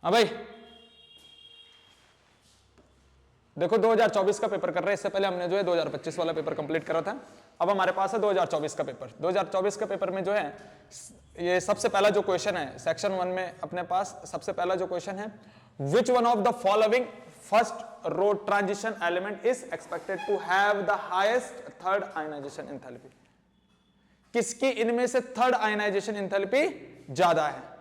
हाँ भाई देखो 2024 का पेपर कर रहे हैं, इससे पहले हमने जो है 2025 वाला पेपर कंप्लीट करा था। अब हमारे पास है 2024 का पेपर। 2024 का पेपर में जो है ये सबसे पहला जो क्वेश्चन है सेक्शन 1 में अपने पास सबसे पहला जो क्वेश्चन है, which one of the following first row transition element is expected to have the highest third ionization enthalpy. किसकी इनमें से थर्ड आयनाइजेशन एंथैल्पी ज्यादा है,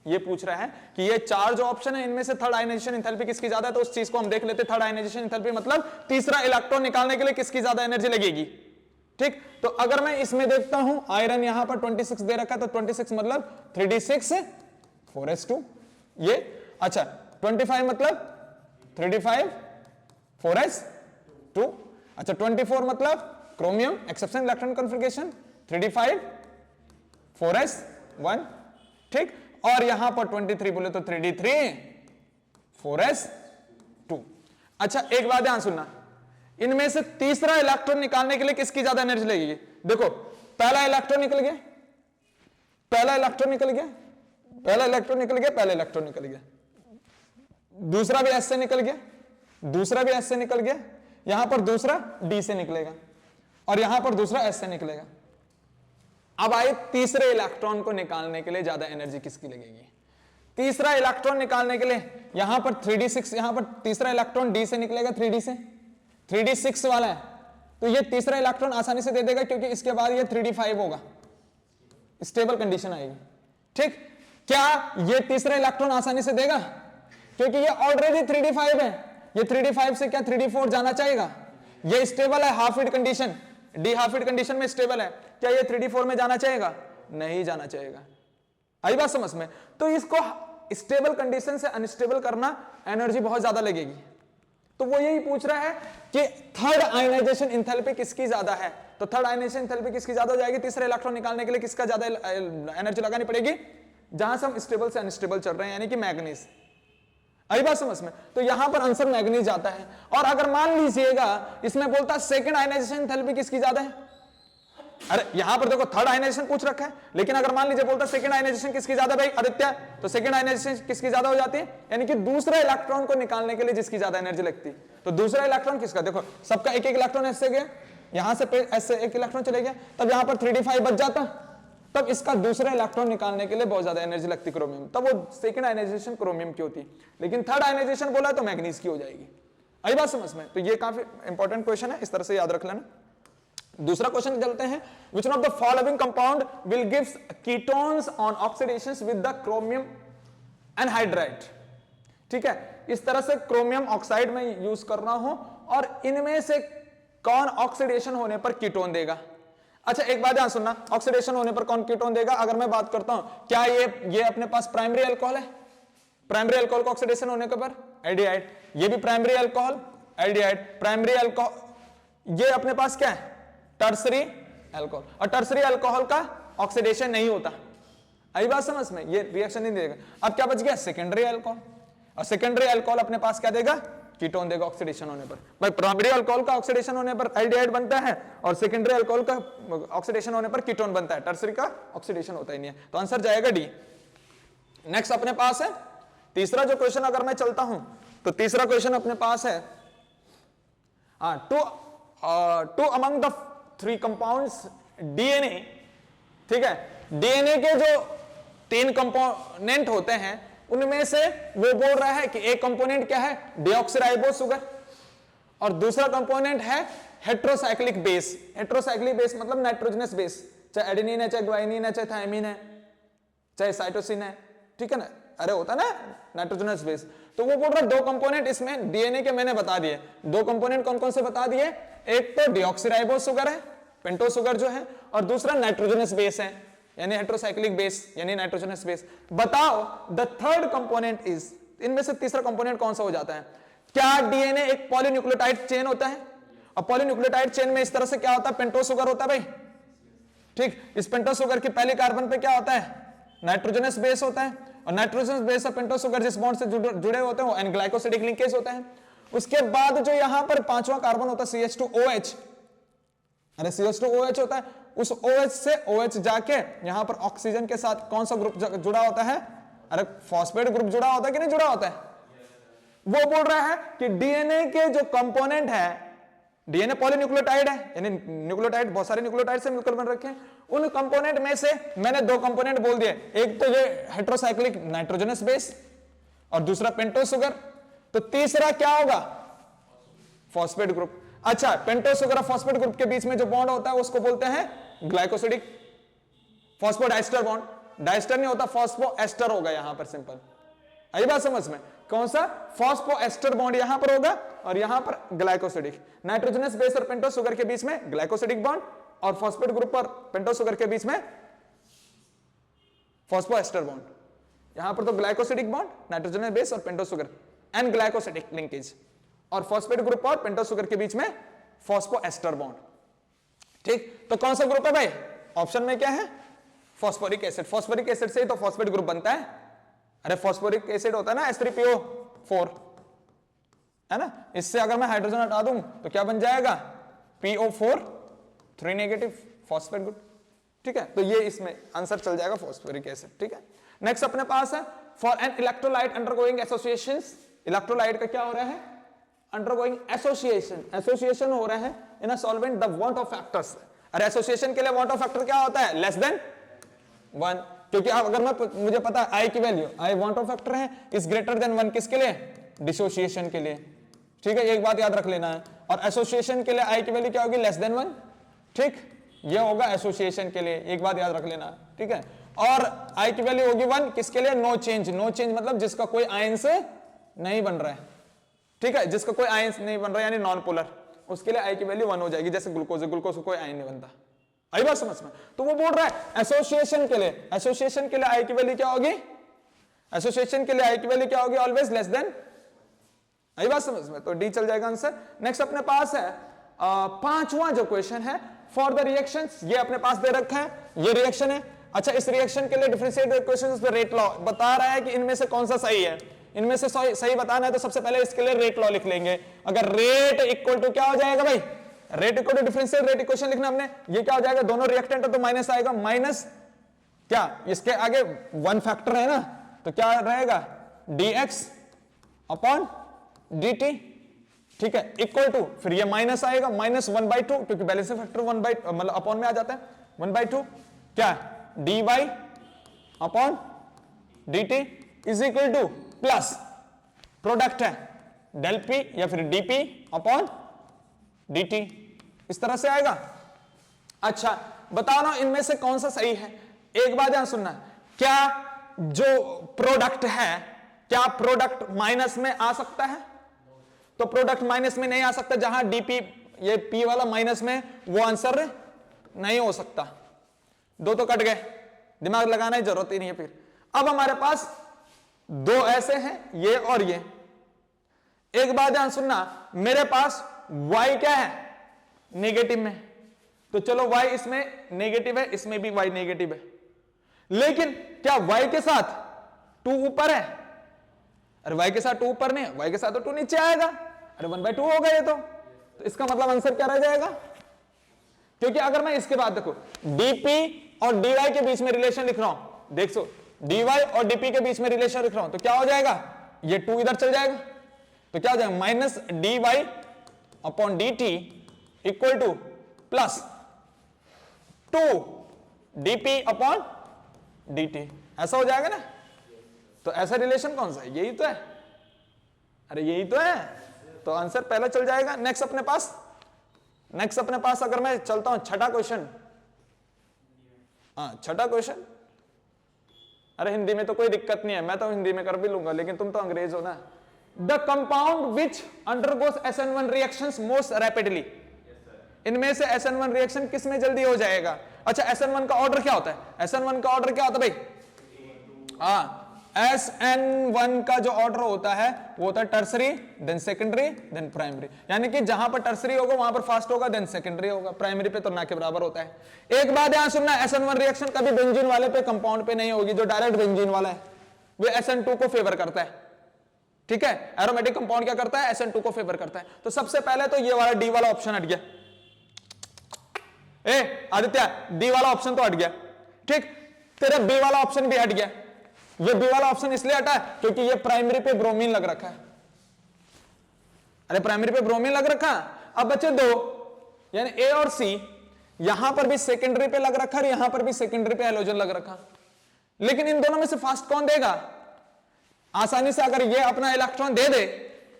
ये पूछ रहा है कि ये चार जो ऑप्शन है इनमें से थर्ड आयनाइजेशन एंथैल्पी किसकी ज्यादा है। तो उस चीज को हम देख लेते हैं। थर्ड आयनाइजेशन एंथैल्पी मतलब तीसरा इलेक्ट्रॉन निकालने के लिए किसकी ज्यादा एनर्जी लगेगी। ठीक, तो अगर मैं इसमें देखता हूं आयरन यहां पर 26 दे रखा है, तो 26 मतलब 3d6 4s2 ये। अच्छा 25 मतलब 3d5 4s2। अच्छा 24 मतलब chromium exception electron configuration 3d5 4s1। ठीक, और यहां पर 23 बोले तो 3d3 4s2। अच्छा एक बात ध्यान सुनना, इनमें से तीसरा इलेक्ट्रॉन निकालने के लिए किसकी ज्यादा एनर्जी लगेगी। देखो पहला इलेक्ट्रॉन निकल गया, पहला इलेक्ट्रॉन निकल गया, पहला इलेक्ट्रॉन निकल गया, पहला इलेक्ट्रॉन निकल गया, दूसरा भी एस से निकल गया, दूसरा भी एस से निकल गया, यहां पर दूसरा डी से निकलेगा और यहां पर दूसरा एस से निकलेगा। अब आए तीसरे इलेक्ट्रॉन को निकालने के लिए ज्यादा एनर्जी किसकी लगेगी। तीसरा इलेक्ट्रॉन निकालने के लिए यहां पर 3d6, यहां पर तीसरा इलेक्ट्रॉन डी से निकलेगा, 3d से 3d6 वाला है, तो ये तीसरा इलेक्ट्रॉन आसानी से दे देगा क्योंकि इसके बाद ये 3d5 होगा, स्टेबल कंडीशन आएगी। ठीक, क्या ये तीसरा इलेक्ट्रॉन आसानी से देगा क्योंकि ये ऑलरेडी 3d5 है, ये 3d5 से क्या 3d4 जाना चाहेगा, ये स्टेबल है half it condition, D half it condition में स्टेबल है, क्या ये 3d4 में जाना चाहेगा, नहीं जाना चाहेगा। आई बात समझ में। तो इसको स्टेबल कंडीशन से अनस्टेबल करना एनर्जी बहुत ज्यादा लगेगी। तो वो यही पूछ रहा है कि थर्ड आयनाइजेशन एंथैल्पी किसकी ज्यादा है। तो थर्ड आयनाइजेशन एंथैल्पी किसकी ज्यादा हो जाएगी, तीसरा इलेक्ट्रॉन निकालने के लिए किसका ज्यादा एनर्जी लगानी पड़ेगी, जहां से हम स्टेबल से अनस्टेबल चल रहे हैं यानी कि मैग्नीज। आई बात समझ में। तो यहां पर आंसर मैग्नीज आता है। और अगर मान लीजिएगा इसमें बोलता है सेकंड आयनाइजेशन एंथैल्पी किसकी ज्यादा है, अरे यहां पर देखो थर्ड आयनाइजेशन पूछ रखा है, लेकिन अगर मान लीजिए बोलता है सेकंड आयनाइजेशन किसकी ज्यादा भाई आदित्य, तो सेकंड आयनाइजेशन किसकी ज्यादा हो जाती है, यानी कि दूसरे इलेक्ट्रॉन को निकालने के लिए जिसकी ज्यादा एनर्जी लगती है। तो दूसरा इलेक्ट्रॉन किसका, देखो सबका एक एक इलेक्ट्रॉन ऐसे गया, यहां से ऐसे एक इलेक्ट्रॉन चले गया, तब यहां पर 3d5 बच जाता, तब इसका दूसरा इलेक्ट्रॉन निकालने के लिए बहुत ज्यादा एनर्जी लगती क्रोमियम, तब वो सेकंड आयनाइजेशन क्रोमियम की होती। लेकिन थर्ड आयनाइजेशन बोला तो मैग्नीज की हो जाएगी। आई बात समझ में। तो ये काफी इंपॉर्टेंट क्वेश्चन है, इस तरह से याद रख लेना। दूसरा क्वेश्चन चलते हैं, which one of the following compound will give ketones on oxidations with the chromium anhydride। ठीक है, इस तरह से क्रोमियम ऑक्साइड में यूज कर रहा हूं और इनमें से कौन ऑक्सीडेशन होने पर कीटोन देगा। अच्छा एक बात ध्यान सुनना, ऑक्सीडेशन होने पर कौन कीटोन देगा। अगर मैं बात करता हूं, क्या ये अपने पास प्राइमरी अल्कोहल है, प्राइमरी अल्कोहल का ऑक्सीडेशन होने के पर एल्डिहाइड, ये भी primary alcohol aldehyde, primary alcohol ये अपने पास क्या है टर्सरी अल्कोहल, और टर्सरी अल्कोहल का ऑक्सीडेशन नहीं होता। आई बात समझ में, ये रिएक्शन नहीं देगा। अब क्या बच गया सेकेंडरी अल्कोहल, और सेकेंडरी अल्कोहल अपने पास क्या देगा कीटोन देगा ऑक्सीडेशन होने पर। भाई प्राइमरी अल्कोहल का ऑक्सीडेशन होने पर एल्डिहाइड बनता है और सेकेंडरी अल्कोहल का ऑक्सीडेशन होने पर कीटोन बनता है, टर्सरी का ऑक्सीडेशन होता ही नहीं है। तो आंसर जाएगा डी। नेक्स्ट अपने पास है तीसरा जो क्वेश्चन, अगर मैं चलता हूं तो तीसरा क्वेश्चन अपने पास है to among the 3 compounds DNA. ठीक है, डीएनए के जो 3 कंपोनेंट होते हैं उनमें से वो बोल रहा है कि एक कंपोनेंट क्या है डीऑक्सीराइबोस शुगर और दूसरा कंपोनेंट है हेट्रोसाइक्लिक बेस। हेट्रोसाइक्लिक बेस मतलब नाइट्रोजनस बेस, चाहे एडेनिन है, चाहे ग्वाइनिन है, चाहे थायमिन है, चाहे साइटोसिन है। ठीक है ना, अरे होता ना नाइट्रोजनस बेस। तो वो बोल रहा है 2 कंपोनेंट इसमें डीएनए के मैंने बता दिए। 2 कंपोनेंट कौन कौन से बता दिए, एक तो डीऑक्सीराइबोस शुगर है पेंटोस शुगर जो है, और दूसरा नाइट्रोजनस बेस है यानी हेट्रोसाइक्लिक बेस यानी नाइट्रोजनस बेस। बताओ द थर्ड कंपोनेंट इज, इनमें से तीसरा कंपोनेंट कौन सा हो जाता है। क्या डीएनए एक पॉलीन्यूक्लियोटाइड चेन होता है, और पॉलीन्यूक्लियोटाइड चेन में इस तरह से क्या होता है पेंटोस शुगर होता है भाई। ठीक, इस पेंटोस शुगर की पहली कार्बन पे क्या होता है नाइट्रोजनस बेस होता है, और नाइट्रोजनस बेस और पेंटोस शुगर जिस बॉन्ड से जुड़े होते हैं वो एन ग्लाइकोसिडिक लिंकेज होता है। उसके बाद जो यहां पर 5वां कार्बन होता है CH2OH, अरे CH2OH होता है, उस OH से OH जाके यहां पर ऑक्सीजन के साथ कौन सा ग्रुप जुड़ा होता है, अरे फॉस्फेट ग्रुप जुड़ा होता है कि नहीं जुड़ा होता है? वो बोल रहा है कि डीएनए के जो कंपोनेंट है, डीएनए पॉलीन्यूक्लियोटाइड है, यानी न्यूक्लियोटाइड बहुत सारे न्यूक्लियोटाइड से मिलकर बन रखे हैं, उन कंपोनेंट में से मैंने दो कंपोनेंट बोल दिए, एक तो ये हेट्रोसाइक्लिक नाइट्रोजनस बेस और दूसरा पेंटोस शुगर, तो तीसरा क्या होगा? Phosphate group. अच्छा, पेंटोस शुगर और फॉस्फेट ग्रुप के बीच में जो बॉन्ड होता है उसको बोलते हैं ग्लाइकोसिडिक फॉस्फोडाइस्टर बॉन्ड। डाइस्टर नहीं होता, फॉस्फोएस्टर होगा यहां पर, सिंपल। आई बात समझ में? कौन सा? फॉस्फोएस्टर बॉन्ड यहां पर होगा और यहां पर ग्लाइकोसिडिक। नाइट्रोजनस बेस और पेंटोस शुगर के बीच में ग्लाइकोसिडिक बॉन्ड और फॉस्फेट ग्रुप और पेंटोस शुगर के बीच में फॉस्फोएस्टर बॉन्ड। यहां पर तो ग्लाइकोसिडिक बॉन्ड, नाइट्रोजनस बेस और pentose sugar, N glycosidic linkage, और फॉस्फेट ग्रुप और पेंटोस शुगर के बीच में फॉस्फोएस्टर बॉन्ड। ठीक, तो कौन सा ग्रुप है भाई? ऑप्शन में क्या है? Phosphoric acid. फॉस्फोरिक एसिड से ही तो फॉस्फेट ग्रुप बनता है। अरे फॉस्फोरिक एसिड होता है ना H3PO4, है ना? इससे अगर मैं हाइड्रोजन हटा दूं तो क्या बन जाएगा? PO4 3 negative phosphate group. ठीक है, तो ये इसमें आंसर चल जाएगा फॉस्फोरिक एसिड। ठीक है, नेक्स्ट अपने पास है for an electrolyte undergoing associations. Electrolyte का क्या हो रहा है? Undergoing association. एसोसिएशन हो रहा है in a solvent the van't Hoff factors. अरे एसोसिएशन के लिए वांट ऑफ फैक्टर क्या होता है? लेस देन 1, क्योंकि अगर मुझे पता है आई की value, I want Hoff factor है, इज ग्रेटर देन 1 किसके लिए? डिसोसिएशन के लिए। ठीक है, एक बात याद रख लेना है। और एसोसिएशन के लिए आई की वैल्यू क्या होगी? Less than 1। ठीक, ये होगा एसोसिएशन के लिए, एक बात याद रख लेना है। ठीक है, और आई की वैल्यू होगी 1 किसके लिए? No change. नो चेंज मतलब जिसका कोई आयन से नहीं बन रहा है। ठीक है, जिसका कोई आयन नहीं बन रहा है यानी नॉन पोलर, उसके लिए आई की वैल्यू 1 हो जाएगी। जैसे ग्लूकोज, ग्लूकोज को कोई आयन नहीं बनता। आई बात समझ में? तो वो बोल रहा है एसोसिएशन के लिए, एसोसिएशन के लिए आई की वैल्यू क्या होगी? एसोसिएशन के लिए आई की वैल्यू क्या होगी? Always less than. आई बात समझ में? तो डी चल जाएगा आंसर। नेक्स्ट अपने पास है पांचवां जो क्वेश्चन है फॉर द रिएक्शंस। ये अपने पास दे रखा है, ये रिएक्शन है। अच्छा, इस रिएक्शन के लिए डिफरेंशिएट इक्वेशंस पे रेट लॉ बता रहा है कि इनमें से कौन सा सही है। इनमें से सही बताना है तो सबसे पहले इसके लिए रेट लॉ लिख लेंगे। अगर रेट इक्वल टू क्या हो जाएगा भाई? Rate equal to differential rate equation लिखना हमने, ये क्या हो जाएगा? दोनों रिएक्टेंट तो माइनस आएगा, माइनस क्या इसके आगे 1 फैक्टर है ना, तो क्या रहेगा? dx upon dt। ठीक है, इक्वल टू, फिर ये माइनस आएगा, माइनस 1/2, क्योंकि बैलेंसिंग फैक्टर 1/, मतलब अपॉन में आ जाता है 1/2, क्या dy upon dt is equal two plus product है डेल p या फिर dp अपॉन dt, इस तरह से आएगा। अच्छा, बताओ ना इनमें से कौन सा सही है? एक बात ध्यान सुनना, क्या जो प्रोडक्ट है, क्या प्रोडक्ट माइनस में आ सकता है? तो प्रोडक्ट माइनस में नहीं आ सकता। जहां dp ये p वाला माइनस में, वो आंसर नहीं हो सकता। दो तो कट गए, दिमाग लगाने की जरूरत ही नहीं है। फिर अब हमारे पास दो ऐसे हैं, ये और ये। एक बात ध्यान सुनना, मेरे पास y क्या है? नेगेटिव में, तो चलो y इसमें नेगेटिव है, इसमें भी y नेगेटिव है। लेकिन क्या y के साथ 2 ऊपर है? अरे y के साथ 2 ऊपर नहीं है, y के साथ तो 2 नीचे आएगा। अरे 1/2 होगा ये तो इसका मतलब आंसर क्या रह जाएगा? क्योंकि अगर मैं इसके बाद देखो dp और dy के बीच में रिलेशन लिख रहा हूं, देख सो dy और dp के बीच में रिलेशन लिख रहा हूं, तो क्या हो जाएगा? ये 2 इधर चल जाएगा, तो क्या हो जाएगा? Minus dy upon dt equal two plus 2 dp upon dt, ऐसा हो जाएगा ना। तो ऐसा रिलेशन कौन सा है? यही तो है। अरे यही तो है, तो आंसर पहला चल जाएगा। नेक्स्ट अपने पास अगर मैं चलता हूं छठा क्वेश्चन। हाँ, छठा क्वेश्चन। अरे हिंदी में तो कोई दिक्कत नहीं है, मैं तो हिंदी में कर भी लूंगा, लेकिन तुम तो अंग्रेज हो ना। The compound which undergoes SN1 reactions most rapidly. इनमें से SN1 रिएक्शन किस में जल्दी हो जाएगा? अच्छा, SN1 का ऑर्डर क्या होता है? SN1 का ऑर्डर क्या होता है भाई? हाँ, SN1 का जो ऑर्डर होता है वो होता है tertiary, then secondary, then primary. यानी कि जहां पर टर्सरी होगा वहां पर फास्ट होगा, देन सेकेंडरी होगा, प्राइमरी पे तो ना के बराबर होता है। एक बात ध्यान सुनना, SN1 रिएक्शन कभी बेंजीन वाले पे, कंपाउंड पे नहीं होगी। जो डायरेक्ट बेंजीन वाला है वो SN2 को फेवर करता है। ठीक है, एरोमेटिक कंपाउंड क्या करता है? SN2 को फेवर करता है। तो सबसे पहले तो ये वाला डी वाला ऑप्शन हट गया। आदित्य, डी वाला ऑप्शन तो हट गया। ठीक, तेरा बी वाला ऑप्शन भी हट गया। ये बी वाला ऑप्शन इसलिए हटा है क्योंकि ये प्राइमरी पे ब्रोमीन लग रखा है। अरे प्राइमरी पे ब्रोमीन लग रखा है। अब बचे दो, यानी ए और सी, यहां पर भी सेकेंडरी पे लग रखा है, यहां पर भी सेकेंडरी पे हैलोजन लग रखा। लेकिन इन दोनों में से फास्ट कौन देगा? आसानी से अगर ये अपना इलेक्ट्रॉन दे दे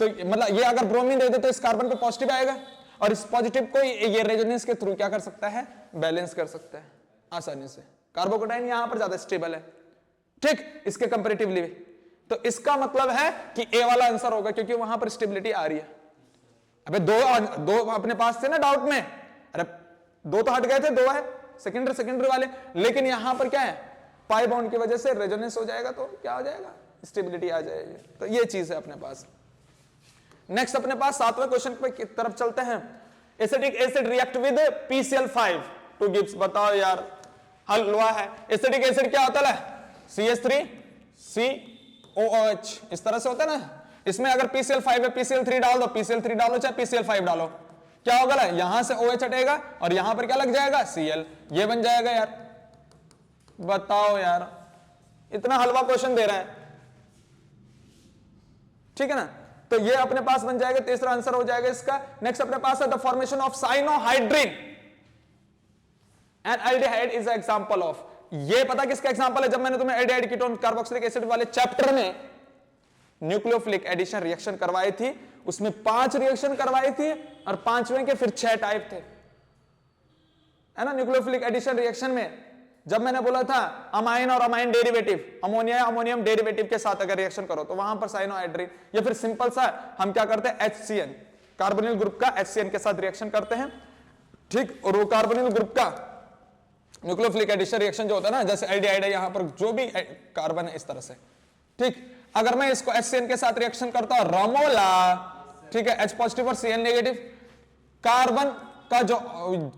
तो मतलब ये अगर ब्रोमीन दे दे तो इस कार्बन पे पॉजिटिव आएगा, और इस पॉजिटिव को ये रेजोनेंस के थ्रू क्या कर सकता है? बैलेंस कर सकता है आसानी से। कार्बोकेटाइन यहां पर ज्यादा स्टेबल है, ठीक, इसके कंपैरेटिवली। तो इसका मतलब है कि ए वाला आंसर होगा, क्योंकि वहां पर स्टेबिलिटी आ रही है। अबे दो अपने पास थे ना डाउट में, अरे दो तो हट गए थे, दो है सेकेंडरी वाले, लेकिन यहां पर क्या है? पाई बॉन्ड की वजह से रेजोनेंस हो जाएगा, तो क्या हो जाएगा? स्टेबिलिटी आ जाएगी। तो ये चीज है अपने पास। नेक्स्ट अपने पास 7वें क्वेश्चन की तरफ चलते हैं। Acidic acid react with PCl5 two gives, बताओ यार, हलवा है। एसिडिक एसिड क्या होता है? CH3COOH, इस तरह से होता है ना। इसमें अगर PCl5 है, PCl3 डाल दो, PCl3 डालो चाहे PCl5 डालो, क्या होगा? यहां से OH हटेगा और यहां पर क्या लग जाएगा? Cl, ये बन जाएगा यार। बताओ यार, इतना हलवा क्वेश्चन दे रहा है, ठीक है ना। तो ये अपने पास बन जाएगा, तीसरा आंसर हो जाएगा इसका। नेक्स्ट अपने पास है the formation of cyanohydrin and aldehyde is example of. ये पता किसका एग्जांपल है? जब मैंने तुम्हें एल्डिहाइड कीटोन कार्बोक्सिलिक एसिड वाले चैप्टर में न्यूक्लियोफिलिक एडिशन रिएक्शन करवाई थी, उसमें 5 रिएक्शन करवाई थी और 5वें के फिर 6 टाइप थे, है ना। न्यूक्लियोफिलिक एडिशन रिएक्शन में जब मैंने बोला था अमाइन और amine derivative, ammonia ammonium derivative के साथ अगर रिएक्शन करो तो वहां पर साइनोहाइड्रिन, या फिर सिंपल सा हम क्या करते हैं? HCN, कार्बोनिल ग्रुप का HCN के साथ रिएक्शन करते हैं, ठीक। और वो कार्बोनिल ग्रुप का न्यूक्लियोफिलिक एडिशन रिएक्शन जो होता है ना, जैसे एल्डिहाइड है, यहां पर जो भी कार्बन है इस तरह से, ठीक। अगर मैं इसको HCN के साथ रिएक्शन करता हूं, रमोला, ठीक है, H पॉजिटिव और Cn नेगेटिव, कार्बन का जो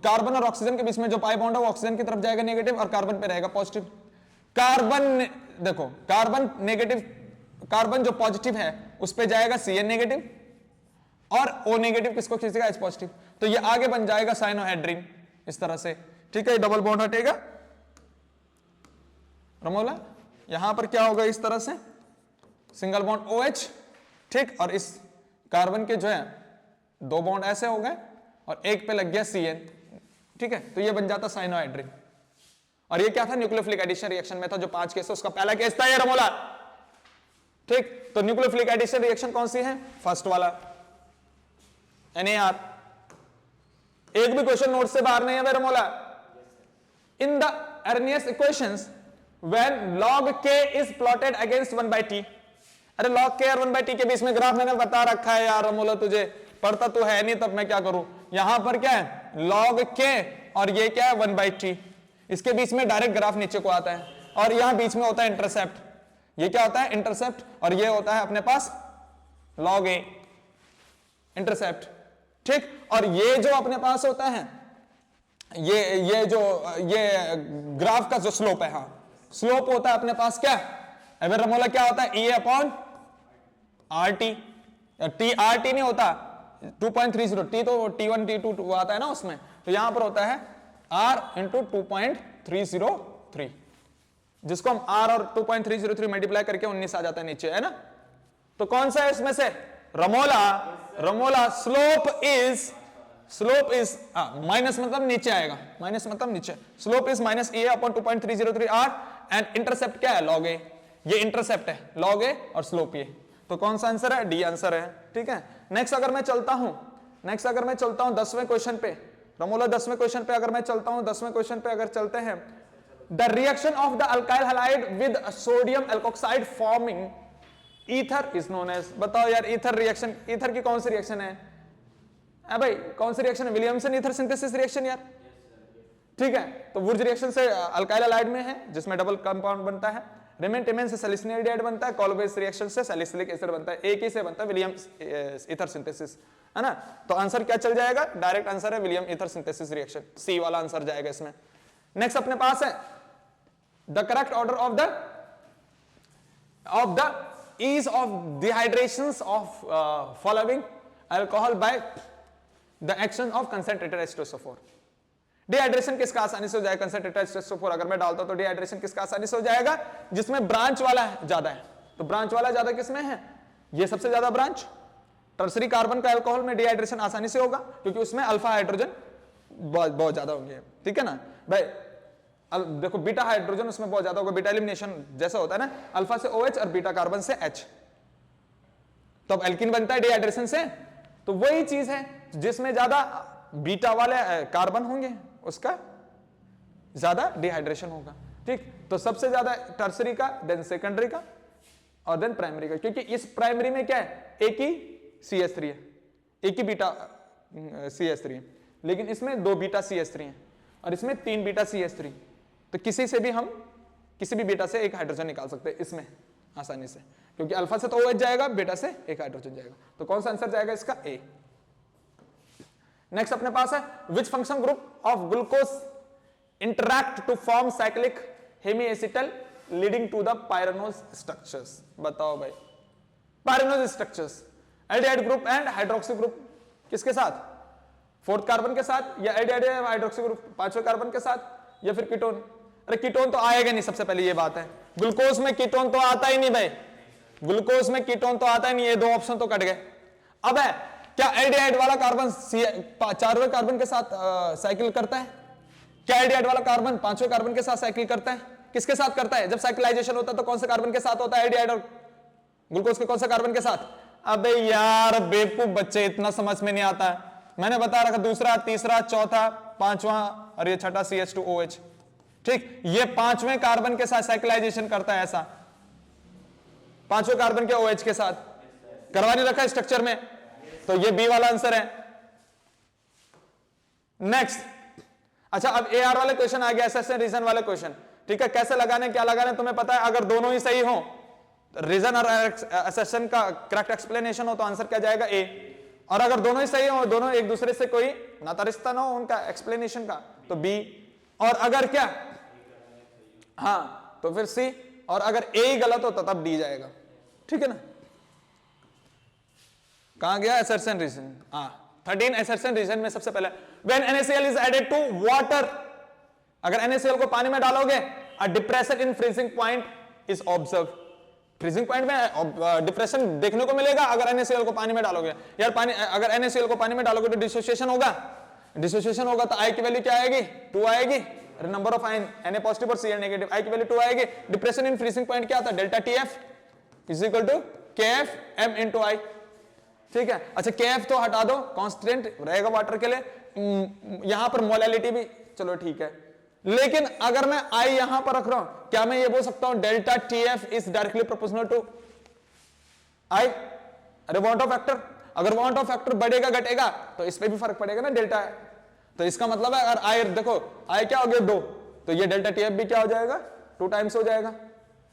कार्बन और ऑक्सीजन के बीच में जो पाई बॉन्ड है वो ऑक्सीजन की तरफ जाएगा नेगेटिव और कार्बन पे रहेगा पॉजिटिव। कार्बन देखो, कार्बन नेगेटिव, कार्बन जो पॉजिटिव है उस पे जाएगा Cn नेगेटिव, और O नेगेटिव किसको खींचेगा? H positive. तो ये आगे बन जाएगा साइनोहाइड्रिन इस तरह से, ठीक है। डबल बॉन्ड हटेगा, रमोला, यहां पर क्या होगा? इस तरह से सिंगल बॉन्ड OH, ठीक। और इस कार्बन के जो है 2 बॉन्ड ऐसे हो गए और एक पे लग गया Cn, ठीक है। तो ये बन जाता साइनोहाइड्रिन। और ये क्या था? न्यूक्लियोफिलिक एडिशन रिएक्शन में था, जो 5 केस है उसका पहला केस था ये रमोला, ठीक। तो न्यूक्लियोफिलिक एडिशन रिएक्शन कौन सी है? फर्स्ट वाला, NAR। एक भी क्वेश्चन नोट से बाहर नहीं है Ramola. In the Arrhenius equations when log k is plotted against 1/t, अरे log k और 1/t के बीच में ग्राफ मैंने बता रखा है यार रमोला, तुझे पढ़ता तो है नहीं, तब मैं क्या करूं? यहां पर क्या है? log k और ये क्या है? 1/t। इसके बीच में डायरेक्ट ग्राफ नीचे को आता है, और यहां बीच में होता है इंटरसेप्ट। ये क्या होता है? इंटरसेप्ट। और ये होता है अपने पास log a, इंटरसेप्ट, ठीक। और ये जो अपने पास होता है, ये ग्राफ का जो स्लोप है, हाँ, स्लोप होता है अपने पास क्या? अबे रमोला क्या होता है? EA/RT, TRT नहीं होता, 2.30, T तो T1 T2 आता है ना उसमें, तो यहां पर होता है R × 2.303, जिसको हम R और 2.303 मल्टीप्लाई करके 19 आ जाता है नीचे, है ना। तो कौन सा है इसमें से? रमोला स्लोप इज माइनस, मतलब नीचे आएगा, माइनस मतलब नीचे। Slope is -EA/2.303R and intercept क्या है? log a। ये इंटरसेप्ट है, log a, और स्लोप ये। तो कौन सा आंसर है? डी आंसर है, ठीक है। नेक्स्ट अगर मैं चलता हूं 10वें क्वेश्चन पे, रमोला 10वें क्वेश्चन पे अगर मैं चलता हूं, 10वें क्वेश्चन पे अगर चलते हैं, the reaction of the alkyl halide with sodium alkoxide forming ether is known as. बताओ यार, ईथर रिएक्शन, ईथर की कौन सी रिएक्शन है? भाई कौन सी रिएक्शन है? विलियमसन ईथर सिंथेसिस रिएक्शन यार, ठीक है। तो वुर्ज रिएक्शन से अल्काइल हैलाइड में है, जिसमें डबल कंपाउंड बनता है। रेमेंटेमेन से सैलिसिलिक बनता है, कॉलवेज रिएक्शन से सैलिसिलिक एसिड बनता है, एक ही से बनता है विलियम्स ईथर सिंथेसिस, है ना। तो आंसर क्या चल जाएगा? डायरेक्ट आंसर है विलियम ईथर सिंथेसिस रिएक्शन, सी वाला आंसर जाएगा इसमें। नेक्स्ट अपने पास है the correct order of the ease of dehydrations of following alcohol by the action of concentrated H2SO4. Dehydration किसका आसानी से हो जाएगा? कंसंट्रेटेड H2SO4 अगर मैं डालता हूं तो डिहाइड्रेशन किसका आसानी से हो जाएगा? जिसमें ब्रांच वाला ज्यादा है। तो ब्रांच वाला ज्यादा किसमें है? ये सबसे ज्यादा ब्रांच टर्सरी कार्बन का अल्कोहल में डिहाइड्रेशन आसानी से होगा क्योंकि उसमें अल्फा हाइड्रोजन बहुत ज्यादा होंगे, ठीक है ना भाई। देखो बीटा हाइड्रोजन उसमें बहुत ज्यादा होगा, बीटा एलिमिनेशन जैसा होता है ना, अल्फा से OH और बीटा कार्बन से H, तो अब एल्कीन बनता है डिहाइड्रेशन से। तो वही चीज है जिसमें ज्यादा बीटा वाले कार्बन होंगे उसका ज्यादा डिहाइड्रेशन होगा, ठीक। तो सबसे ज्यादा टर्सरी का, देन सेकेंडरी का और देन प्राइमरी का, क्योंकि इस प्राइमरी में क्या है? एक ही CH3 है, एक ही बीटा CH3 है, लेकिन इसमें 2 बीटा CH3 है और इसमें 3 बीटा CH3। तो किसी से भी हम किसी भी बीटा से एक हाइड्रोजन निकाल सकते हैं इसमें आसानी से, क्योंकि अल्फा से तो OH जाएगा, बीटा से एक हाइड्रोजन जाएगा। तो कौन सा आंसर जाएगा इसका? A। नेक्स्ट अपने पास है which function group of glucose interact to form cyclic hemiacetal leading to the pyranose structures. बताओ भाई, pyranose structures, aldehyde group and hydroxy group किसके साथ? 4th कार्बन के साथ, या एल्डिहाइड हाइड्रोक्सी ग्रुप 5वें कार्बन के साथ, या फिर कीटोन? अरे कीटोन तो आएगा नहीं, सबसे पहले ये बात है। ग्लूकोज में कीटोन तो आता ही नहीं भाई, ग्लूकोज में कीटोन तो आता ही नहीं, ये 2 ऑप्शन तो कट गए। अब है क्या एल्डिहाइड वाला कार्बन 4वें कार्बन के साथ साइकिल करता है? क्या एल्डिहाइड वाला कार्बन 5वें कार्बन के साथ साइकिल करता है? किसके साथ करता है? जब साइक्लाइजेशन होता है तो कौन से कार्बन के साथ होता है? एल्डिहाइड और ग्लूकोज के कौन से कार्बन के साथ? अबे यार बेवकूफ बच्चे, इतना समझ में नहीं आता है। मैंने बता रखा दूसरा, तीसरा, चौथा, 5वां और ये छठा CH2OH, ठीक। ये 5वें कार्बन के साथ साइक्लाइजेशन करता है, ऐसा 5वें कार्बन के OH के साथ करवा नहीं रखा स्ट्रक्चर में, तो ये बी वाला आंसर है। नेक्स्ट, अच्छा अब AR वाले क्वेश्चन आ गया, एसेशन रीजन वाले क्वेश्चन, ठीक है। कैसे लगाने, क्या लगाने तुम्हें पता है। अगर दोनों ही सही हो, रीजन और एसेशन का करेक्ट एक्सप्लेनेशन हो, तो आंसर क्या जाएगा? A। और अगर दोनों ही सही हो, दोनों एक दूसरे से कोई नाता रिश्ता ना हो उनका एक्सप्लेनेशन का, तो B। और अगर क्या, हाँ, तो फिर C। और अगर A ही गलत हो तो तब D जाएगा, ठीक है ना। कहां गया एसर्शन रीजन? 13 एसर्शन रीजन में सबसे पहले when NaCl is added to water, अगर NaCl को पानी में डालोगे, a depression in freezing point is observed। Freezing point में डिप्रेशन देखने को मिलेगा अगर NaCl को पानी में डालोगे। यार पानी, अगर NaCl को पानी में डालोगे तो डिसोसिएशन होगा, डिसोसिएशन होगा तो I की वैल्यू क्या आएगी? 2 आएगी। Number of ion Na positive और Cl नेगेटिव, I की वैल्यू 2 आएगी। डिप्रेशन इन फ्रीजिंग पॉइंट क्या आता है? Delta TF is equal to KF M into I, ठीक है। अच्छा KF तो हटा दो, कांस्टेंट रहेगा वाटर के लिए। यहां पर मोलैलिटी भी चलो ठीक है, लेकिन अगर मैं I यहां पर रख रहा हूं, क्या मैं ये बोल सकता हूं delta TF is directly proportional to I? अरे वांट ऑफ फैक्टर, अगर वांट ऑफ फैक्टर बढ़ेगा घटेगा तो इस पे भी फर्क पड़ेगा ना, डेल्टा है। तो इसका मतलब है अगर I देखो I क्या हो गया 2, तो ये डेल्टा TF भी क्या हो जाएगा? 2 टाइम्स हो जाएगा।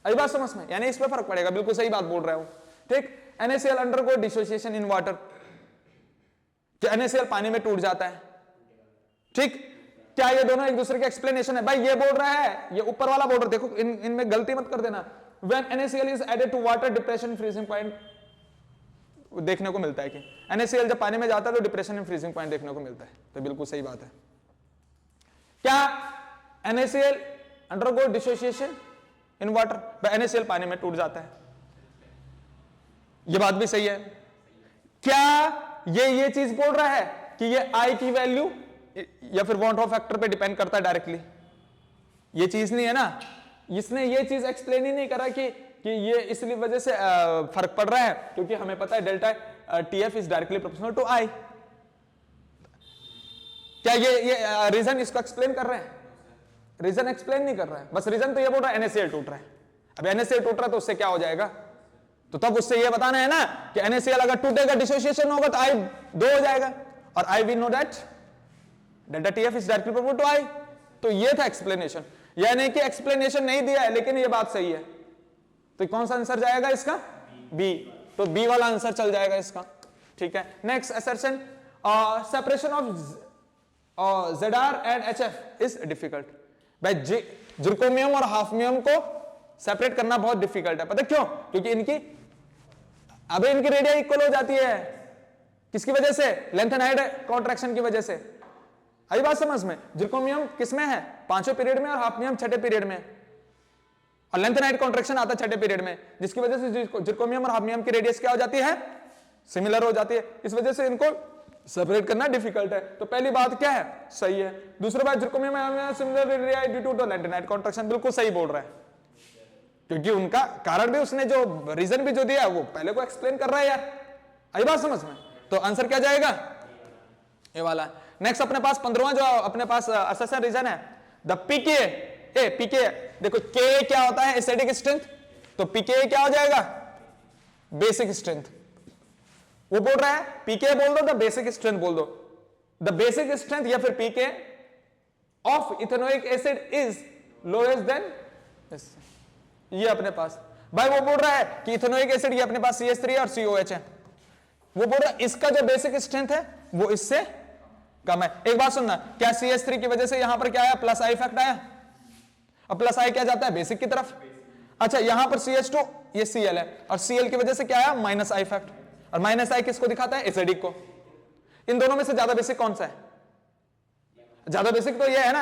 आई बात समझ में? यानी इस पे फर्क पड़ेगा, बिल्कुल सही बात बोल रहा हूं, ठीक। NaCl undergo dissociation in water, क्या NaCl पानी में टूट जाता है, ठीक। क्या ये दोनों एक दूसरे के एक्सप्लेनेशन है? भाई ये बोल रहा है, ये ऊपर वाला बोल रहा है, देखो इनमें गलती मत कर देना। When NaCl is added to water, depression freezing point देखने को मिलता है कि NaCl जब पानी में जाता है तो डिप्रेशन इन फ्रीजिंग पॉइंट देखने को मिलता है, तो बिल्कुल सही बात है। क्या NaCl undergo dissociation in water? NaCl पानी में टूट जाता है, ये बात भी सही है। क्या ये चीज बोल रहा है कि ये I की वैल्यू या फिर वांट ऑफ फैक्टर पे डिपेंड करता है डायरेक्टली? ये चीज नहीं है ना, इसने ये चीज एक्सप्लेन ही नहीं करा कि ये इसलिए वजह से फर्क पड़ रहा है क्योंकि हमें पता है delta TF is directly proportional to I। क्या ये रीजन इसको एक्सप्लेन कर रहे हैं? रीजन एक्सप्लेन नहीं कर रहा है, बस रीजन तो ये बोल रहा है NaCl टूट रहा है। अब NaCl टूट रहा है तो उससे क्या हो जाएगा? तो तब उससे ये बताना है ना कि NaCl अगर टूटेगा, डिसोसिएशन होगा तो I 2 हो जाएगा, और I we know that delta TF is directly proportional to I। तो ये था एक्सप्लेनेशन, यानी कि एक्सप्लेनेशन नहीं दिया है लेकिन ये बात सही है। तो कौन सा आंसर जाएगा इसका? बी। तो बी वाला आंसर चल जाएगा इसका, ठीक है। Next assertion, separation of ZR and HF is difficult. भाई जिरकोनियम और हाफनियम को सेपरेट करना बहुत डिफिकल्ट है, पता क्यों? क्योंकि इनकी रेडिया इक्वल हो जाती है, किसकी वजह से? लेंथ एंड हाइट कॉन्ट्रैक्शन की वजह से। आई बात समझ में? जिरकोनियम किसमें है? पांचवें पीरियड में, और हाफनियम छठे पीरियड में, और लेंथेनाइट कॉन्ट्रैक्शन आता है छठे पीरियड में, जिसकी वजह से जिरकोनियम और हाफनियम की रेडियस क्या हो जाती है? सिमिलर हो जाती है। इस वजह से इनको सेपरेट करना डिफिकल्ट है। तो पहली बात क्या है? सही है। दूसरी बात, जिरकोनियम और similar radius due to the lanthanide contraction, बिल्कुल सही बोल रहा है, क्योंकि उनका कारण भी उसने जो रीजन भी जो दिया वो पहले को एक्सप्लेन कर रहा है यार। आई बात समझ में? तो आंसर क्या जाएगा? ये वाला। नेक्स्ट अपने पास 15वां जो अपने पास असर्शन रीजन है, द पीके। पीके देखो, के क्या होता है? Acidic strength. तो पीके क्या हो जाएगा? Basic strength. वो बोल रहा है पीके बोल दो, द बेसिक स्ट्रेंथ बोल दो। द बेसिक स्ट्रेंथ या फिर PK of ethanoic acid is lowest then, ये अपने पास भाई वो बोल रहा है कि इथेनोइक एसिड ये अपने पास CH3 है और COH है। वो बोल रहा है इसका जो बेसिक स्ट्रेंथ है वो इससे कम है। एक बात सुनना, क्या CH3 की वजह से यहां पर क्या आया? प्लस आई इफेक्ट आया। अब प्लस आई क्या जाता है? बेसिक की तरफ। अच्छा, यहां पर CH2 ये Cl है, और Cl की वजह से क्या आया? Minus I effect. और माइनस आई किसको दिखाता है? एसिडिक को। इन दोनों में से ज्यादा बेसिक कौन सा है? ज्यादा बेसिक तो ये है ना,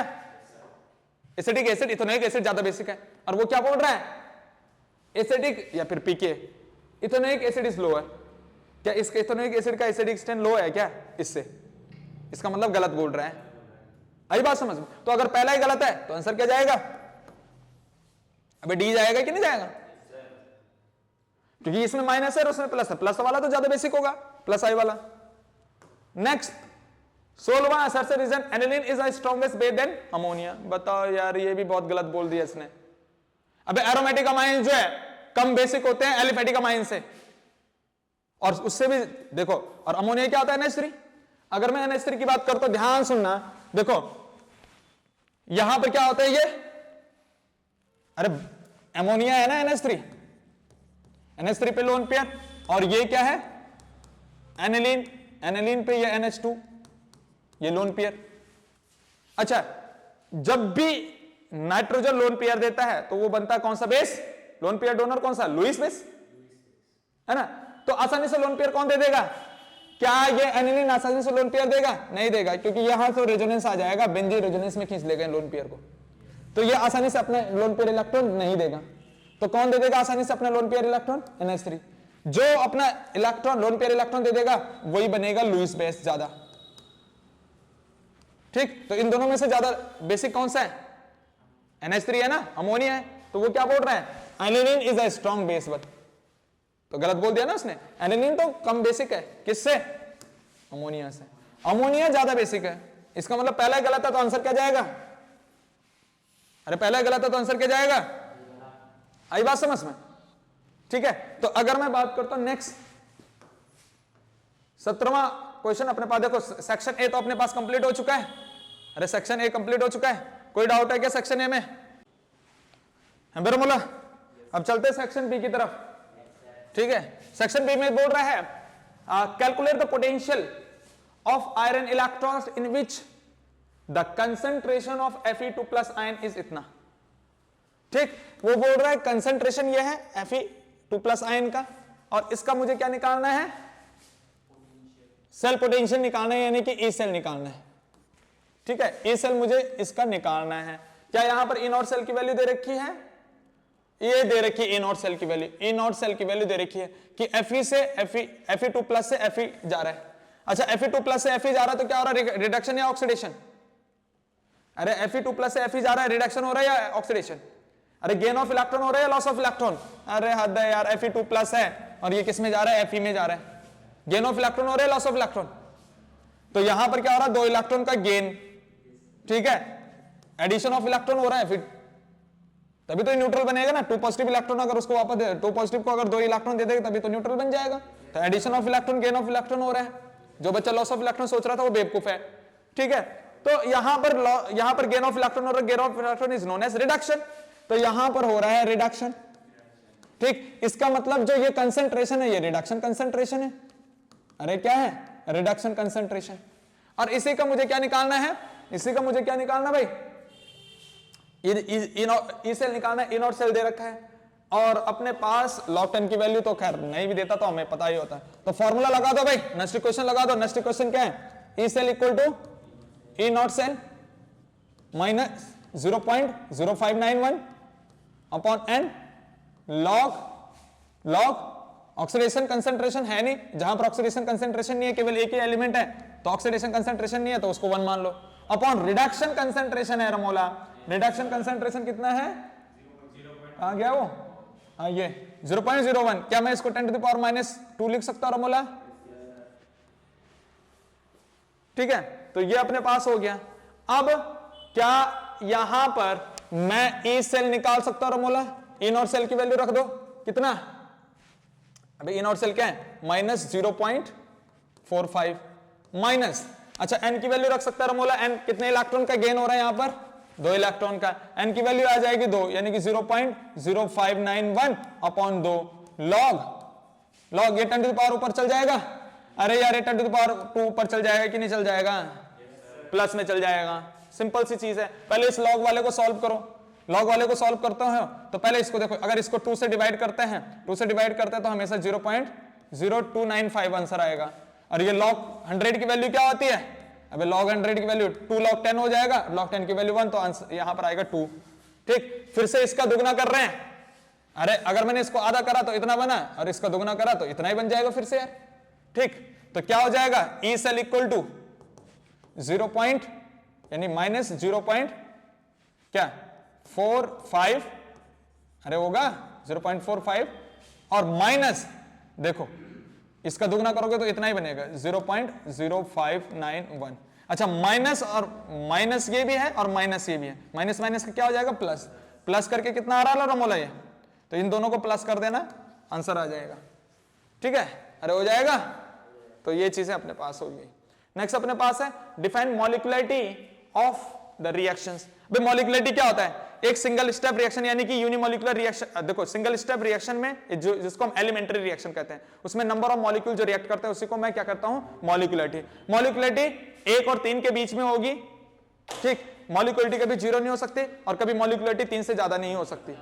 एसिडिक एसिड, इथेनोइक एसिड ज्यादा बेसिक है। और वो क्या बोल रहा है? एसिडिक या फिर पीके, इथेनोइक एसिड इज लोअर। क्या इसका इथेनोइक एसिड का एसिडिक स्ट्रेंथ लो है क्या इससे? इसका मतलब गलत बोल रहा है। आई बात समझ में? तो अगर पहला ही गलत है तो आंसर क्या जाएगा? अबे डी जाएगा कि नहीं जाएगा? क्योंकि इसमें माइनस है और उसमें प्लस है, प्लस वाला तो ज्यादा बेसिक होगा, प्लस आई वाला। नेक्स्ट 16वां assertion reason, aniline is the strongest base than ammonia. बताओ यार, ये भी बहुत गलत बोल दिया इसने। अबे एरोमेटिक अमाइन जो है कम बेसिक होते हैं एलिफेटिक अमाइन से, और उससे भी देखो। और अमोनिया क्या होता है? NH3। अगर मैं NH3 की बात करता हूं, ध्यान सुनना, देखो यहां पर क्या होता है? ये अरे अमोनिया है ना NH3 पे लोन पेयर, और ये क्या है? एनिलीन। एनिलीन पे ये NH2, ये लोन पेयर। अच्छा, जब भी नाइट्रोजन लोन पेयर देता है तो वो बनता है कौन सा बेस? लोन पेयर डोनर कौन सा? लुईस बेस, है ना? तो आसानी से लोन पेयर कौन दे देगा? क्या ये एनिलीन आसानी से लोन पेयर देगा? नहीं देगा, क्योंकि यहां तो रेजोनेंस आ जाएगा, बेंजीन रेजोनेंस में खींच लेगा लोन पेयर को। तो ये आसानी से अपने लोन पेयर इलेक्ट्रॉन नहीं देगा। तो कौन दे देगा आसानी से अपना लोन पेयर इलेक्ट्रॉन? NH3। जो अपना इलेक्ट्रॉन लोन पेयर इलेक्ट्रॉन दे देगा वही बनेगा लुईस बेस ज्यादा। ठीक, तो इन दोनों में से ज्यादा बेसिक कौन सा है? NH3 है ना, अमोनिया है। तो वो क्या बोल रहा है? Aniline is a strong base. But तो गलत बोल दिया ना उसने। एनिलीन तो कम बेसिक है, किससे? अमोनिया से। अमोनिया ज्यादा बेसिक है। इसका मतलब पहला ही गलत है, तो आंसर क्या जाएगा? अरे पहला ही गलत है तो आंसर क्या जाएगा? आई बात समझ में? ठीक है, तो अगर मैं बात करता हूं नेक्स्ट 17वां क्वेश्चन अपने पास, देखो सेक्शन ए तो अपने पास कंप्लीट हो चुका है। अरे सेक्शन ए कंप्लीट हो चुका है, कोई डाउट है क्या सेक्शन ए में? है बेरमोला? अब चलते हैं सेक्शन बी की तरफ। ठीक है, सेक्शन बी में बोल रहा है calculate the potential of iron electrons in which the concentration of Fe2+ ion is इतना। ठीक, वो बोल रहा है कंसंट्रेशन ये है Fe2+ आयन का, और इसका मुझे क्या निकालना है? सेल पोटेंशियल निकालना है, यानी कि ई सेल निकालना है। ठीक है, ई सेल मुझे इसका निकालना है। क्या यहां पर ई नॉट सेल की वैल्यू दे रखी है? ये दे रखी है ई नॉट सेल की वैल्यू। ई नॉट सेल की वैल्यू दे रखी है कि Fe से Fe2+ से Fe जा रहा है। अच्छा, Fe2+ से Fe जा रहा है तो क्या हो रहा है? रिडक्शन या ऑक्सीडेशन? अरे Fe2+ से Fe जा रहा है, रिडक्शन हो रहा है या ऑक्सीडेशन? अरे गेन ऑफ इलेक्ट्रॉन हो रहा है या लॉस ऑफ इलेक्ट्रॉन? अरे हद है यार, Fe2+ है और ये किस में जा रहा है? Fe में जा रहा है। गेन ऑफ इलेक्ट्रॉन हो रहा है, लॉस ऑफ इलेक्ट्रॉन? तो यहां पर क्या हो रहा है? 2 इलेक्ट्रॉन का गेन। ठीक है, एडिशन ऑफ इलेक्ट्रॉन हो रहा है, फिर तभी तो न्यूट्रल बनेगा ना। 2 पॉजिटिव इलेक्ट्रॉन अगर उसको वापस दे, 2 पॉजिटिव को अगर 2 इलेक्ट्रॉन दे देगा तभी तो न्यूट्रल बन जाएगा। तो addition of electron, gain of electron हो रहा है। जो बच्चा लॉस ऑफ इलेक्ट्रॉन सोच रहा था वो बेवकूफ है। ठीक है, तो यहां पर गेन ऑफ इलेक्ट्रॉन हो रहा है, gain of electron is known as reduction. तो यहां पर हो रहा है रिडक्शन। ठीक, इसका मतलब जो ये कंसंट्रेशन है ये रिडक्शन कंसंट्रेशन है। अरे क्या है? Reduction concentration. और इसी का मुझे क्या निकालना है? इसी का मुझे क्या निकालना भाई? ई सेल निकालना है। ई नॉट सेल दे रखा है और अपने पास log 10 की वैल्यू तो खैर नहीं भी देता तो हमें पता ही होता है। तो फॉर्मूला लगा दो भाई, नेक्स्ट क्वेश्चन लगा दो। नेक्स्ट क्वेश्चन क्या है? E cell equal to E not cell minus 0.0591 upon n log oxidation concentration है नहीं, जहां पर ऑक्सीडेशन कंसंट्रेशन नहीं है, केवल एक ही एलिमेंट है तो ऑक्सीडेशन कंसंट्रेशन नहीं है तो उसको 1 मान लो, अपॉन रिडक्शन कंसंट्रेशन है रमोला, रिडक्शन कंसंट्रेशन कितना है, आ गया वो, हाँ ये 0.01, क्या मैं इसको 10⁻⁻² लिख सकता हूं रमोला? ठीक है, तो ये अपने पास हो गया। अब क्या यहां पर मैं ई सेल निकाल सकता हूं रमोला? ई नॉट सेल की वैल्यू रख दो, कितना, अभी ई नॉट सेल क्या है, -0.45 माइनस, अच्छा एन की वैल्यू रख सकता है रमोला, एन कितने इलेक्ट्रॉन का गेन हो रहा है यहां पर, 2 इलेक्ट्रॉन का, एन की वैल्यू आ जाएगी 2 यानी कि 0.0591 अपॉन 2 लॉग ये 10⁻² ऊपर चल जाएगा, अरे यार ये 10⁻² ऊपर चल जाएगा कि नहीं चल जाएगा, प्लस में चल जाएगा, सिंपल सी चीज है। पहले इस लॉग वाले को सॉल्व करो, लॉग वाले को सॉल्व करते हो तो पहले इसको देखो, अगर इसको 2 से डिवाइड करते हैं, 2 से डिवाइड करते हैं तो हमेशा 0.0295 आंसर आएगा, और ये लॉग 100 की वैल्यू क्या होती है, अबे log 100 की वैल्यू 2 log 10 हो जाएगा, log 10 की वैल्यू 1 तो आंसर यहां पर आएगा 2। ठीक, फिर से इसका दुगना कर रहे हैं, अरे अगर मैंने इसको आधा करा तो इतना बना और इसका दुगना करा तो इतना ही बन जाएगा फिर से यार। ठीक, तो क्या हो जाएगा, ई सेल इक्वल टू 0. यानी माइनस 0. क्या 45, अरे होगा 0.45 और माइनस देखो इसका दुगना करोगे तो इतना ही बनेगा 0.0591। अच्छा माइनस और माइनस ये भी है और माइनस ये भी है, माइनस माइनस का क्या हो जाएगा प्लस, प्लस करके कितना आ रहा रमोला ये, तो इन दोनों को प्लस कर देना आंसर आ जाएगा। ठीक है, अरे हो जाएगा, तो ये चीजें अपने पास होगी। नेक्स्ट अपने पास है डिफाइन मॉलिक्युलरिटी ऑफ द रिएक्शंस। भाई मॉलिक्युलरिटी क्या होता है, एक सिंगल स्टेप रिएक्शन यानी कि यूनिमोलिकुलर रिएक्शन। देखो सिंगल स्टेप रिएक्शन में जो जिसको हम एलिमेंट्री रिएक्शन कहते हैं, उसमें नंबर ऑफ मॉलिक्यूल जो रिएक्ट करते हैं उसी को मैं क्या करता हूं, मॉलिक्युलरिटी। मॉलिक्युलरिटी 1 और 3 के बीच में होगी। ठीक, मॉलिक्युलरिटी कभी 0 नहीं हो सकती और कभी मॉलिक्युलरिटी 3 से ज्यादा नहीं हो सकती।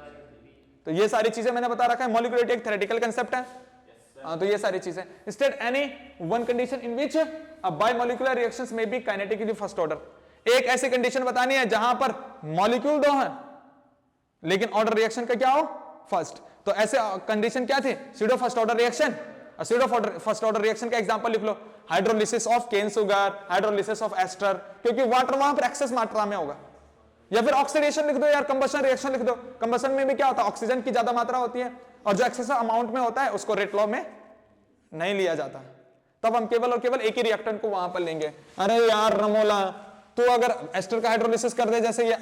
तो ये सारी चीजें मैंने बता रखा है। मॉलिक्युलरिटी एक थ्योरेटिकल कांसेप्ट है, तो ये सारी चीजें। State any one condition in which a bimolecular reactions में बी काइनेटिकली फर्स्ट ऑर्डर। एक ऐसी कंडीशन बतानी है जहां पर मॉलिक्यूल 2 है लेकिन ऑर्डर रिएक्शन का क्या हो, फर्स्ट। तो ऐसे कंडीशन क्या थी, pseudo first order reaction. Pseudo first order reaction का एग्जांपल लिख लो, hydrolysis of cane sugar, hydrolysis of ester, क्योंकि वाटर वहां पर एक्सेस मात्रा में होगा। या फिर ऑक्सीडेशन लिख दो यार, कंबशन रिएक्शन लिख दो। कंबशन में भी क्या होता है, ऑक्सीजन की ज्यादा मात्रा होती है और जो एक्सेस अमाउंट में होता है उसको रेट लॉ में नहीं लिया जाता, तब हम केवल और केवल एक ही रिएक्टेंट को वहां पर लेंगे। अरे यार रमोला, तो अगर एस्टर का हाइड्रोलिसिस कर दे, जैसे ये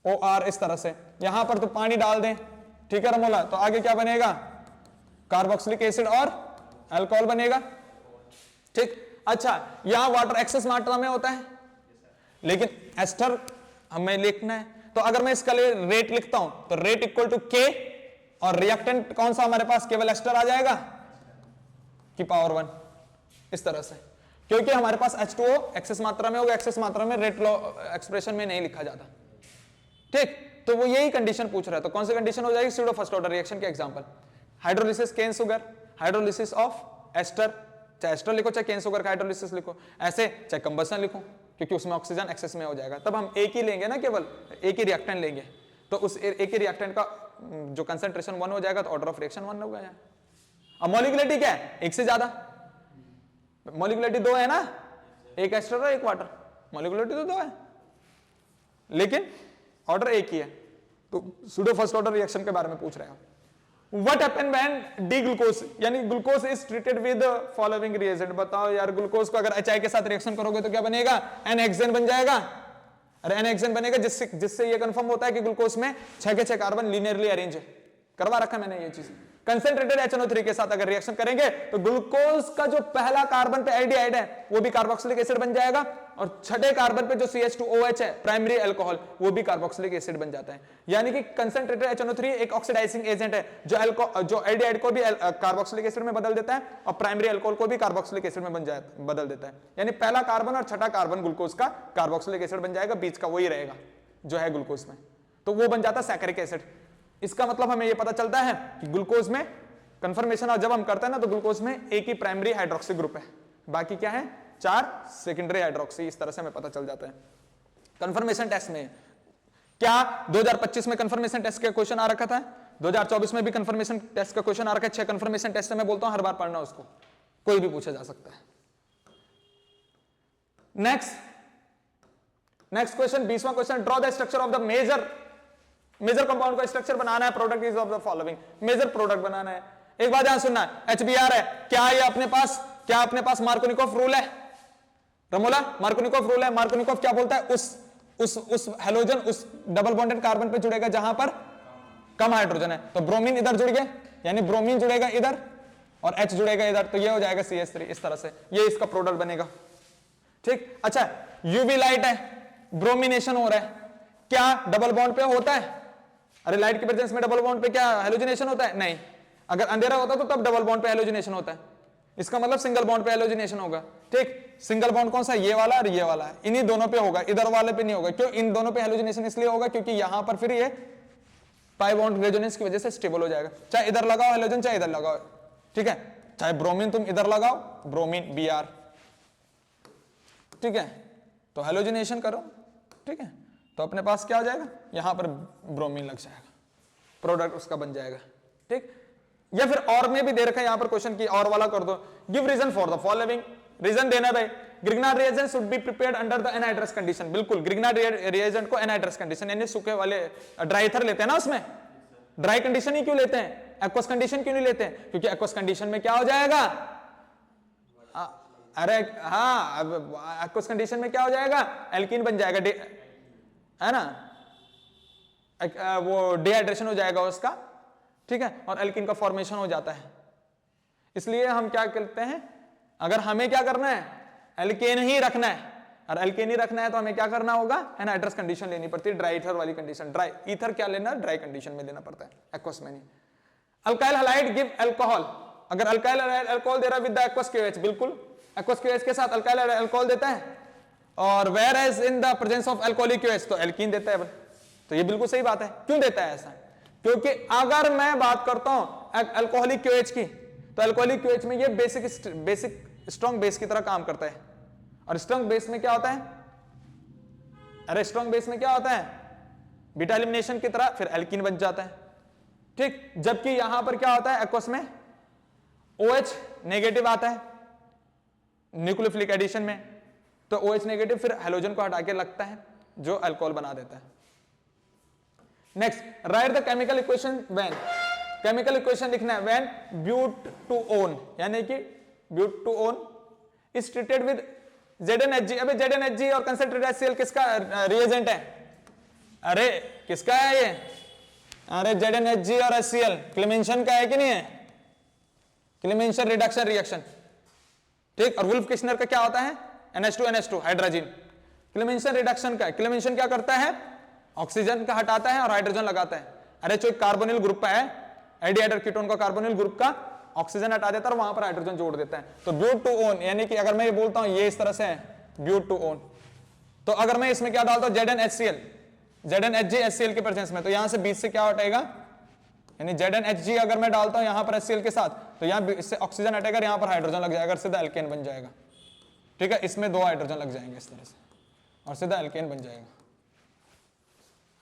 ROR इस तरह से, यहां पर तो पानी डाल दें, ठीक है रमोला, तो आगे क्या बनेगा, कार्बोक्सिलिक एसिड और अल्कोहल बनेगा। ठीक, अच्छा यहां वाटर एक्सेस मात्रा में होता है लेकिन एस्टर हमें लिखना है, तो अगर मैं इसका रेट लिखता हूं तो रेट इक्वल टू K और रिएक्टेंट कौन सा हमारे पास, केवल एस्टर आ जाएगा की पावर 1 इस तरह से, क्योंकि हमारे पास H2O एक्सेस मात्रा में होगा, एक्सेस मात्रा में रेट लॉ एक्सप्रेशन में नहीं लिखा जाता। ठीक, तो वो यही कंडीशन पूछ रहा है, तो कौन सी कंडीशन हो जाएगी, स्यूडो फर्स्ट ऑर्डर रिएक्शन के example, hydrolysis cane sugar, hydrolysis of ester, चाहे एस्टर लिखो चाहे केन सुगर का हाइड्रोलिसिस लिखो, ऐसे चाहे कंबशन लिखो, क्योंकि उसमें ऑक्सीजन एक्सेस में हो जाएगा। तब हम एक ही लेंगे ना, केवल एक ही रिएक्टेंट लेंगे, तो उस एक ही रिएक्टेंट का जो कंसंट्रेशन 1 हो जाएगा तो ऑर्डर ऑफ रिएक्शन 1 होगा। अब मॉलिक्युलरिटी क्या है, एक से ज्यादा, मॉलिक्युलरिटी 2 है ना, एक एस्टर और एक वाटर, मॉलिक्युलरिटी तो 2 है लेकिन ऑर्डर एक ही है। तो सूडो फर्स्ट ऑर्डर रिएक्शन के बारे में पूछ रहे हैं। What happen when D glucose, यानी glucose is treated with following reagent. बताओ यार, ग्लूकोज को अगर HI के साथ रिएक्शन करोगे तो क्या बनेगा, N-हेक्सेन बन जाएगा। अरे N-हेक्सेन बनेगा जिससे ये कंफर्म होता है कि ग्लूकोज में 6 के 6 कार्बन लीनियरली अरेंज है, करवा रखा मैंने ये चीज। कंसंट्रेटेड HNO3 के साथ अगर रिएक्शन करेंगे तो ग्लूकोज का जो पहला कार्बन पे एल्डिहाइड है वो भी कार्बोक्सिलिक एसिड बन जाएगा और छठे कार्बन पे जो CH2OH है प्राइमरी अल्कोहल, वो भी कार्बोक्सिलिक एसिड बन जाता है। यानी कि कंसंट्रेटेड HNO3 एक ऑक्सीडाइजिंग एजेंट है जो एल्डिहाइड को भी कार्बोक्सिलिक एसिड में बदल देता है और प्राइमरी अल्कोहल को भी कार्बोक्सिलिक एसिड में बदल देता है। यानी पहला कार्बन और छठा कार्बन ग्लूकोज का कार्बोक्सिलिक एसिड बन जाएगा, बीच का वही रहेगा जो है ग्लूकोज में, तो वो बन जाता है सैकरिक एसिड। इसका मतलब हमें यह पता चलता है कि ग्लूकोज में कंफर्मेशन जब हम करते हैं ना तो ग्लूकोज में एक ही प्राइमरी हाइड्रोक्सी ग्रुप है, बाकी क्या है 4 सेकेंडरी हाइड्रोक्सी, इस तरह से हमें पता चल जाता है। कंफर्मेशन टेस्ट में क्या 2025 में कंफर्मेशन टेस्ट का क्वेश्चन आ रखा था, 2024 में भी कंफर्मेशन टेस्ट का क्वेश्चन आ रखा है। 6 कंफर्मेशन टेस्ट मैं बोलता हूं हर बार पढ़ना, उसको कोई भी पूछा जा सकता है। नेक्स्ट क्वेश्चन, 20वां question, draw the structure of the major compound का स्ट्रक्चर बनाना है, product is of the following, major product बनाना है। एक बात ध्यान सुनना, HBr है, क्या ये अपने पास मार्कोनिकोव रूल है, रमोला मार्कोनिकोव रूल है। मार्कोनिकोव क्या बोलता है, उस हेलोजन उस डबल बॉन्डेड कार्बन पे जुड़ेगा जहां पर कम हाइड्रोजन है। तो ब्रोमीन इधर जुड़ गया, यानी ब्रोमीन जुड़ेगा इधर और H जुड़ेगा इधर, तो ये हो जाएगा CH3। इस तरह से ये इसका प्रोडक्ट बनेगा, ठीक। अच्छा, यूवी लाइट है, ब्रोमिनेशन हो रहा है, क्या डबल बॉन्ड पे होता है? अरे लाइट की प्रेजेंस में डबल बॉन्ड पे क्या हेलोजिनेशन होता है? नहीं। अगर अंधेरा होता तो तब डबल बॉन्ड पे हेलोजिनेशन होता है, इसका मतलब सिंगल बॉन्ड पे हेलोजिनेशन होगा, ठीक। सिंगल बॉन्ड कौन सा, ये वाला और ये वाला, इन्हीं दोनों पे होगा, इधर वाले पे नहीं होगा। क्यों? इन दोनों पे हेलोजिनेशन इसलिए होगा क्योंकि यहां पर फिर ये पाई बॉन्ड रेजोनेंस की वजह से स्टेबल हो जाएगा। चाहे इधर लगाओ हेलोजन, चाहे इधर लगाओ, ठीक है। चाहे ब्रोमीन तुम इधर लगाओ, ब्रोमीन Br, ठीक है, तो हेलोजिनेशन करो, ठीक है, तो अपने पास क्या हो जाएगा, यहां पर ब्रोमीन लग जाएगा, प्रोडक्ट उसका बन जाएगा, ठीक। या फिर और में भी दे रखा है यहां पर क्वेश्चन की, और वाला कर दो, give reason for the following, reason देना भाई, Grignard reagent should be prepared under the anhydrous condition. बिल्कुल, ग्रिग्नार्ड रिएजेंट को एनहाइड्रस कंडीशन यानी सूखे वाले ड्राई ईथर लेते हैं ना, उसमें ड्राई कंडीशन ही क्यों लेते हैं, एक्वस कंडीशन क्यों नहीं लेते हैं? क्योंकि एक्वस कंडीशन में क्या हो जाएगा, अरे हाँ, एक्वस कंडीशन में क्या हो जाएगा, एल्कीन बन जाएगा, है ना, वो डिहाइड्रेशन हो जाएगा उसका, ठीक है, और एल्कीन का फॉर्मेशन हो जाता है। इसलिए हम क्या करते हैं, अगर हमें क्या करना है, एल्केन ही रखना है, और एल्केन ही रखना है तो हमें क्या करना होगा, एनहाइड्रस कंडीशन लेनी पड़ती है, ड्राई ईथर वाली कंडीशन। ड्राई ईथर क्या लेना, ड्राई कंडीशन में लेना पड़ता है, एक्वस में नहीं। अल्काइल हैलाइड गिव अल्कोहल, अगर अल्काइल अल्कोहल दे रहा है विद द एक्वस QH, बिल्कुल एक्वस QH के साथ अल्काइल अल्कोहल देता है, और where as in the presence of alcoholic QH तो एल्कीन देता है। तो ये बिल्कुल सही बात है। क्यों देता है ऐसा, क्योंकि अगर मैं बात करता हूं अल्कोहलिक QH की, तो अल्कोहलिक QH में ये बेसिक स्ट्रॉन्ग बेस की तरह काम करता है। और स्ट्रॉन्ग बेस में क्या होता है, अरे स्ट्रॉन्ग बेस में क्या होता है, बीटा एलिमिनेशन की तरह फिर एल्कीन बन जाता है, ठीक। जबकि यहां पर क्या होता है, एक्वस में OH नेगेटिव आता है न्यूक्लियोफिलिक एडिशन में, तो OH नेगेटिव फिर हेलोजन को हटा के लगता है जो अल्कोहल बना देता है। Next, right the chemical equation when, chemical equation लिखना है व्हेन ब्यूटोन, यानी कि ब्यूटोन इज ट्रीटेड विद ZnHg। अबे ZnHg और कंसंट्रेटेड HCl किसका रिएजेंट है, अरे किसका है ये, अरे ZnHg और HCl क्लेमेंशन का है कि नहीं है, क्लेमेंशन रिडक्शन रिएक्शन, ठीक। और वुल्फ किश्नर का क्या होता है, NH2NH2 हाइड्रोजन, क्लेमेंशन रिडक्शन का है। क्लेमेंशन क्या करता है, ऑक्सीजन का हटाता है और हाइड्रोजन लगाता है। अरे जो कार्बोनिल ग्रुप है, एल्डिहाइड और कीटोन का कार्बोनिल ग्रुप का ऑक्सीजन हटा देता है और वहां पर हाइड्रोजन जोड़ देता है। तो ब्यूटोन, यानी कि अगर मैं ये बोलता हूं ये इस तरह से है ब्यूटोन, तो अगर मैं इसमें क्या डालता हूं ZnHCl, ZnHg HCl के प्रेजेंस में, तो यहां से बीच से क्या हटेगा, यानी ZnHg अगर मैं डालता हूं यहां पर HCl के साथ, तो यहां इससे ऑक्सीजन हटेगा, यहां पर हाइड्रोजन लग जाएगा, सीधा एल्केन बन जाएगा, ठीक है। इसमें 2 हाइड्रोजन लग जाएंगे इस तरह से और सीधा एल्केन बन जाएगा।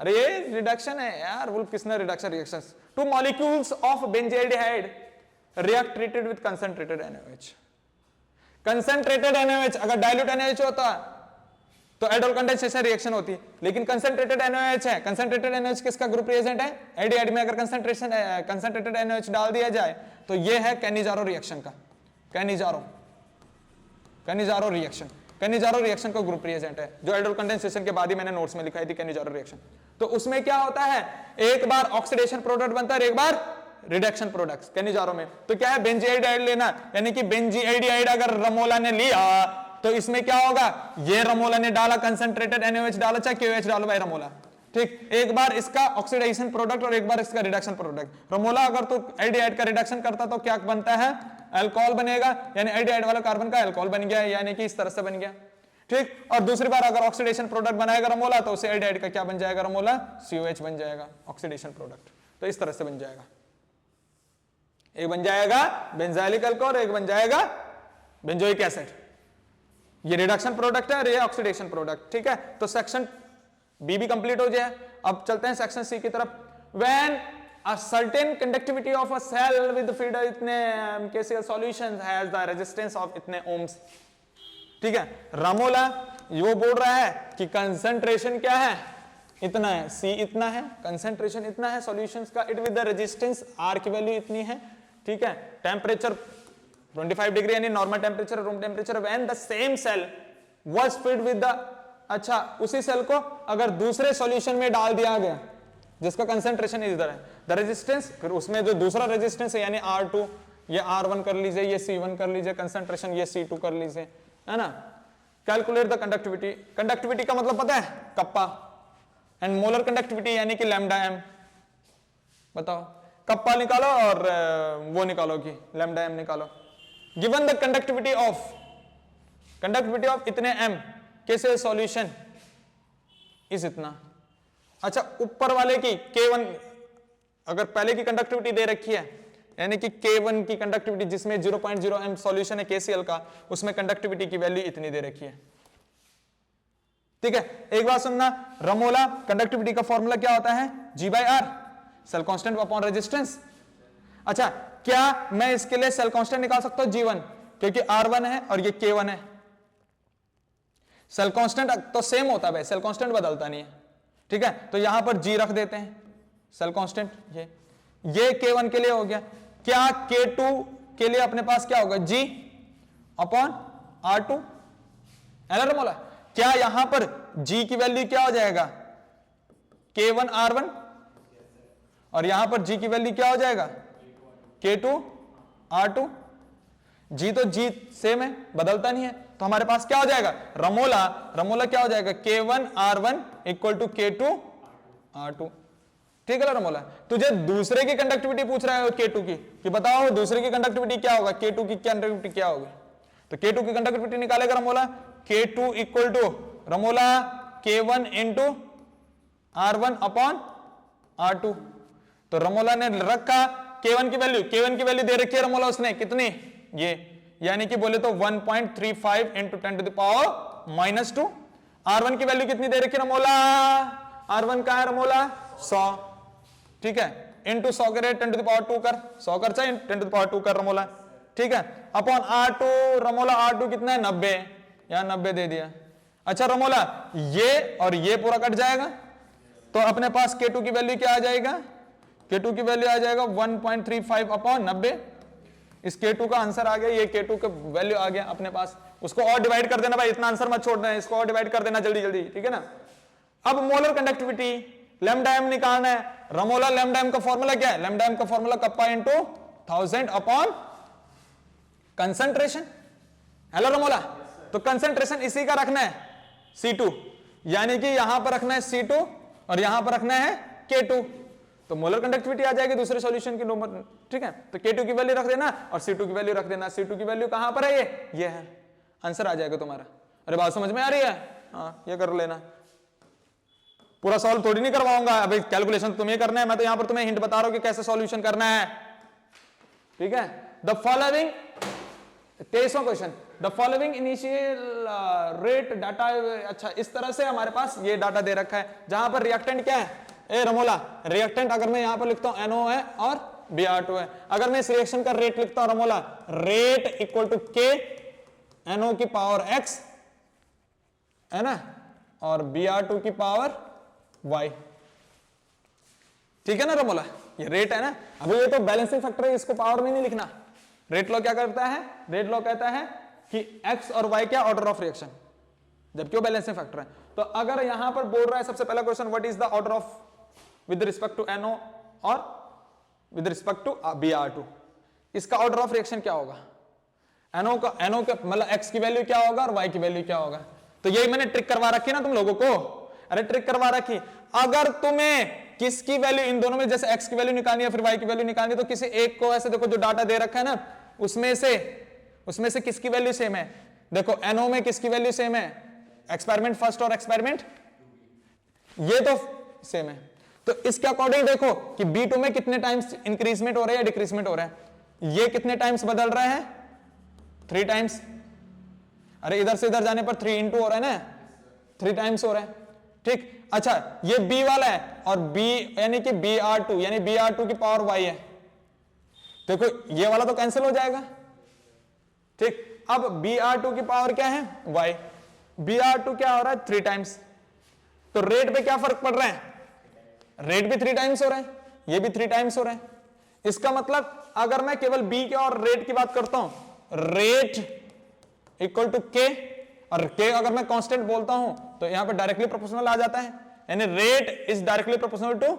अरे ये रिडक्शन है यार, Wolff Kishner reduction reactions. 2 molecules of benzaldehyde react treated with concentrated NaOH। Concentrated NaOH, अगर डाइल्यूट NaOH होता तो एल्डोल कंडेंसेशन रिएक्शन होती है, लेकिन कंसंट्रेटेड NaOH है। कंसंट्रेटेड NaOH किसका ग्रुप रिएजेंट है, एल्डिहाइड में अगर कंसंट्रेटेड NaOH डाल दिया जाए तो ये है कैनिजारो रिएक्शन का, कैनिजारो रिएक्शन, कैनिजारो रिएक्शन का ग्रुप रिएजेंट है, जो एल्डोल कंडेंसेशन के बाद ही मैंने नोट्स में लिखाई थी कैनिजारो रिएक्शन। तो उसमें क्या होता है, एक बार ऑक्सीडेशन प्रोडक्ट बनता है, एक बार रिडक्शन प्रोडक्ट्स कैनिजारो में। तो क्या है, बेंजील्डिहाइड लेना, यानी कि बेंजील्डिहाइड अगर रमोला ने लिया तो इसमें क्या होगा, ये रमोला ने डाला कंसंट्रेटेड NaOH डाला, चाहे QH डालो भाई रमोला, ठीक। एक बार इसका ऑक्सीडेशन प्रोडक्ट और एक बार इसका रिडक्शन प्रोडक्ट। रमोला अगर तो एल्डिहाइड का रिडक्शन करता तो क्या बनता है, अल्कोहल बनेगा, यानी एल्डिहाइड वाला कार्बन का अल्कोहल बन गया, यानी कि इस तरह से बन गया, ठीक। और दूसरी बार अगर ऑक्सीडेशन प्रोडक्ट बनाएगा रमोला तो उसे एल्डिहाइड का क्या बन जाएगा, रमोला COH बन जाएगा, ऑक्सीडेशन प्रोडक्ट। तो इस तरह से बन जाएगा, एक बन जाएगा बेंजाइलिक अल्कोहल, एक बन जाएगा बेंजोइक एसिड, ये रिडक्शन प्रोडक्ट है और ये ऑक्सीडेशन प्रोडक्ट, ठीक है। तो सेक्शन बी भी कंप्लीट हो जाए। अब चलते हैं सेक्शन सी की तरफ। When a certain conductivity of a cell with feed इतने KCl solutions has the resistance of इतने ohms, ठीक है। रामोला वो बोल रहा है कि कंसंट्रेशन क्या है, इतना है, C इतना है, कंसंट्रेशन इतना है सॉल्यूशंस का, it with the resistance R की वैल्यू इतनी है, ठीक है। टेम्परेचर 25 डिग्री यानी normal temperature, room temperature. When the same cell was feed with the, अच्छा उसी सेल को अगर दूसरे सॉल्यूशन में डाल दिया गया जिसका कंसंट्रेशन इधर है, द रेजिस्टेंस, फिर उसमें जो दूसरा रेजिस्टेंस है यानी R2, ये R1 कर लीजिए, ये C1 कर लीजिए, कंसंट्रेशन ये C2 कर लीजिए, है ना। कैलकुलेट द कंडक्टिविटी, कंडक्टिविटी का मतलब पता है कप्पा, एंड मोलर कंडक्टिविटी यानी कि लैम्डा m। बताओ कप्पा निकालो और वो निकालो कि लैम्डा m निकालो। गिवन द कंडक्टिविटी ऑफ इतने m कैसे सॉल्यूशन इस इतना, अच्छा ऊपर वाले की K1 अगर पहले की कंडक्टिविटी दे रखी है यानी कि K1 की कंडक्टिविटी जिसमें 0.0 m सॉल्यूशन है KCl का, उसमें कंडक्टिविटी की वैल्यू इतनी दे रखी है, ठीक है। एक बात सुनना, रमोला कंडक्टिविटी का फॉर्मूला क्या होता है, G/R, cell constant upon resistance. अच्छा क्या मैं इसके लिए सेल कांस्टेंट निकाल सकता हूं G1, क्योंकि R1 है और ये K1 है। सेल कांस्टेंट तो सेम होता है भाई, सेल कांस्टेंट बदलता नहीं है, ठीक है। तो यहां पर G रख देते हैं, सेल कांस्टेंट ये K1 के लिए हो गया। क्या K2 के लिए अपने पास क्या होगा, G अपॉन R2, मोला। क्या यहां पर G की वैल्यू क्या हो जाएगा, K1 R1, और यहां पर G की वैल्यू क्या हो जाएगा, K2 R2। G तो G सेम है, बदलता नहीं है, तो हमारे पास क्या हो जाएगा, रमोला क्या हो जाएगा, K1 R1 equal to K2 R2, ठीक है। रमोला तुझे दूसरे की कंडक्टिविटी पूछ रहा है K2 की, कि बताओ दूसरे की कंडक्टिविटी क्या होगा, K2 की कंडक्टिविटी क्या होगी, तो K2 की कंडक्टिविटी निकालेगा Ramola, K2 equal to Ramola K1 into R1 upon R2। तो रमोला ने रखा K1 की वैल्यू दे रखी है रमोला उसने कितनी, ये यानी कि बोले तो 1.35 into 10 to the power -2। R1 की वैल्यू कितनी दे रखी है रमोला, R1 का है रमोला 100, ठीक है, इंटू 100 के रेट 10 टू द पावर 2 कर, 100 कर चाहे 10 टू द पावर 2 कर रमोला, ठीक है, अपॉन R2, रमोला R2 कितना है 90, यहां 90 दे दिया। अच्छा रमोला ये और ये पूरा कट जाएगा, तो अपने पास K2 की वैल्यू क्या आ जाएगा, K2 की वैल्यू आ जाएगा 1.35 अपॉन 90। इस K2 का आंसर आ गया, ये K2 का वैल्यू आ गया अपने पास। उसको और डिवाइड कर देना भाई, इतना आंसर मत छोड़ना है, इसको और डिवाइड कर देना जल्दी जल्दी, ठीक है ना। अब मोलर कंडक्टिविटी लैम्डा m निकालना है, रमोला लैम्डा m का फॉर्मूला क्या है, लैम्डा m का formula kappa into 1000 upon concentration, hello Ramola. तो कंसंट्रेशन इसी का रखना है C2, यानी कि यहां पर रखना है C2 और यहां पर रखना है K2, तो मोलर कंडक्टिविटी आ जाएगी दूसरे सॉल्यूशन की नंबर, ठीक है। तो K2 की वैल्यू रख देना और C2 की वैल्यू रख देना। C2 की वैल्यू कहां पर है, ये है, आंसर आ जाएगा तुम्हारा। अरे बात समझ में आ रही है, हाँ ये कर लेना। पूरा सॉल्व थोड़ी नहीं करवाऊंगा, अभी कैलकुलेशन तुम्हें करना है, मैं तो यहां पर तुम्हें हिंट बता रहा हूं कि कैसे सॉल्यूशन करना है, ठीक है। द फॉलोइंग 23वां question, the following initial rate data, अच्छा इस तरह से हमारे पास ये डाटा दे रखा है, जहां पर रिएक्टेंट क्या है, ए रमोला रिएक्टेंट अगर मैं यहां पर लिखता हूं NO है और Br2 है, अगर मैं इस रिएक्शन का रेट लिखता हूं Ramola, rate equal to K NO की पावर X है ना, और Br2 की पावर Y, ठीक है ना रमोला, ये रेट है ना। अभी ये तो बैलेंसिंग फैक्टर है, इसको पावर में नहीं लिखना। रेट लॉ क्या करता है, रेट लॉ कहता है कि X और Y क्या ऑर्डर ऑफ रिएक्शन, जबकि वो बैलेंसिंग फैक्टर है। तो अगर यहां पर बोल रहा है सबसे पहला question, what is the order of with respect to NO और विद रिस्पेक्ट टू Br2, इसका ऑर्डर ऑफ रिएक्शन क्या होगा, NO का मतलब X की वैल्यू क्या होगा और Y की वैल्यू क्या होगा। तो यही मैंने ट्रिक करवा रखी ना तुम लोगों को, अरे ट्रिक करवा रखी। अगर तुम्हें किसकी वैल्यू इन दोनों में, जैसे X की वैल्यू निकालनी है फिर Y की वैल्यू निकालनी है, तो किसी एक को ऐसे देखो जो डाटा दे रखा है ना, उसमें से किसकी वैल्यू सेम है, देखो NO में किसकी वैल्यू सेम है, एक्सपेरिमेंट फर्स्ट और एक्सपेरिमेंट ये तो सेम है। तो इसके अकॉर्डिंग देखो कि B2 में कितने टाइम्स इंक्रीजमेंट हो रहा है या डिक्रीजमेंट हो रहा है, ये कितने टाइम्स बदल रहा है, 3 टाइम्स। अरे इधर से इधर जाने पर 3 इंटू हो रहा है ना, 3 टाइम्स हो रहा है। ठीक, अच्छा ये b वाला है और b यानी कि br2 यानी br2 की पावर y है। देखो ये वाला तो कैंसिल हो जाएगा। ठीक, अब br2 की पावर क्या है y, br2 क्या हो रहा है 3 टाइम्स। तो रेट पे क्या फर्क पड़ रहा है, रेट भी 3 टाइम्स हो रहा है, ये भी 3 टाइम्स हो रहा है। इसका मतलब अगर मैं केवल b के और रेट की बात करता हूं, रेट इक्वल टू k, और k अगर मैं कांस्टेंट बोलता हूं तो यहां पे डायरेक्टली प्रोपोर्शनल आ जाता है, यानी rate is directly proportional to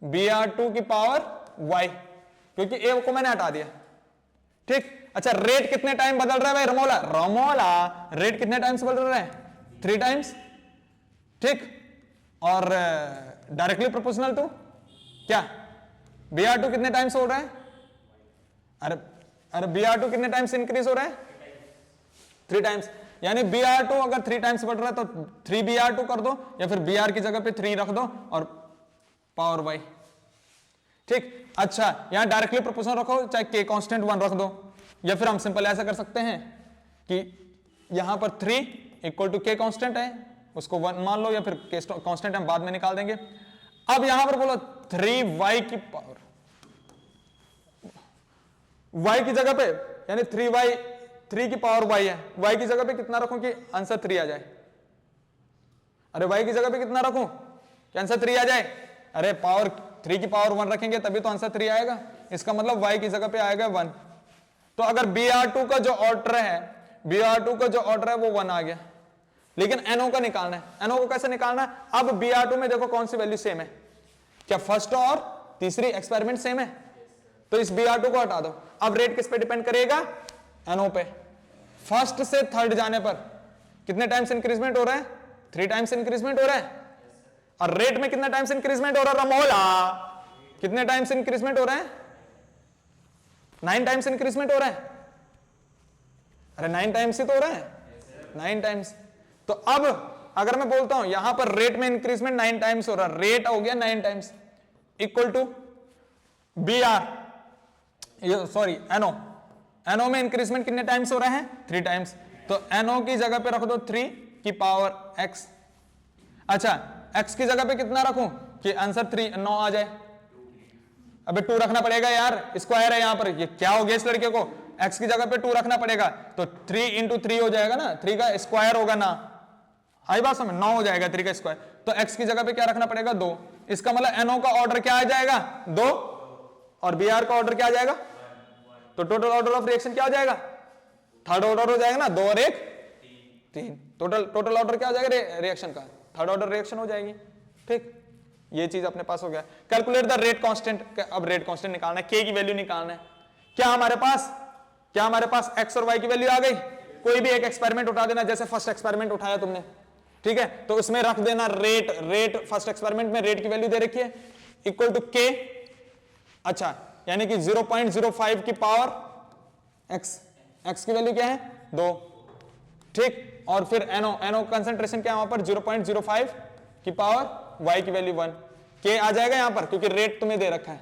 br2 की पावर y, क्योंकि a को मैंने हटा दिया। ठीक, अच्छा रेट कितने टाइम बदल रहा है भाई रमोला, रमोला रेट कितने टाइम्स बदल रहा है 3 टाइम्स। ठीक, और डायरेक्टली प्रोपोर्शनल टू क्या br2 कितने टाइम्स हो रहा है, अरे br2 कितने टाइम्स इंक्रीज हो रहा है 3 टाइम्स, यानी br2 अगर 3 टाइम्स बढ़ रहा है तो 3br2 कर दो, या फिर br की जगह पे 3 रख दो और पावर y। ठीक, अच्छा यहां डायरेक्टली प्रोपोर्शनल रखो, चाहे k कांस्टेंट 1 रख दो, या फिर हम सिंपल ऐसा कर सकते हैं कि यहां पर 3 इक्वल टू k कांस्टेंट है उसको 1 मान लो, या फिर k कांस्टेंट हम बाद में निकाल देंगे। अब यहां पर बोलो 3y की पावर, y की जगह पे यानी 3 की पावर y है, y की जगह पे कितना रखूं कि आंसर 3 आ जाए, अरे y की जगह पे कितना रखूं कि आंसर 3 आ जाए, अरे पावर 3 की पावर 1 रखेंगे तभी तो आंसर 3 आएगा, इसका मतलब y की जगह पे आएगा 1। तो अगर br2 का जो ऑर्डर है, br2 का जो ऑर्डर है वो 1 आ गया, लेकिन NO का निकालना है। NO को कैसे निकालना है, अब br2 में देखो कौन सी वैल्यू सेम है, क्या फर्स्ट और तीसरी एक्सपेरिमेंट सेम है, तो इस br2 को हटा दो। अब रेट किस पे डिपेंड करेगा, NO पे। फर्स्ट से थर्ड जाने पर कितने टाइम्स इंक्रीजमेंट हो रहा है 3 टाइम्स इंक्रीजमेंट हो रहा है, और रेट में कितने टाइम्स इंक्रीजमेंट हो रहा है रमोला, कितने टाइम्स इंक्रीजमेंट हो रहा है 9 टाइम्स इंक्रीजमेंट हो रहा है, अरे 9 टाइम्स ही तो हो रहा है 9 टाइम्स। तो अब अगर मैं बोलता हूं यहां पर रेट में इंक्रीजमेंट 9 टाइम्स हो रहा है, रेट हो गया 9 टाइम्स इक्वल टू NO में इंक्रीजमेंट कितने टाइम्स हो रहा है 3 टाइम्स, तो NO की जगह पे रख दो 3 की पावर x। अच्छा x की जगह पे कितना रखूं कि आंसर 9 आ जाए, अबे 2 रखना पड़ेगा यार, स्क्वायर है यहां पर, ये क्या हो गया इस लड़के को, x की जगह पे 2 रखना पड़ेगा, तो 3 इंटू 3 हो जाएगा ना, 3 का स्क्वायर होगा ना, आई बात समझ, 9 हो जाएगा 3 का स्क्वायर, तो x की जगह पे क्या रखना पड़ेगा 2, इसका मतलब NO का ऑर्डर क्या आ जाएगा 2, और Br का ऑर्डर क्या आ जाएगा, तो टोटल ऑर्डर ऑफ रिएक्शन क्या हो जाएगा, थर्ड ऑर्डर हो जाएगा ना, 2 और 1 3, टोटल ऑर्डर क्या हो जाएगा रिएक्शन का, थर्ड ऑर्डर रिएक्शन हो जाएगी। ठीक, ये चीज अपने पास हो गया। कैलकुलेट द रेट कांस्टेंट, अब रेट कांस्टेंट निकालना है, k की वैल्यू निकालना है। क्या हमारे पास x और y की वैल्यू आ गई, कोई भी एक एक्सपेरिमेंट उठा देना, जैसे फर्स्ट एक्सपेरिमेंट उठाया तुमने, ठीक है, तो उसमें रख देना रेट फर्स्ट एक्सपेरिमेंट में रेट की वैल्यू दे रखी है इक्वल टू k, अच्छा यानी कि 0.05 की पावर x की वैल्यू क्या है 2, ठीक, और फिर NO कंसंट्रेशन क्या है वहां पर 0.05 की पावर y की वैल्यू 1, k आ जाएगा यहां पर क्योंकि रेट तुम्हें दे रखा है,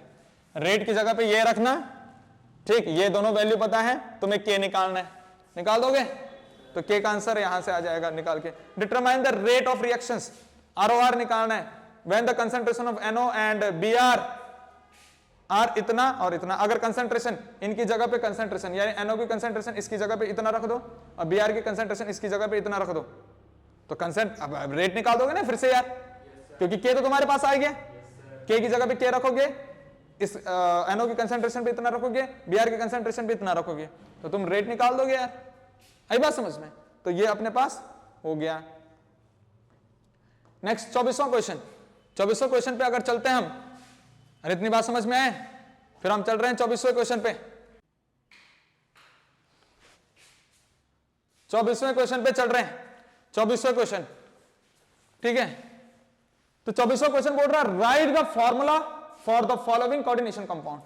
रेट की जगह पे ये रखना, ठीक, ये दोनों वैल्यू पता है, तुम्हें k निकालना है, निकाल दोगे तो k का आंसर यहां से आ जाएगा निकाल के। Determine the rate of reactions, ROR निकालना है, when the concentration of NO and Br are इतना और इतना, अगर कंसंट्रेशन इनकी जगह पे कंसंट्रेशन यानी NO की कंसंट्रेशन इसकी जगह पे इतना रख दो और Br की कंसंट्रेशन इसकी जगह पे इतना रख दो, तो अब रेट निकाल दोगे ना फिर से यार, क्योंकि k तो तुम्हारे पास आ गया, k की जगह पे k रखोगे, इस NO की कंसंट्रेशन पे इतना रखोगे, Br की कंसंट्रेशन पे इतना रखोगे, तो तुम रेट निकाल दोगे यार, आई बात समझ में, तो ये अपने पास हो गया। नेक्स्ट 24वां क्वेश्चन पे अगर चलते हैं हम, अरे इतनी बात समझ में आए, फिर हम चल रहे हैं 24वें क्वेश्चन पे। 24वें क्वेश्चन पे चल रहे हैं, 24वां क्वेश्चन, ठीक है, तो 24वां क्वेश्चन बोल रहा है right the formula for the following coordination compound.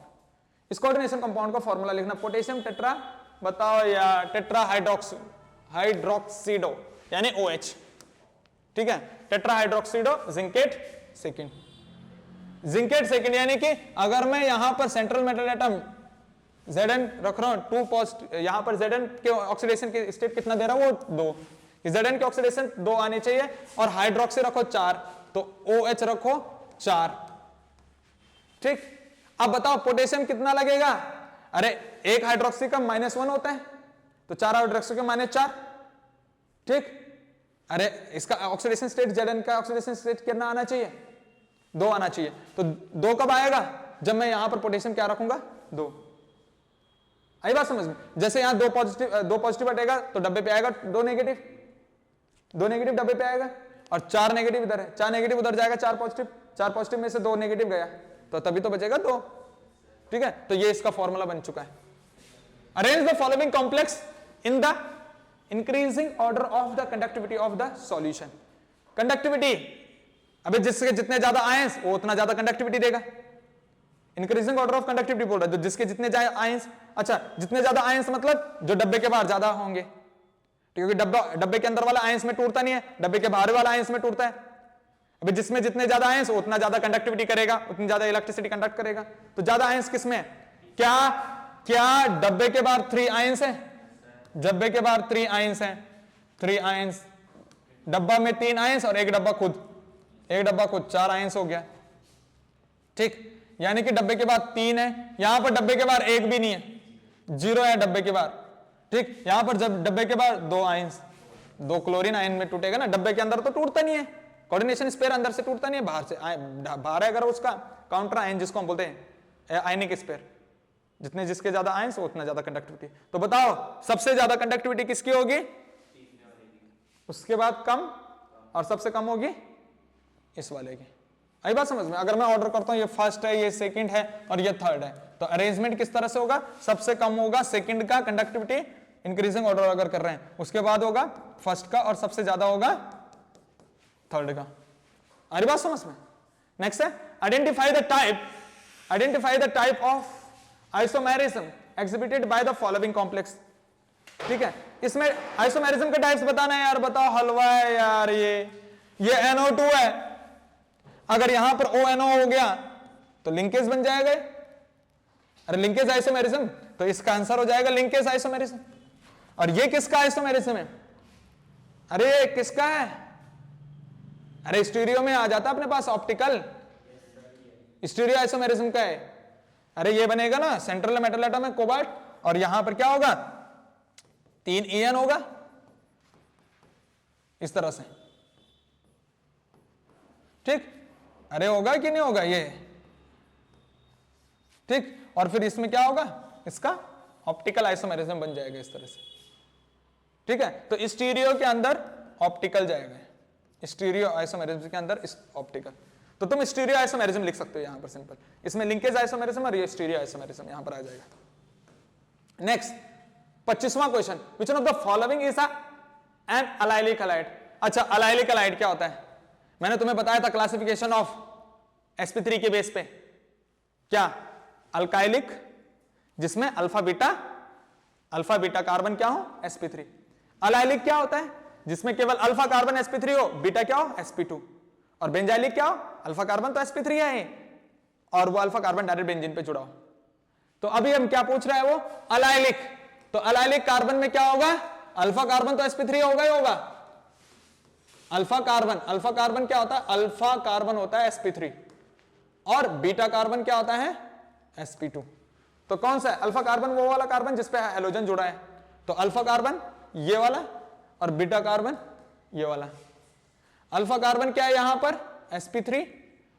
इस कोऑर्डिनेशन कंपाउंड का फॉर्मूला लिखना, पोटेशियम टेट्रा बताओ या टेट्रा हाइड्रोक्सीडो यानी OH, ठीक है, टेट्रा हाइड्रोक्सीडो जिंकेट सेकेंड, यानी कि अगर मैं यहां पर सेंट्रल मेटल एटम Zn रख रहा हूं 2 पॉजिटिव, यहां पर Zn के ऑक्सीडेशन की स्टेट कितना दे रहा हूं वो 2, Zn के ऑक्सीडेशन 2 आने चाहिए और हाइड्रोक्सी रखो 4, तो OH रखो 4। ठीक, अब बताओ पोटेशियम कितना लगेगा? अरे एक हाइड्रोक्सी का -1 होता है, तो 4 हाइड्रोक्सी का -4। ठीक, अरे इसका ऑक्सीडेशन स्टेट Zn का ऑक्सीडेशन स्टेट कितना आना चाहिए? 2 आना चाहिए। तो 2 कब आएगा? जब मैं यहां पर पोटेशियम क्या रखूंगा? 2। आई बात समझ में? जैसे यहां 2 पॉजिटिव हटेगा तो डब्बे पे आएगा 2 नेगेटिव, 2 नेगेटिव डब्बे पे आएगा, और 4 नेगेटिव इधर है, 4 नेगेटिव उधर जाएगा, 4 पॉजिटिव में से 2 नेगेटिव गया, तो तभी तो बचेगा 2। ठीक है, तो ये इसका फॉर्मूला बन चुका है। Arrange the following complex in the increasing order of the conductivity of the solution. Conductivity, अबे जिसके जितने ज्यादा आयंस वो उतना ज्यादा कंडक्टिविटी देगा। इंक्रीजिंग ऑर्डर ऑफ कंडक्टिविटी बोल रहा है, जिसके जितने आयंस, अच्छा जितने ज्यादा आयंस मतलब जो डब्बे के बाहर ज्यादा होंगे, क्योंकि डब्बे के अंदर वाला आयंस में टूटता नहीं है, डब्बे के बाहर वाला आयंस में टूटता है। अभी जिसमें जितने ज्यादा आयंस उतना ज्यादा कंडक्टिविटी करेगा, उतनी ज्यादा इलेक्ट्रिसिटी कंडक्ट करेगा। तो ज्यादा आयंस किसमें है? क्या डब्बे के बाहर 3 आयंस है? डब्बे के बाहर 3 आयंस है, 3 आयंस, डब्बा में 3 आयंस और एक डब्बा खुद, 4 आयंस हो गया। ठीक, यानी कि डब्बे के बाद 3 है, यहां पर डब्बे के बाहर 1 भी नहीं है, 0 है डब्बे के बाहर। ठीक, यहां पर जब डब्बे के बाहर 2 आयंस, 2 क्लोरीन आयन में टूटेगा ना, डब्बे के अंदर तो टूटता नहीं है, कोऑर्डिनेशन स्पेयर अंदर से टूटता नहीं है, बाहर से बाहर है अगर उसका काउंटर आयन जिसको हम बोलते हैं आयनिक स्पेयर, जितने जिसके ज्यादा आयंस उतना ज्यादा कंडक्टिविटी। तो बताओ सबसे ज्यादा कंडक्टिविटी किसकी होगी? उसके बाद कम, और सबसे कम होगी इस वाले की। आई बात समझ में? अगर मैं ऑर्डर करता हूं ये फर्स्ट है, ये सेकंड है और ये थर्ड है, तो अरेंजमेंट किस तरह से होगा? सबसे कम होगा सेकंड का कंडक्टिविटी, इंक्रीजिंग ऑर्डर अगर कर रहे हैं, उसके बाद होगा फर्स्ट का, और सबसे ज्यादा होगा थर्ड का। आ रही बात समझ में? नेक्स्ट है identify the type of isomerism exhibited by the following complex. ठीक है, इसमें आइसोमेरिज्म के टाइप्स बताना है यार। बताओ, हलवा है यार, ये NO2 है, अगर यहां पर ONO हो गया तो लिंकेज बन जाएगा। अरे लिंकेज आइसोमेरिज्म, तो इसका आंसर हो जाएगा लिंकेज आइसोमेरिज्म। और ये किसका आइसोमेरिज्म है? अरे ये किसका है? अरे स्टीरियो में आ जाता अपने पास, ऑप्टिकल स्टीरियो आइसोमेरिज्म का है। अरे ये बनेगा ना सेंट्रल मेटल एटम है कोबाल्ट, और यहां पर क्या होगा? 3 EN होगा इस तरह से। ठीक, अरे होगा कि नहीं होगा ये? ठीक, और फिर इसमें क्या होगा? इसका ऑप्टिकल आइसोमेरिज्म बन जाएगा इस तरह से। ठीक है, तो स्टीरियो के अंदर ऑप्टिकल जाएगा, स्टीरियो आइसोमेरिज्म के अंदर ऑप्टिकल। तो तुम स्टीरियो आइसोमेरिज्म लिख सकते हो यहां पर सिंपल, इसमें लिंकेज आइसोमेरिज्म और ये स्टीरियो आइसोमेरिज्म यहां पर आ जाएगा। नेक्स्ट 25वां question, which one of the following is an allylic halide. अच्छा, अलाइलिक हैलाइड क्या होता है? मैंने तुम्हें बताया था क्लासिफिकेशन ऑफ sp3 के बेस पे, क्या? अल्काइलिक, जिसमें अल्फा बीटा कार्बन क्या हो? sp3। अलाइलिक क्या होता है? जिसमें केवल अल्फा कार्बन sp3 हो, बीटा क्या हो? sp2। और बेंजाइलिक क्या हो? अल्फा कार्बन तो sp3 है और वो अल्फा कार्बन डायरेक्ट बेंजीन पे जुड़ा हो। तो अभी हम क्या पूछ रहा है? वो अलाइलिक। तो अलाइलिक कार्बन में क्या होगा? अल्फा कार्बन तो sp3 होगा ही होगा। अल्फा कार्बन क्या होता है? अल्फा कार्बन होता है sp3, और बीटा कार्बन क्या होता है? sp2। तो कौन सा है अल्फा कार्बन? वो वाला कार्बन जिसपे हैलोजन जुड़ा है। तो अल्फा कार्बन ये वाला, और बीटा कार्बन ये वाला। अल्फा कार्बन क्या है यहां पर? sp3,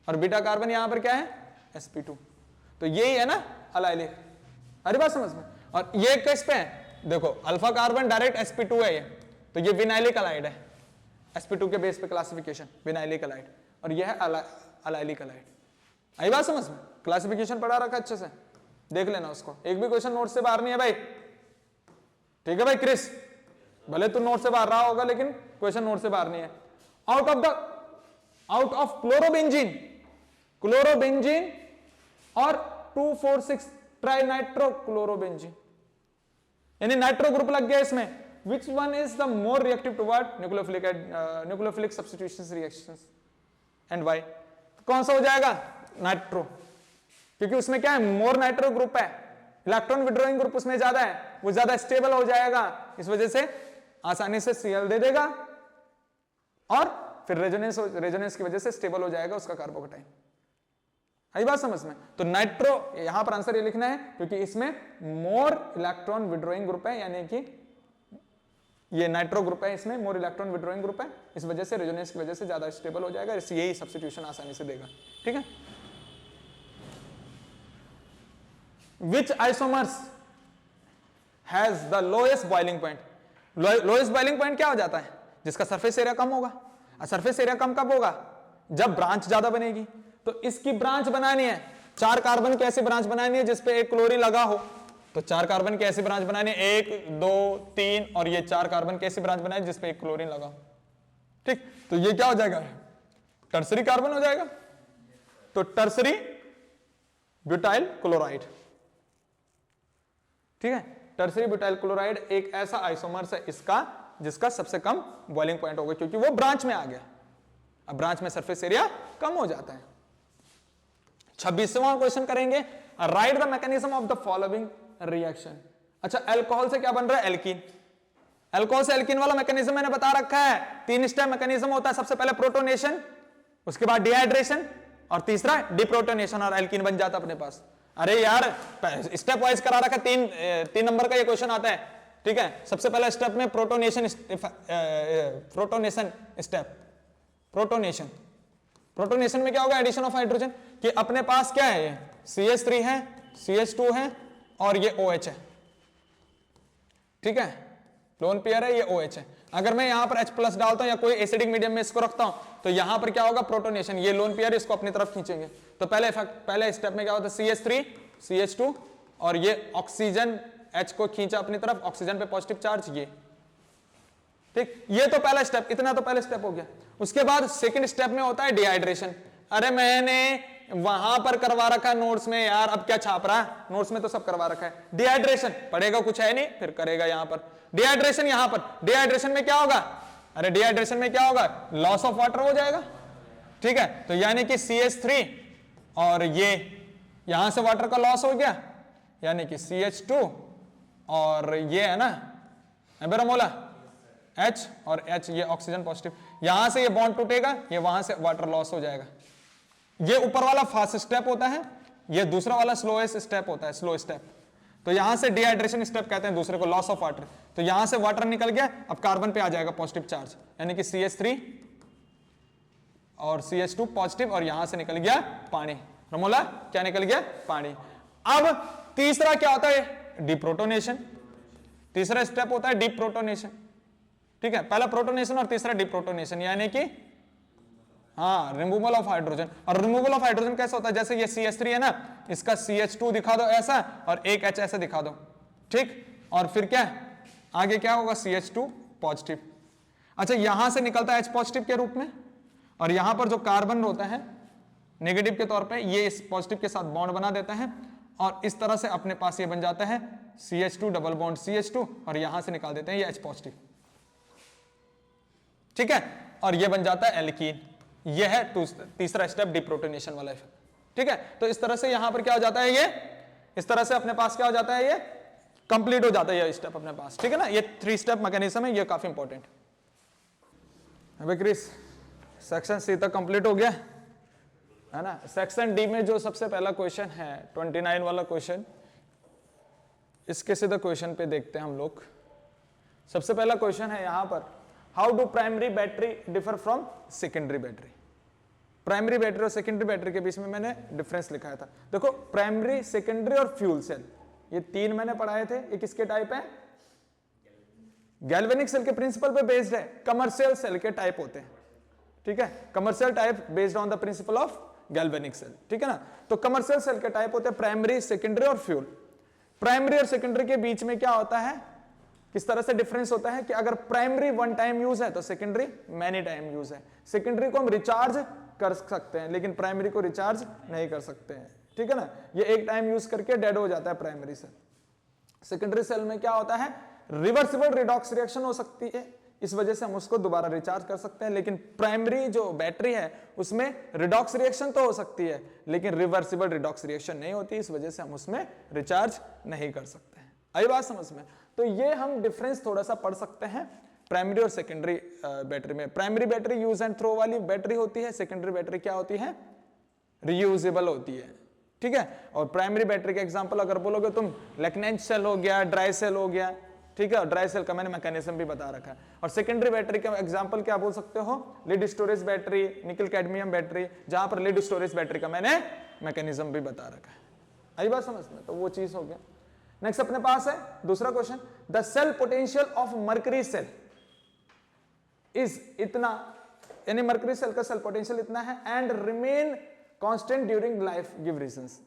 और बीटा कार्बन यहां पर क्या है? sp2। तो यही है ना अलाइलिक। अरे बात समझ में? और ये किस पे है? देखो अल्फा कार्बन डायरेक्ट sp2 है ये, तो ये विनाइलिक हैलाइड है, sp2 के बेस पे क्लासिफिकेशन विनाइलिक हैलाइड, और ये है अलाइलिक हैलाइड। आई बात समझ में? क्लासिफिकेशन पढ़ा रखा अच्छे से, देख लेना उसको, एक भी क्वेश्चन नोट से बाहर नहीं है भाई। ठीक है भाई क्रिस, भले तू नोट से बाहर रहा होगा लेकिन क्वेश्चन नोट से बाहर नहीं है। आउट ऑफ क्लोरोबेंजीन और 2,4,6 ट्राइनाइट्रो क्लोरोबेंजीन, यानी नाइट्रो ग्रुप लग गया इसमें। Which one is the more reactive toward nucleophilic substitution reactions and why? कौन सा हो जाएगा? नाइट्रो, क्योंकि उसमें क्या है? मोर नाइट्रो ग्रुप है, इलेक्ट्रॉन विड्रॉइंग ग्रुप उसमें ज्यादा है, वो ज्यादा स्टेबल हो जाएगा, इस वजह से आसानी से Cl दे देगा और फिर रेजोनेंस की वजह से स्टेबल हो जाएगा उसका कार्बोकेटाइन। आई बात समझ में? तो नाइट्रो, यहां पर आंसर ये लिखना है क्योंकि इसमें मोर इलेक्ट्रॉन विड्रॉइंग ग्रुप है, यानी कि ये नाइट्रो ग्रुप है, इसमें मोर इलेक्ट्रॉन विड्रॉइंग ग्रुप है, इस वजह से रेजोनेंस की वजह से ज्यादा स्टेबल हो जाएगा, यही सब्स्टिट्यूशन आसानी से देगा। ठीक है। Which isomers has the lowest boiling point? Lowest boiling point क्या हो जाता है? जिसका सरफेस एरिया कम होगा। सरफेस एरिया कम कब होगा? जब ब्रांच ज्यादा बनेगी। तो इसकी ब्रांच बनानी है, 4 कार्बन की ऐसी ब्रांच बनानी है जिसपे एक क्लोरीन लगा हो। तो 4 कार्बन की ऐसी ब्रांच बनानी है, 1 2 3 और ये 4 कार्बन की ऐसी ब्रांच बनानी जिसपे एक क्लोरीन लगा हो। ठीक, तो ये क्या हो जाएगा? टर्सरी कार्बन हो जाएगा। तो टर्सरी ब्यूटाइल क्लोराइड। ठीक है, टर्सरी ब्यूटाइल क्लोराइड एक ऐसा आइसोमर्स है इसका जिसका सबसे कम बॉइलिंग पॉइंट होगा, क्योंकि वो ब्रांच में आ गया। अब ब्रांच में सरफेस एरिया कम हो जाता है। 26वां क्वेश्चन करेंगे, right the mechanism of the following reaction. अच्छा, अल्कोहल से क्या बन रहा है? एल्कीन। अल्कोहल से एल्कीन वाला मैकेनिज्म मैंने बता रखा है, 3 स्टेप मैकेनिज्म होता है। सबसे पहले प्रोटोनेशन, उसके बाद डिहाइड्रेशन और तीसरा डिप्रोटोनेशन और एल्कीन बन जाता अपने पास। अरे यार, स्टेप वाइज करा रखा, 3 नंबर का ये क्वेश्चन आता है। ठीक है, सबसे पहला स्टेप में प्रोटोनेशन स्टेप। प्रोटोनेशन में क्या होगा? एडिशन ऑफ हाइड्रोजन, कि अपने पास क्या है? ये CH3 है, CH2 है और ये OH है। ठीक है, लोन पेयर है, ये OH है। अगर मैं यहां पर H+ डालता हूं या कोई एसिडिक मीडियम में इसको रखता हूं तो यहां पर क्या होगा? प्रोटोनेशन। ये लोन पेयर इसको अपनी तरफ खींचेंगे। तो पहले स्टेप में क्या होता है? CH3 CH2 और ये ऑक्सीजन H को खींचा अपनी तरफ, ऑक्सीजन पे पॉजिटिव चार्ज ये। ठीक, ये तो पहला स्टेप, इतना तो पहला स्टेप हो गया। उसके बाद सेकंड स्टेप में होता है डिहाइड्रेशन। अरे मैंने वहां पर करवा रखा है नोट्स में यार, अब क्या छाप रहा है? नोट्स में तो सब करवा रखा है। डिहाइड्रेशन पढ़ेगा कुछ है नहीं, फिर करेगा यहां पर डिहाइड्रेशन। यहां पर डिहाइड्रेशन में क्या होगा? अरे डिहाइड्रेशन में क्या होगा? लॉस ऑफ वाटर हो जाएगा। ठीक है, तो यानी कि CH3 और ये यहां से वाटर का लॉस हो गया, यानी कि CH2 और ये है ना एम्बेरोमोला H और H, ये ऑक्सीजन पॉजिटिव, यहां से ये बॉन्ड टूटेगा, ये वहां से वाटर लॉस हो जाएगा। ये ऊपर वाला फास्ट स्टेप होता है, ये दूसरा वाला स्लोएस्ट स्टेप होता है, स्लो स्टेप। तो यहां से डिहाइड्रेशन स्टेप कहते हैं दूसरे को, लॉस ऑफ वाटर। तो यहां से वाटर निकल गया, अब कार्बन पे आ जाएगा पॉजिटिव चार्ज, यानी कि CH3 और CH2 पॉजिटिव और यहां से निकल गया पानी। रमोला क्या निकल गया? पानी। अब तीसरा क्या होता है? डिप्रोटोनेशन। तीसरा स्टेप होता है डिप्रोटोनेशन। ठीक है, पहला प्रोटोनेशन और तीसरा डिप्रोटोनेशन, यानी कि हाँ रिमूवल ऑफ हाइड्रोजन। और रिमूवल ऑफ हाइड्रोजन कैसे होता है? जैसे ये CH3 है ना, इसका CH2 दिखा दो ऐसा और एक H ऐसा दिखा दो। ठीक, और फिर क्या आगे क्या होगा? CH2 positive. अच्छा, यहां से निकलता है H पॉजिटिव के रूप में, और यहां पर जो कार्बन होता है नेगेटिव के तौर पे, ये इस पॉजिटिव के साथ बॉन्ड बना देता है और इस तरह से अपने पास ये बन जाता है CH2 डबल बॉन्ड CH2 और यहां से निकाल देते हैं ये H पॉजिटिव। ठीक है, और ये बन जाता है एल्कीन। ये है तीसरा स्टेप डिप्रोटोनेशन वाला। ठीक है, तो इस तरह से यहां पर क्या हो जाता है? ये इस तरह से अपने पास क्या हो जाता है? ये कंप्लीट हो जाता है ये स्टेप अपने पास। ठीक है ना, ये 3 स्टेप मैकेनिज्म है, ये काफी इंपॉर्टेंट। अबे क्रिस, सेक्शन C तक कंप्लीट हो गया है ना। सेक्शन D में जो सबसे पहला क्वेश्चन है 29 वाला क्वेश्चन, इसके सीधा क्वेश्चन पे देखते हैं हम लोग। सबसे पहला क्वेश्चन है यहां पर, how do primary battery differ from secondary battery. Primary battery और सेकेंडरी बैटरी के बीच में मैंने डिफरेंस लिखाया था। देखो, प्राइमरी, सेकेंडरी और फ्यूल सेल, ये 3 मैंने पढ़ाए थे। ये किसके टाइप है? गैल्वेनिक सेल के प्रिंसिपल पे बेस्ड है। कमर्शियल सेल के टाइप होते हैं। ठीक है, commercial type based on the principle of galvanic cell. ठीक है ना, तो कमर्शियल सेल के टाइप होते हैं प्राइमरी, सेकेंडरी और फ्यूल। प्राइमरी और सेकेंडरी के बीच में क्या होता है, किस तरह से डिफरेंस होता है कि अगर प्राइमरी 1 टाइम यूज है तो सेकेंडरी मैनी टाइम यूज है। सेकेंडरी को हम रिचार्ज कर सकते हैं लेकिन प्राइमरी को रिचार्ज नहीं कर सकते हैं। ठीक है ना, ये 1 टाइम यूज करके डेड हो जाता है प्राइमरी सेल। सेकेंडरी सेल में क्या होता है? रिवर्सिबल रिडॉक्स रिएक्शन हो सकती है, इस वजह से हम उसको दोबारा रिचार्ज कर सकते हैं। लेकिन प्राइमरी जो बैटरी है उसमें रिडॉक्स रिएक्शन तो हो सकती है, लेकिन रिवर्सिबल रिडॉक्स रिएक्शन नहीं होती, इस वजह से हम उसमें रिचार्ज नहीं कर सकते हैं। आई बात समझ में? तो ये हम डिफरेंस थोड़ा सा पढ़ सकते हैं प्राइमरी और सेकेंडरी बैटरी में। Primary battery use and throw वाली बैटरी होती है, सेकेंडरी बैटरी क्या होती है? रियूजेबल होती है, ठीक है। और प्राइमरी बैटरी का एग्जांपल अगर बोलोगे तुम, लैक्नेंज सेल हो गया, ड्राई सेल हो गया, ठीक है, और ड्राई सेल का मैंने मैकेनिज्म भी बता रखा है। और सेकेंडरी बैटरी का एग्जांपल क्या बोल सकते हो? लीड स्टोरेज बैटरी, निकल कैडमियम बैटरी, जहां पर लीड स्टोरेज बैटरी का मैंने मैकेनिज्म भी बता रखा है। आई बात समझ में? तो वो चीज हो गया। नेक्स्ट अपने पास है दूसरा question, the cell potential of mercury cell is इतना, यानी मर्करी सेल का सेल पोटेंशियल इतना है, and remain constant during life, give reasons.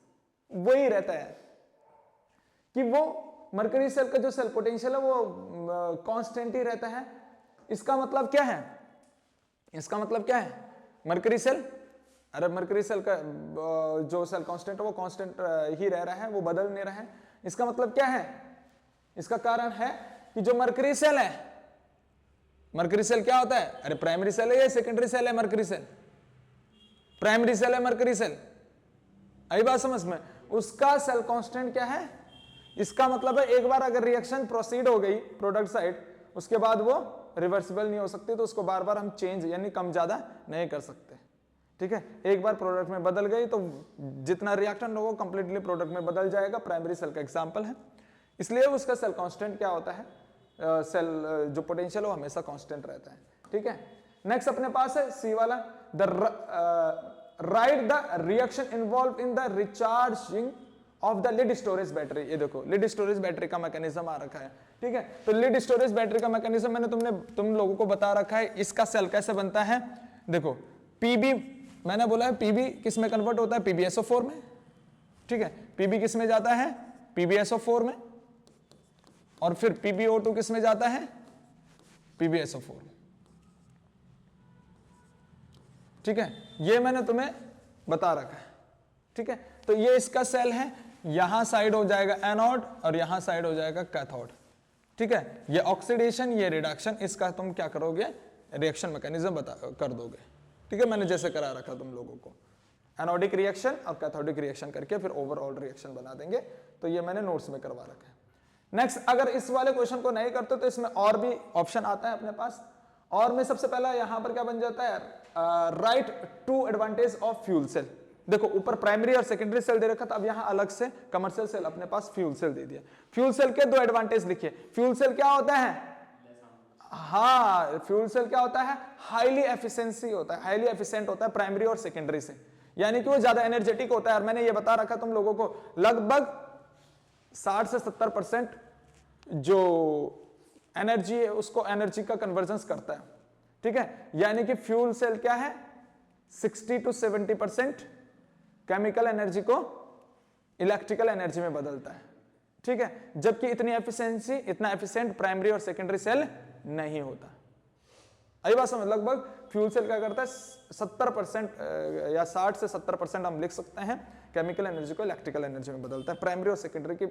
वही रहता है कि वो मर्करी सेल का जो सेल पोटेंशियल है वो कांस्टेंट ही रहता है। इसका मतलब क्या है? इसका मतलब क्या है? मर्करी सेल, अरे मर्करी सेल का जो सेल कांस्टेंट है वो कांस्टेंट ही रह रहा है, वो बदल नहीं रहा है। इसका मतलब क्या है? इसका कारण है कि जो मर्करी सेल है, मर्करी सेल क्या होता है? अरे प्राइमरी सेल है या सेकेंडरी सेल है? मर्करी सेल प्राइमरी सेल है, मर्करी सेल। आई बात समझ में? उसका सेल कांस्टेंट क्या है? इसका मतलब है एक बार अगर रिएक्शन प्रोसीड हो गई प्रोडक्ट साइड, उसके बाद वो रिवर्सिबल नहीं हो सकती, तो उसको बार बार हम चेंज यानी कम ज्यादा नहीं कर सकते, ठीक है। एक बार प्रोडक्ट में बदल गई तो जितना रिएक्टेंट होगा कंप्लीटली प्रोडक्ट में बदल जाएगा। प्राइमरी सेल का एग्जांपल है, इसलिए उसका सेल कांस्टेंट क्या होता है? सेल जो पोटेंशियल वो हमेशा कांस्टेंट रहता है, ठीक है। नेक्स्ट अपने पास है सी वाला, the right the reaction involve in the recharging of the lead storage battery. ये देखो लीड स्टोरेज बैटरी का मैकेनिज्म आ रखा है, ठीक है। तो लीड स्टोरेज बैटरी का मैकेनिज्म मैंने तुम लोगों को बता रखा है। इसका सेल कैसे बनता है? देखो पीबी मैंने बोला है, पीबी किस में कन्वर्ट होता है? पीबीएसओ4 में, ठीक है। पीबी किस में जाता है? पीबीएसओ4 में। और फिर पीबीओ2 किस में जाता है? पीबीएसओ4, ठीक है। ये मैंने तुम्हें बता रखा है, ठीक है। तो ये इसका सेल है, यहां साइड हो जाएगा एनोड और यहां साइड हो जाएगा कैथोड, ठीक है। ये ऑक्सीडेशन, ये रिडक्शन, इसका तुम क्या करोगे? रिएक्शन मैकेनिज्म कर दोगे, ठीक है। मैंने जैसे करा रखा तुम लोगों को, एनोडिक रिएक्शन और कैथोडिक रिएक्शन करके फिर ओवरऑल रिएक्शन बना देंगे। तो ये मैंने नोट्स में करवा रखा है। नेक्स्ट, अगर इस वाले क्वेश्चन को नहीं करते तो इसमें और भी ऑप्शन आता है अपने पास। और में सबसे पहला यहां पर क्या बन जाता है? Write two advantage of fuel cell. देखो ऊपर प्राइमरी और सेकेंडरी सेल दे रखा था, अब यहां अलग से कमर्शियल सेल अपने पास फ्यूल सेल दे दिया। फ्यूल सेल के दो एडवांटेज लिखिए। फ्यूल सेल क्या होता है? हाँ, फ्यूल सेल क्या होता है? हाईली एफिशिएंसी होता है, हाईली एफिशिएंट होता है प्राइमरी और सेकेंडरी से, यानी कि वो ज्यादा एनर्जेटिक होता है। और मैंने ये बता रखा तुम लोगों को, लगभग 60 से 70% जो एनर्जी है उसको एनर्जी का कन्वर्जन करता है, ठीक है। यानी कि फ्यूल सेल क्या है? 60 to 70% केमिकल एनर्जी को इलेक्ट्रिकल एनर्जी में बदलता है, ठीक है। जबकि इतनी एफिशिएंसी, इतना एफिशिएंट प्राइमरी और सेकेंडरी सेल नहीं होता। आई बात समझ? लगभग फ्यूल सेल क्या करता है? 70% या 60 से 70% हम लिख सकते हैं केमिकल एनर्जी को इलेक्ट्रिकल एनर्जी में बदलता है। प्राइमरी और सेकेंडरी की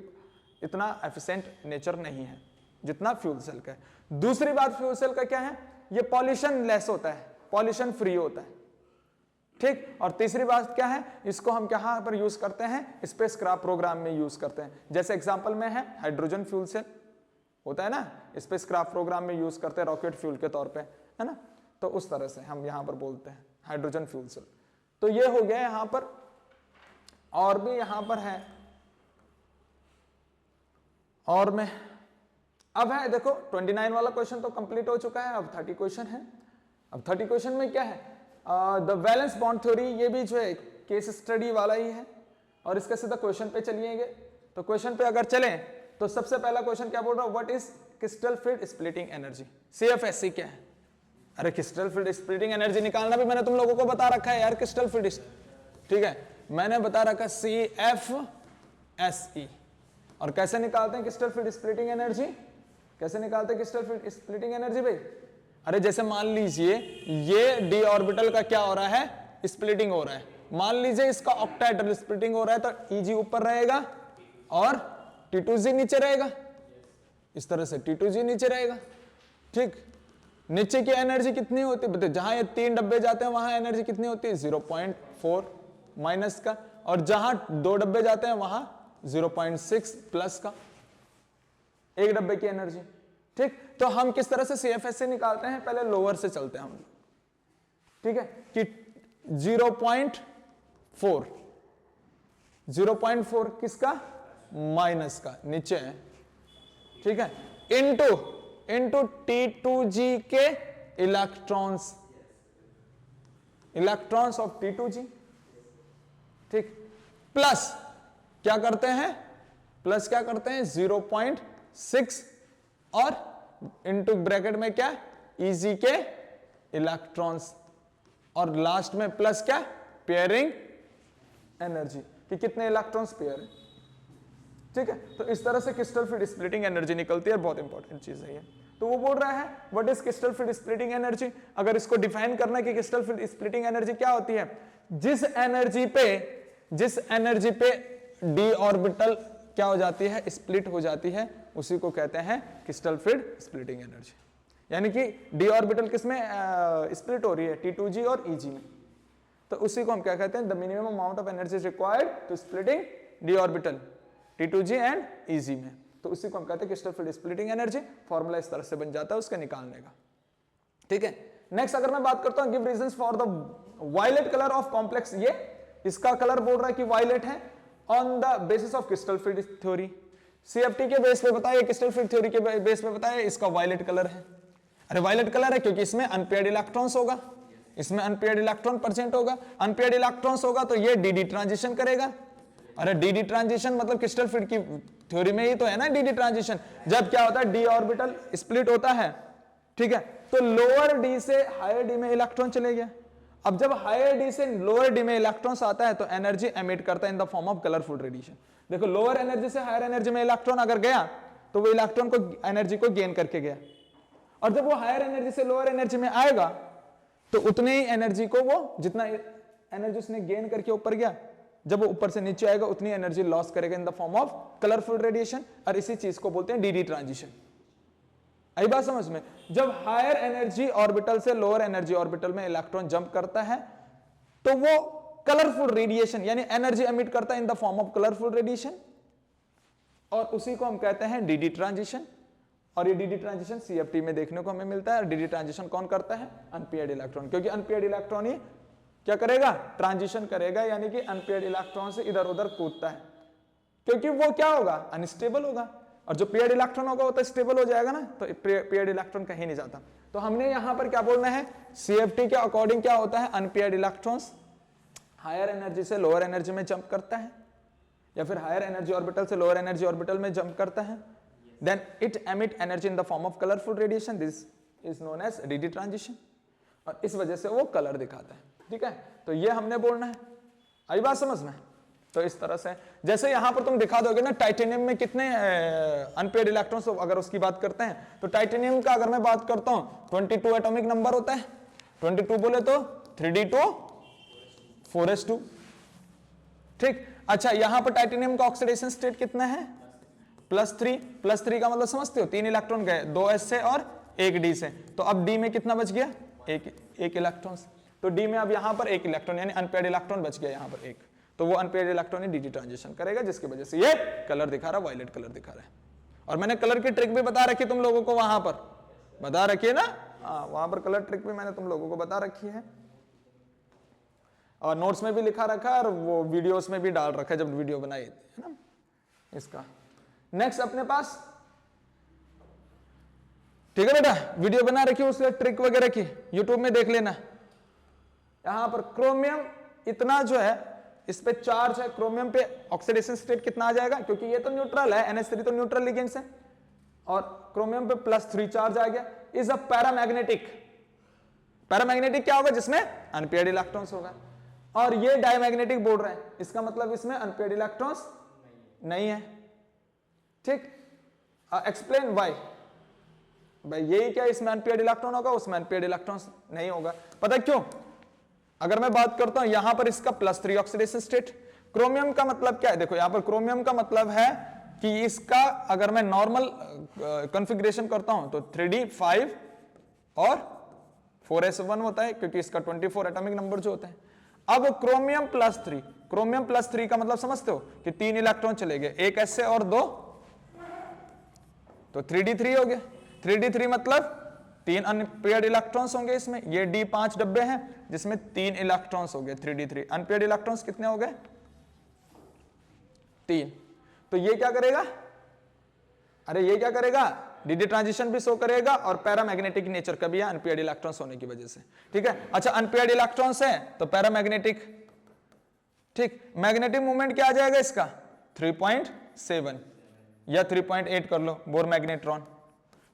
इतना एफिशिएंट नेचर नहीं है जितना फ्यूल सेल का है। दूसरी बात फ्यूल सेल का क्या है? ये पॉल्यूशन लेस होता है, पॉल्यूशन फ्री होता है, ठीक। और तीसरी बात क्या है? इसको हम कहां पर यूज करते हैं? स्पेसक्राफ्ट प्रोग्राम में यूज करते हैं। जैसे एग्जांपल में है हाइड्रोजन फ्यूल सेल होता है ना, स्पेसक्राफ्ट प्रोग्राम में यूज करते हैं रॉकेट फ्यूल के तौर पे, है ना। तो उस तरह से हम यहां पर बोलते हैं हाइड्रोजन फ्यूल सेल। तो ये हो गया यहां पर, और भी यहां पर है, और में अब है देखो 29 वाला क्वेश्चन तो कंप्लीट हो चुका है। अब 30 क्वेश्चन है। अब 30 क्वेश्चन में क्या है? द वैलेंस बॉन्ड थ्योरी, ये भी जो है केस स्टडी वाला ही है। और इसका सीधा क्वेश्चन पे चलिएंगे। तो क्वेश्चन पे अगर चलें तो सबसे पहला क्वेश्चन क्या बोल रहा है? What is crystal field splitting energy? CFSE क्या है? अरे क्रिस्टल फील्ड स्प्लिटिंग एनर्जी निकालना भी मैंने तुम लोगों को बता रखा है यार। क्रिस्टल फील्ड, ठीक है, मैंने बता रखा CFSE। और कैसे निकालते हैं क्रिस्टल फील्ड स्प्लिटिंग एनर्जी? कैसे निकालते हैं क्रिस्टल फील्ड स्प्लिटिंग एनर्जी भाई? अरे जैसे मान लीजिए ये d ऑर्बिटल का क्या हो रहा है? स्प्लिटिंग हो रहा है। मान लीजिए इसका ऑक्टाहेड्रल स्प्लिटिंग हो रहा है, तो Eg ऊपर रहेगा और T2G नीचे रहेगा। इस तरह से T2G नीचे रहेगा, ठीक। नीचे की एनर्जी कितनी होती है, जहां ये 3 डब्बे जाते हैं वहां एनर्जी कितनी होती है 0.4 माइनस का, और जहां 2 डब्बे जाते हैं वहां 0.6 प्लस का, एक डब्बे की एनर्जी। ठीक, तो हम किस तरह से CFS से निकालते हैं, पहले लोअर से चलते हैं हम। ठीक है कि 0.4 किसका, माइनस का, नीचे है। ठीक है, इनटू T2G के इलेक्ट्रॉन्स ऑफ T2G। ठीक, प्लस क्या करते हैं, 0.6 और इनटू ब्रैकेट में क्या, Eg के इलेक्ट्रॉन्स, और लास्ट में प्लस क्या, पेयरिंग एनर्जी कि कितने इलेक्ट्रॉन्स पेयर है। ठीक है, तो इस तरह से क्रिस्टल फील्ड स्प्लिटिंग एनर्जी निकलती है, बहुत इंपॉर्टेंट चीज है ये। तो वो बोल रहा है what is crystal field splitting energy. अगर इसको डिफाइन करना है कि क्रिस्टल फील्ड स्प्लिटिंग एनर्जी क्या होती है, जिस एनर्जी पे d ऑर्बिटल क्या हो जाती है, स्प्लिट हो जाती है, उसी को कहते हैं क्रिस्टल फील्ड स्प्लिटिंग एनर्जी। यानी कि d ऑर्बिटल किसमें स्प्लिट हो रही है, T2G और Eg में, तो उसी को हम क्या कहते हैं, the minimum amount of energy is required to splitting d orbital T2G and Eg में, तो उसी को हम कहते हैं crystal field splitting energy. Formula इस तरह से बन जाता है उसके निकालने का। ठीक है, नेक्स्ट अगर मैं बात करता हूं give reasons for the violet colour of complex, ये इसका कलर बोल रहा है कि वायलेट है, on the basis of crystal field theory. CFT के बेस पे बताया, क्रिस्टल फील्ड थ्योरी के बेस पे बताया, इसका वायलेट कलर है। अरे वायलेट कलर है क्योंकि इसमें अनपेयर्ड इलेक्ट्रॉन्स होगा, इसमें अनपेयर्ड इलेक्ट्रॉन प्रेजेंट होगा, अनपेयर्ड इलेक्ट्रॉन्स होगा तो ये dd ट्रांजिशन करेगा। अरे dd ट्रांजिशन मतलब क्रिस्टल फील्ड की थ्योरी में ही तो है ना dd ट्रांजिशन, जब क्या होता है d ऑर्बिटल स्प्लिट होता है। ठीक है, तो लोअर d से हायर d में इलेक्ट्रॉन चले गया। अब जब हायर d से लोअर d में इलेक्ट्रॉन्स आता है तो एनर्जी एमिट करता है इन the form of colourful radiation. देखो लोअर एनर्जी से हायर एनर्जी में इलेक्ट्रॉन अगर गया तो वो इलेक्ट्रॉन को एनर्जी को गेन करके गया, और जब वो हायर एनर्जी से लोअर एनर्जी में आएगा तो उतने ही एनर्जी को वो, जितना एनर्जी उसने गेन करके ऊपर गया, जब वो ऊपर से नीचे आएगा उतनी एनर्जी लॉस करेगा इन the form of colourful radiation, और इसी चीज को बोलते हैं dd ट्रांजिशन। आई बात समझ में, जब हायर एनर्जी ऑर्बिटल से लोअर एनर्जी ऑर्बिटल में इलेक्ट्रॉन जंप करता है तो वो कलरफुल रेडिएशन यानी एनर्जी एमिट करता है इन the form of colourful radiation, और उसी को हम कहते हैं dd ट्रांजिशन। और ये dd ट्रांजिशन CFT में देखने को हमें मिलता है। और dd ट्रांजिशन कौन करता है, अनपेयर्ड इलेक्ट्रॉन, क्योंकि अनपेयर्ड इलेक्ट्रॉन ही क्या करेगा, ट्रांजिशन करेगा, यानी कि अनपेयर्ड इलेक्ट्रॉन से इधर उधर कूदता है, क्योंकि वो क्या होगा, अनस्टेबल होगा, और जो पेयर्ड इलेक्ट्रॉन होगा वो तो स्टेबल हो जाएगा ना, तो पेयर्ड इलेक्ट्रॉन कहीं नहीं जाता। तो हमने यहां पर क्या बोलना है, CFT के अकॉर्डिंग क्या होता है, अनपेयर्ड इलेक्ट्रॉन्स हायर एनर्जी से लोअर एनर्जी में जंप करता है, या फिर हायर एनर्जी ऑर्बिटल से लोअर एनर्जी ऑर्बिटल में जंप करता है, then it emit energy in the form of colourful radiation, this is known as dd transition, और इस वजह से वो कलर दिखाता है। ठीक है, तो ये हमने बोलना है। आई बात समझ में, तो इस तरह से जैसे यहां पर तुम दिखा दोगे ना टाइटेनियम में कितने अनपेयर्ड इलेक्ट्रॉन्स, अगर उसकी बात करते हैं तो टाइटेनियम का अगर मैं बात करता हूं 22 एटॉमिक नंबर होता है, 22 बोले तो 3d2 4s2। ठीक, अच्छा यहां पर टाइटेनियम का ऑक्सीडेशन स्टेट कितना है, +3। +3 का मतलब समझते हो, 3 इलेक्ट्रॉन गए, 2s से और 1 d से, तो अब d में कितना बच गया, एक इलेक्ट्रॉन, तो d में अब यहां पर 1 इलेक्ट्रॉन यानी अनपेयर्ड इलेक्ट्रॉन बच गया यहां पर 1, तो वो अनपेयर्ड इलेक्ट्रॉन ही dd ट्रांजिशन करेगा, जिसकी वजह से ये कलर दिखा रहा है, वायलेट कलर दिखा रहा है। और मैंने कलर की ट्रिक भी बता रखी तुम लोगों को, वहां पर बता रखी है ना, वहां पर कलर ट्रिक भी मैंने तुम लोगों को बता रखी है, और नोट्स में भी लिखा रखा है, और वो वीडियोस में भी डाल रखा है जब वीडियो बनाई है ना इसका। नेक्स्ट अपने पास, ठीक है बेटा, वीडियो बना रखी है उसके ट्रिक वगैरह की, यूट्यूब में देख लेना। यहां पर क्रोमियम इतना जो है इस पे चार्ज है, क्रोमियम पे ऑक्सीडेशन स्टेट कितना आ जाएगा, क्योंकि ये तो न्यूट्रल है, NH3 तो न्यूट्रल लिगेंड्स है, और क्रोमियम पे +3 चार्ज आ गया, इज अ पैरामैग्नेटिक। पैरामैग्नेटिक क्या होगा, जिसमें अनपेयर्ड इलेक्ट्रॉन्स होगा, और ये डायमैग्नेटिक बोल रहे हैं, इसका मतलब इसमें अनपेयर्ड इलेक्ट्रॉन्स नहीं है। ठीक, एक्सप्लेन वाई, भाई यही क्या, इसमें अनपेयर्ड इलेक्ट्रॉन होगा, उसमें अनपेयर्ड इलेक्ट्रॉन्स नहीं होगा, पता क्यों, अगर मैं बात करता हूं यहां पर इसका +3 ऑक्सीडेशन स्टेट, क्रोमियम का मतलब क्या है, देखो यहां पर क्रोमियम का मतलब है कि इसका अगर मैं नॉर्मल कॉन्फ़िगरेशन करता हूं तो 3d5 और 4s1 होता है क्योंकि इसका 24 एटॉमिक नंबर जो होते हैं। अब क्रोमियम प्लस 3, क्रोमियम प्लस 3 का मतलब समझते हो कि 3 इलेक्ट्रॉन चले गए, एक ऐसे और 2, तो 3d3 हो गया। 3d3 मतलब 3 अनपेयर्ड इलेक्ट्रॉन्स होंगे इसमें, ये d5 डब्बे हैं जिसमें 3 इलेक्ट्रॉन्स हो गए। 3d3 अनपेयर्ड इलेक्ट्रॉन्स कितने हो गए? 3। तो ये क्या करेगा? अरे ये क्या करेगा? डी ट्रांजिशन भी शो करेगा और पैरामैग्नेटिक नेचर का भी है अनपेयर्ड इलेक्ट्रॉन्स होने की वजह से। ठीक है, अच्छा अनपेयर्ड इलेक्ट्रॉन्स है तो पैरामैग्नेटिक, ठीक, मैग्नेटिक मूवमेंट क्या आ जाएगा इसका? 3.7 या 3.8 कर लो, बोर मैग्नेट्रॉन।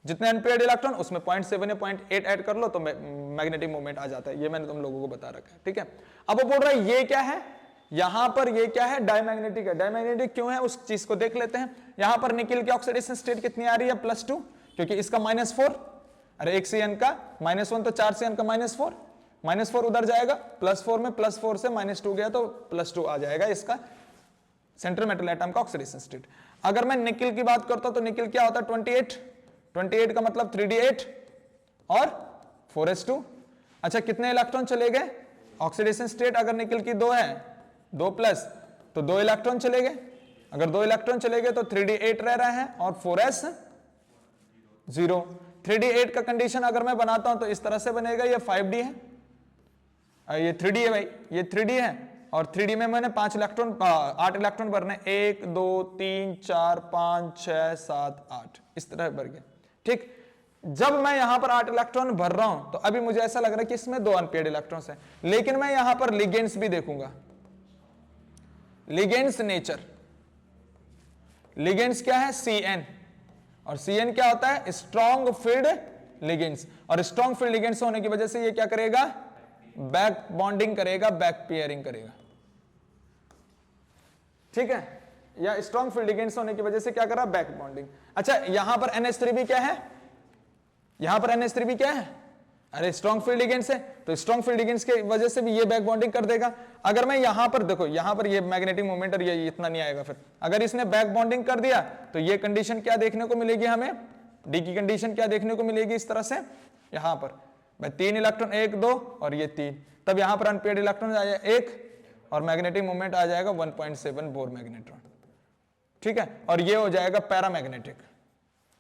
जितने अनपेयर्ड इलेक्ट्रॉन उसमें 0.7 या 0.8 ऐड कर लो तो मैग्नेटिक मूवमेंट आ जाता है। ये मैंने तुम लोगों को बता रखा है। ठीक है, अब वो बोल रहा है ये क्या है, यहां पर ये क्या है? डायमैग्नेटिक है। डायमैग्नेटिक क्यों है उस चीज को देख लेते हैं। यहां पर निकिल की ऑक्सीडेशन स्टेट कितनी आ रही है? +2, क्योंकि इसका -4, अरे एक CN का -1 तो 4 CN का -4, -4 उधर जाएगा, +4 में +4 से -2 गया तो +2 आ जाएगा इसका सेंट्रल मेटल एटम का ऑक्सीडेशन स्टेट। अगर मैं निकिल की बात करता हूं तो निकिल क्या होता है? 28 का मतलब 3d8 और 4s2। अच्छा कितने इलेक्ट्रॉन चले गए? ऑक्सीडेशन स्टेट अगर निकिल की 2 है, 2 प्लस, तो 2 इलेक्ट्रॉन चले गए। अगर 2 इलेक्ट्रॉन चले गए तो 3d8 रह रहा है और 4s0। 3d8 का कंडीशन अगर मैं बनाता हूं तो इस तरह से बनेगा, ये 5d है, ये 3d है भाई, ये 3d है और 3d में मैंने 8 इलेक्ट्रॉन भरने, 1 2 3 4 5 6 7 8 इस तरह भर गए। ठीक, जब मैं यहां पर 8 इलेक्ट्रॉन भर रहा हूं तो अभी मुझे ऐसा लग रहा है कि इसमें 2 अनपेयर्ड इलेक्ट्रॉन्स हैं, लेकिन मैं यहां पर लिगेंड्स भी देखूंगा। लिगेंड्स नेचर, लिगेंड्स क्या है? CN, और CN क्या होता है? स्ट्रॉन्ग फील्ड लिगेंड्स, और स्ट्रॉन्ग फील्ड लिगेंड्स होने की वजह से ये क्या करेगा? बैक बॉन्डिंग करेगा, बैक पेयरिंग करेगा। ठीक है, या स्ट्रॉन्ग फील्ड लिगेंड्स होने की वजह से क्या कर रहा है? Back bonding. अच्छा यहां पर NH3 भी क्या है? यहां पर NH3 भी क्या है? अरे स्ट्रॉन्ग फील्ड लिगेंड्स है, तो स्ट्रॉन्ग फील्ड लिगेंड्स की वजह से भी ये बैक बॉन्डिंग कर देगा। अगर मैं यहां पर देखो, यहां पर ये मैग्नेटिक मोमेंट और ये इतना नहीं आएगा, फिर अगर इसने बैक बॉन्डिंग कर दिया तो ये कंडीशन क्या देखने को मिलेगी हमें? डी की कंडीशन क्या देखने को मिलेगी इस तरह से? यहां पर भाई 3 इलेक्ट्रॉन 1 2 और ये 3, तब यहां पर अनपेयर्ड इलेक्ट्रॉन आ जाएगा 1 और मैग्नेटिक मोमेंट आ जाएगा 1.7 बोर मैग्नेट्रॉन। ठीक है, और ये हो जाएगा पैरामैग्नेटिक।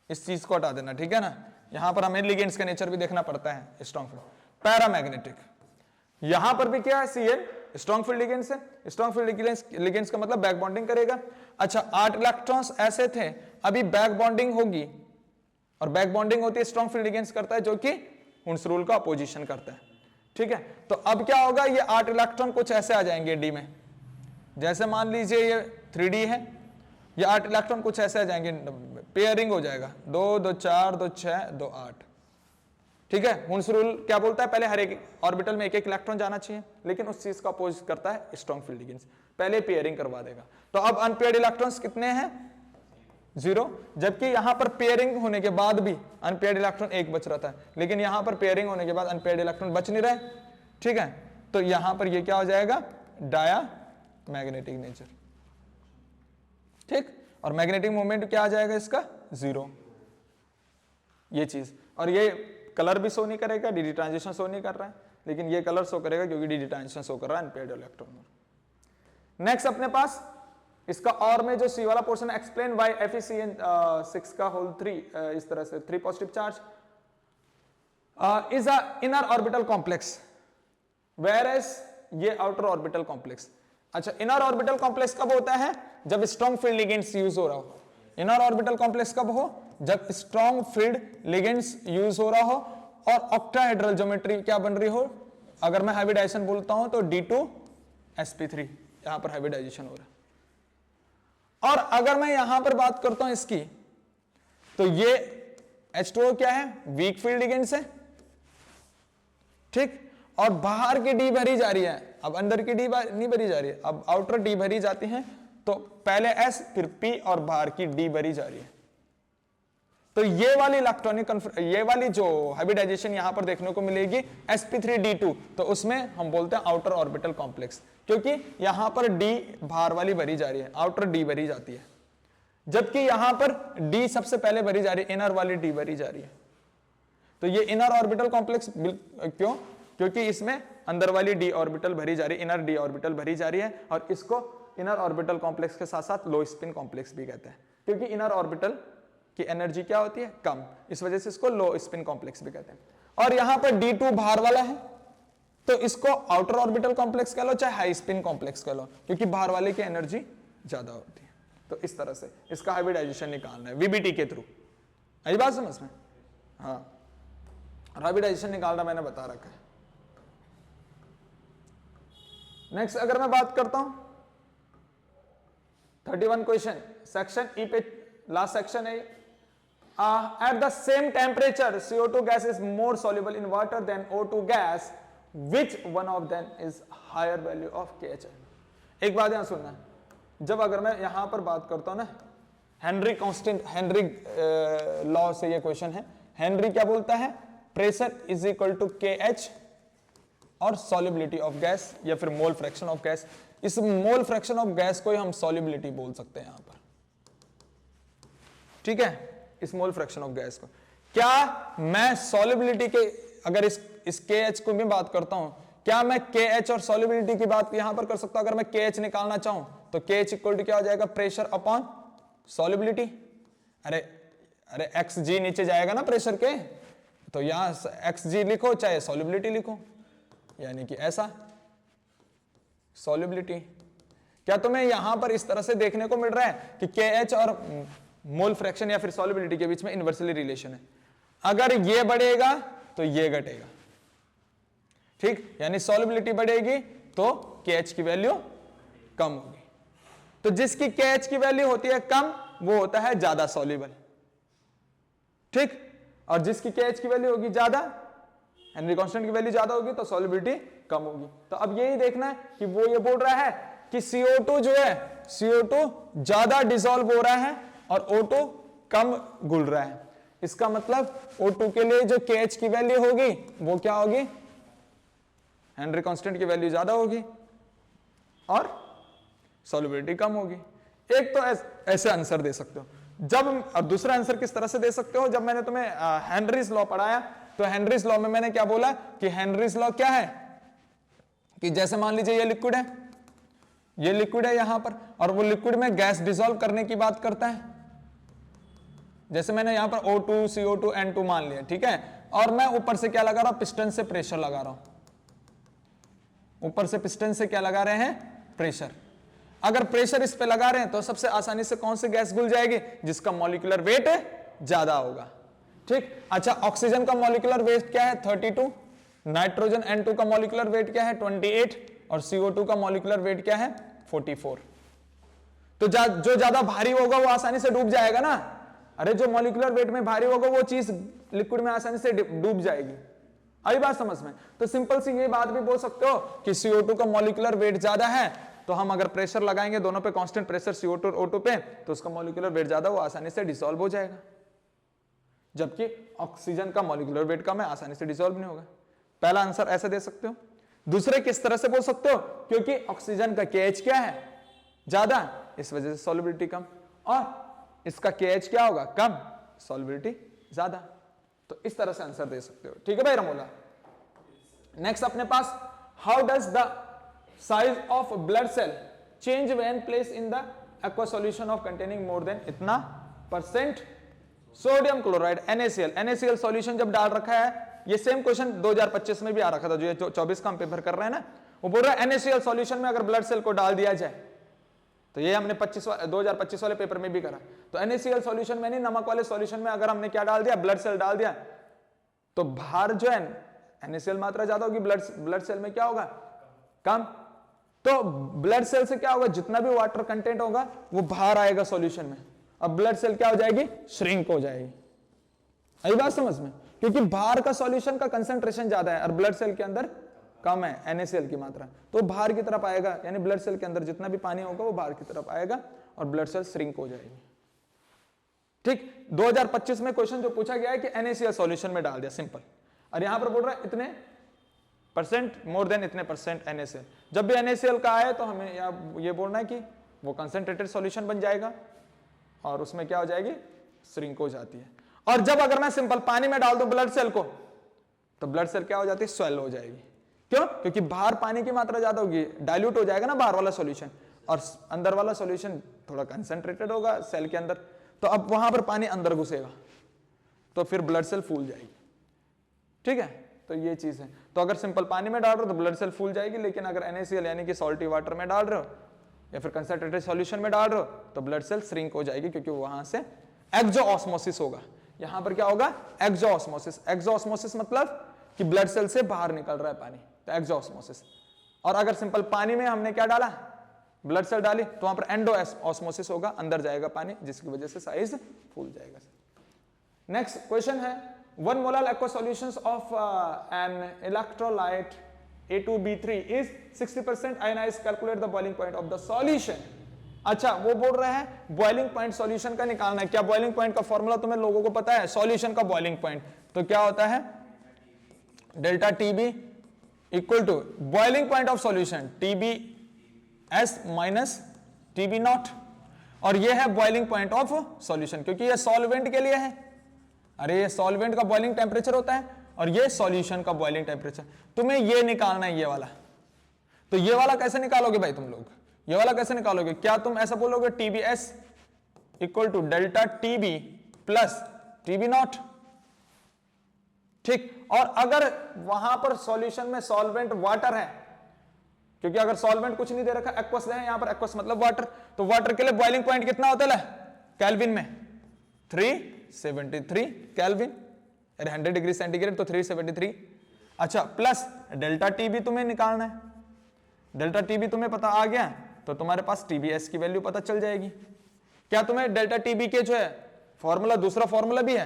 इस चीज को हटा देना, ठीक है ना, यहां पर हमें लिगेंड्स का नेचर भी देखना पड़ता है। स्ट्रॉन्ग फील्ड पैरामैग्नेटिक, यहां पर भी क्या है? CN स्ट्रॉन्ग फील्ड लिगेंड्स है। स्ट्रॉन्ग फील्ड लिगेंड्स का मतलब बैक बॉन्डिंग करेगा। अच्छा 8 इलेक्ट्रॉन्स ऐसे थे, अभी बैक बॉन्डिंग होगी, और बैक बॉन्डिंग होती है स्ट्रॉन्ग फील्ड लिगेंड्स करता है जो कि हुंस रूल का अपोजिशन करता है। ठीक है, तो अब क्या होगा? ये 8 इलेक्ट्रॉन कुछ ऐसे आ जाएंगे डी में, जैसे मान लीजिए ये 3d है, ये 8 इलेक्ट्रॉन कुछ ऐसे आ जाएंगे, पेयरिंग हो जाएगा 2 2 4 2 6 2 8। ठीक है, हुंस रूल क्या बोलता है? पहले हर एक ऑर्बिटल में एक एक इलेक्ट्रॉन जाना चाहिए, लेकिन उस चीज का अपोज करता है स्ट्रॉन्ग फील्ड लिगेंड्स, पहले पेयरिंग करवा देगा। तो अब अनपेयर्ड इलेक्ट्रॉन्स कितने हैं? 0, जबकि यहां पर पेयरिंग होने के बाद भी अनपेयर्ड इलेक्ट्रॉन 1 बच रहा था, लेकिन यहां पर पेयरिंग होने के बाद अनपेयर्ड इलेक्ट्रॉन बच नहीं रहे। ठीक है, तो यहां पर ये क्या हो जाएगा? Diamagnetic nature. ठीक, और मैग्नेटिक मोमेंट क्या आ जाएगा इसका? 0, ये चीज। और ये कलर भी शो नहीं करेगा, डी ट्रांजिशन शो नहीं कर रहा है, लेकिन ये कलर शो करेगा क्योंकि डी ट्रांजिशन शो कर रहा है अनपेयर्ड इलेक्ट्रॉन। नेक्स्ट अपने पास इसका और में जो सी वाला पोर्शन, एक्सप्लेन व्हाई FeCN6 का होल 3 इस तरह से 3 positive charge is a inner orbital complex, whereas ये आउटर ऑर्बिटल कॉम्प्लेक्स। अच्छा इनर ऑर्बिटल कॉम्प्लेक्स कब होता है? जब स्ट्रॉन्ग फील्ड लिगेंड्स यूज हो रहा हो। इनर ऑर्बिटल कॉम्प्लेक्स कब हो? जब स्ट्रॉन्ग फील्ड लिगेंड्स यूज हो रहा हो और ऑक्टाहेड्रल ज्योमेट्री क्या बन रही हो। अगर मैं हाइब्रिडाइजेशन बोलता हूं तो D2sp3 यहां पर हाइब्रिडाइजेशन हो रहा है। और अगर मैं यहां पर बात करता हूं इसकी, तो ये H2O क्या है? वीक फील्ड लिगेंड्स है। ठीक, और बाहर की डी भरी जा रही है, अब अंदर की डी नहीं भरी जा रही है, अब आउटर डी भरी जाती है, तो पहले S फिर P और बाहर की डी भरी जा रही है। तो ये वाली इलेक्ट्रॉनिक ये वाली जो हाइब्रिडाइजेशन यहां पर देखने को मिलेगी sp3d2, तो उसमें हम बोलते हैं आउटर ऑर्बिटल कॉम्प्लेक्स, क्योंकि यहां पर डी बाहर वाली भरी जा रही है, आउटर डी भरी जाती है, जबकि यहां पर डी सबसे पहले भरी जा रही है, इनर वाली डी भरी जा रही है। तो ये इनर ऑर्बिटल कॉम्प्लेक्स क्यों? क्योंकि इसमें अंदर वाली डी ऑर्बिटल भरी जा रही है, इनर डी ऑर्बिटल भरी जा रही है, और इसको इनर ऑर्बिटल कॉम्प्लेक्स के साथ साथ लो स्पिन कॉम्प्लेक्स भी कहते हैं, क्योंकि इनर ऑर्बिटल की एनर्जी क्या होती है? कम, इस वजह से इसको लो स्पिन कॉम्प्लेक्स भी कहते हैं। और यहां पर D2 बाहर वाला है, तो इसको आउटर ऑर्बिटल कॉम्प्लेक्स कह लो चाहे हाई स्पिन कॉम्प्लेक्स कह लो, क्योंकि बाहर वाले की एनर्जी ज्यादा होती है। तो इस तरह से इसका हाइब्रिडाइजेशन निकालना है वीबीटी के थ्रू। आई बात समझ में? हाँ, हाइब्रिडाइजेशन निकालना मैंने बता रखा है। नेक्स्ट अगर मैं बात करता हूं 31 क्वेश्चन, सेक्शन ई पे लास्ट सेक्शन है। At the same temperature CO2 gas is more soluble in water than O2 gas, which one of them is higher value of KH? एक बात यहां सुनना, जब अगर मैं यहां पर बात करता हूं ना हेनरी कांस्टेंट, हेनरी लॉ से ये क्वेश्चन है। हेनरी क्या बोलता है? Pressure is equal to KH और सॉल्युबिलिटी ऑफ गैस या फिर मोल फ्रैक्शन ऑफ गैस। इस मोल फ्रैक्शन ऑफ गैस को ही हम सॉल्युबिलिटी बोल सकते हैं यहां पर, ठीक है? इस मोल फ्रैक्शन ऑफ गैस को क्या मैं सॉल्युबिलिटी के, अगर इस KH को मैं बात करता हूं, क्या मैं KH और सॉल्युबिलिटी की बात यहां पर कर सकता हूं? अगर मैं KH निकालना चाहूं तो KH इक्वल टू क्या हो जाएगा? Pressure upon solubility. अरे xg नीचे जाएगा ना प्रेशर के, तो यहां xg लिखो चाहे सॉल्युबिलिटी लिखो, यानी कि ऐसा सॉल्युबिलिटी। क्या तुम्हें यहां पर इस तरह से देखने को मिल रहा है कि KH और मोल फ्रैक्शन या फिर सॉल्युबिलिटी के बीच में इनवर्सली रिलेशन है? अगर ये बढ़ेगा तो ये घटेगा, ठीक? यानी सॉल्युबिलिटी बढ़ेगी तो KH की वैल्यू कम होगी। तो जिसकी KH की वैल्यू होती है कम वो होता है ज्यादा सॉल्युबल, ठीक? और जिसकी KH की वैल्यू होगी ज्यादा, हेनरी कांस्टेंट की वैल्यू ज्यादा होगी, तो सॉल्युबिलिटी कम होगी। तो अब यही देखना है कि वो ये बोल रहा है कि CO2 जो है, CO2 ज्यादा डिसॉल्व हो रहा है और O2 कम घुल रहा है। इसका मतलब O2 के लिए जो KH की वैल्यू होगी वो क्या होगी? हेनरी कांस्टेंट की वैल्यू ज्यादा होगी और सॉल्युबिलिटी कम होगी। एक तो ऐसे आंसर दे सकते हो। जब, और दूसरा आंसर किस तरह से दे सकते हो? जब मैंने तुम्हें हेनरीज लॉ पढ़ाया तो हेनरीज लॉ में मैंने क्या बोला कि हेनरीज लॉ क्या है कि जैसे मान लीजिए ये लिक्विड है, ये लिक्विड है यहां पर, और वो लिक्विड में गैस डिसॉल्व करने की बात करता है। जैसे मैंने यहां पर O2 CO2 N2 मान लिया, ठीक है? और मैं ऊपर से क्या लगा रहा हूं? पिस्टन से प्रेशर लगा रहा हूं। ऊपर से पिस्टन से क्या लगा रहे हैं? प्रेशर। अगर प्रेशर इस पे लगा रहे हैं तो सबसे आसानी से कौन सी गैस घुल जाएगी? जिसका मॉलिक्यूलर वेट ज्यादा होगा, ठीक? अच्छा, ऑक्सीजन का मॉलिक्यूलर वेट क्या है? 32। नाइट्रोजन N2 का मॉलिक्यूलर वेट क्या है? 28। और CO2 का मॉलिक्यूलर वेट क्या है? 44। तो जो ज्यादा भारी होगा वो आसानी से डूब जाएगा ना। अरे जो मॉलिक्यूलर वेट में भारी होगा वो चीज लिक्विड में आसानी से डूब जाएगी। आई बात समझ में? तो सिंपल सी ये बात भी बोल सकते हो कि CO2 का मॉलिक्यूलर वेट ज्यादा है, तो हम अगर प्रेशर लगाएंगे दोनों पे, कांस्टेंट प्रेशर CO2 और O2 पे, तो उसका मॉलिक्यूलर वेट ज्यादा, वो आसानी से डिसॉल्व हो जाएगा। जबकि ऑक्सीजन का मॉलिक्यूलर वेट कम है, आसानी से डिसॉल्व नहीं होगा। पहला आंसर ऐसे दे सकते हो। दूसरे किस तरह से बोल सकते हो? क्योंकि ऑक्सीजन का KH क्या है? ज्यादा, इस वजह से सॉल्युबिलिटी कम, और इसका KH क्या होगा? कम, सॉल्युबिलिटी ज्यादा। तो इस तरह से आंसर दे सकते हो, ठीक है भाई रमोला? नेक्स्ट अपने पास, how does the size of blood cell change when place in the aqua solution of containing more than इतना % sodium chloride NaCl। NaCl solution जब डाल रखा है, ये सेम क्वेश्चन 2025 में भी आ रखा था, जो 24 का हम पेपर कर रहे हैं ना, वो बोल रहा है NaCl सॉल्यूशन में अगर ब्लड सेल को डाल दिया जाए, तो ये हमने 2025 वाले पेपर में भी करा। तो NaCl सॉल्यूशन में नहीं, नमक वाले सॉल्यूशन में अगर हमने क्या डाल दिया? ब्लड सेल डाल दिया, तो बाहर जो है NaCl मात्रा ज्यादा होगी, ब्लड सेल में क्या होगा? कम। तो ब्लड सेल से क्या होगा? जितना भी वाटर कंटेंट होगा वो बाहर आएगा सॉल्यूशन में। अब ब्लड सेल क्या हो जाएगी? श्रिंक हो जाएगी। आई बात समझ में? क्योंकि बाहर का सॉल्यूशन का कंसंट्रेशन ज्यादा है और ब्लड सेल के अंदर कम है NaCl की मात्रा, तो बाहर की तरफ आएगा, यानी ब्लड सेल के अंदर जितना भी पानी होगा वो बाहर की तरफ आएगा और ब्लड सेल श्रिंक हो जाएगी, ठीक? 2025 में क्वेश्चन जो पूछा गया है कि NaCl सॉल्यूशन में डाल दिया, सिंपल। और यहां पर बोल रहा है इतने % मोर देन इतने % NaCl। जब भी NaCl का आए तो हमें ये बोलना है कि वो कंसंट्रेटेड सॉल्यूशन बन जाएगा और उसमें क्या हो जाएगी? श्रिंक हो जाती है। और जब अगर मैं सिंपल पानी में डाल दूं ब्लड सेल को, तो ब्लड सेल क्या हो जाती है, स्वेल हो जाएगी। क्यों? क्योंकि बाहर पानी की मात्रा ज्यादा होगी, डाइल्यूट हो जाएगा ना बाहर वाला सॉल्यूशन, और अंदर वाला सॉल्यूशन थोड़ा कंसंट्रेटेड होगा सेल के अंदर, तो अब वहां पर पानी अंदर घुसेगा, तो फिर ब्लड सेल फूल जाएगी। ठीक है, तो ये चीज है। तो अगर सिंपल पानी में डाल रहे हो तो ब्लड सेल फूल जाएगी, लेकिन अगर NaCl यानी कि सॉल्टी वाटर में डाल रहे हो या फिर कंसंट्रेटेड सॉल्यूशन में डाल रहे हो तो ब्लड सेल श्रिंक हो जाएगी, क्योंकि वहां से एक्सोऑस्मोसिस होगा। यहां पर क्या होगा, एक्सोऑस्मोसिस। एक्सोऑस्मोसिस मतलब कि ब्लड सेल से बाहर निकल रहा है पानी, तो एक्सोऑस्मोसिस। और अगर सिंपल पानी में हमने क्या डाला, ब्लड सेल डाली, तो वहां पर एंडोऑस्मोसिस होगा, अंदर जाएगा पानी, जिसकी वजह से साइज फूल जाएगा। नेक्स्ट क्वेश्चन है, 1 molar aqua solutions of an electrolyte A2B3 is 60% ionized. Calculate the boiling point of the solution. अच्छा, वो बोल रहे हैं बॉइलिंग पॉइंट सॉल्यूशन का निकालना है। क्या बॉइलिंग पॉइंट का फॉर्मूला तुम्हें लोगों को पता है? सॉल्यूशन का बॉइलिंग पॉइंट तो क्या होता है, delta TB equal to boiling point of solution TBS minus TB naught, और ये है बॉइलिंग पॉइंट ऑफ सॉल्यूशन, क्योंकि ये सॉल्वेंट के लिए है। अरे ये सॉल्वेंट का बॉइलिंग टेम्परेचर होता है और ये सॉल्यूशन का बॉइलिंग टेम्परेचर। तुम्हें ये निकालना है, ये वाला। तो ये वाला कैसे निकालोगे भाई तुम लोग, ये वाला कैसे निकालोगे? क्या तुम ऐसा बोलोगे TBS equal to delta TB plus TB naught? ठीक, और अगर वहां पर सॉल्यूशन में सॉल्वेंट वाटर है, क्योंकि अगर सॉल्वेंट कुछ नहीं दे रखा, एक्वस है, यहां पर एक्वस मतलब वाटर, तो वाटर के लिए बॉइलिंग पॉइंट कितना होता है केल्विन में? 373 केल्विन, अरे 100 डिग्री सेंटीग्रेड तो 373। अच्छा, प्लस डेल्टा TB तुम्हें निकालना है। डेल्टा TB तुम्हें पता आ गया तो तुम्हारे पास TBS की वैल्यू पता चल जाएगी। क्या तुम्हें डेल्टा TB के जो है फॉर्मूला, दूसरा फॉर्मूला भी है,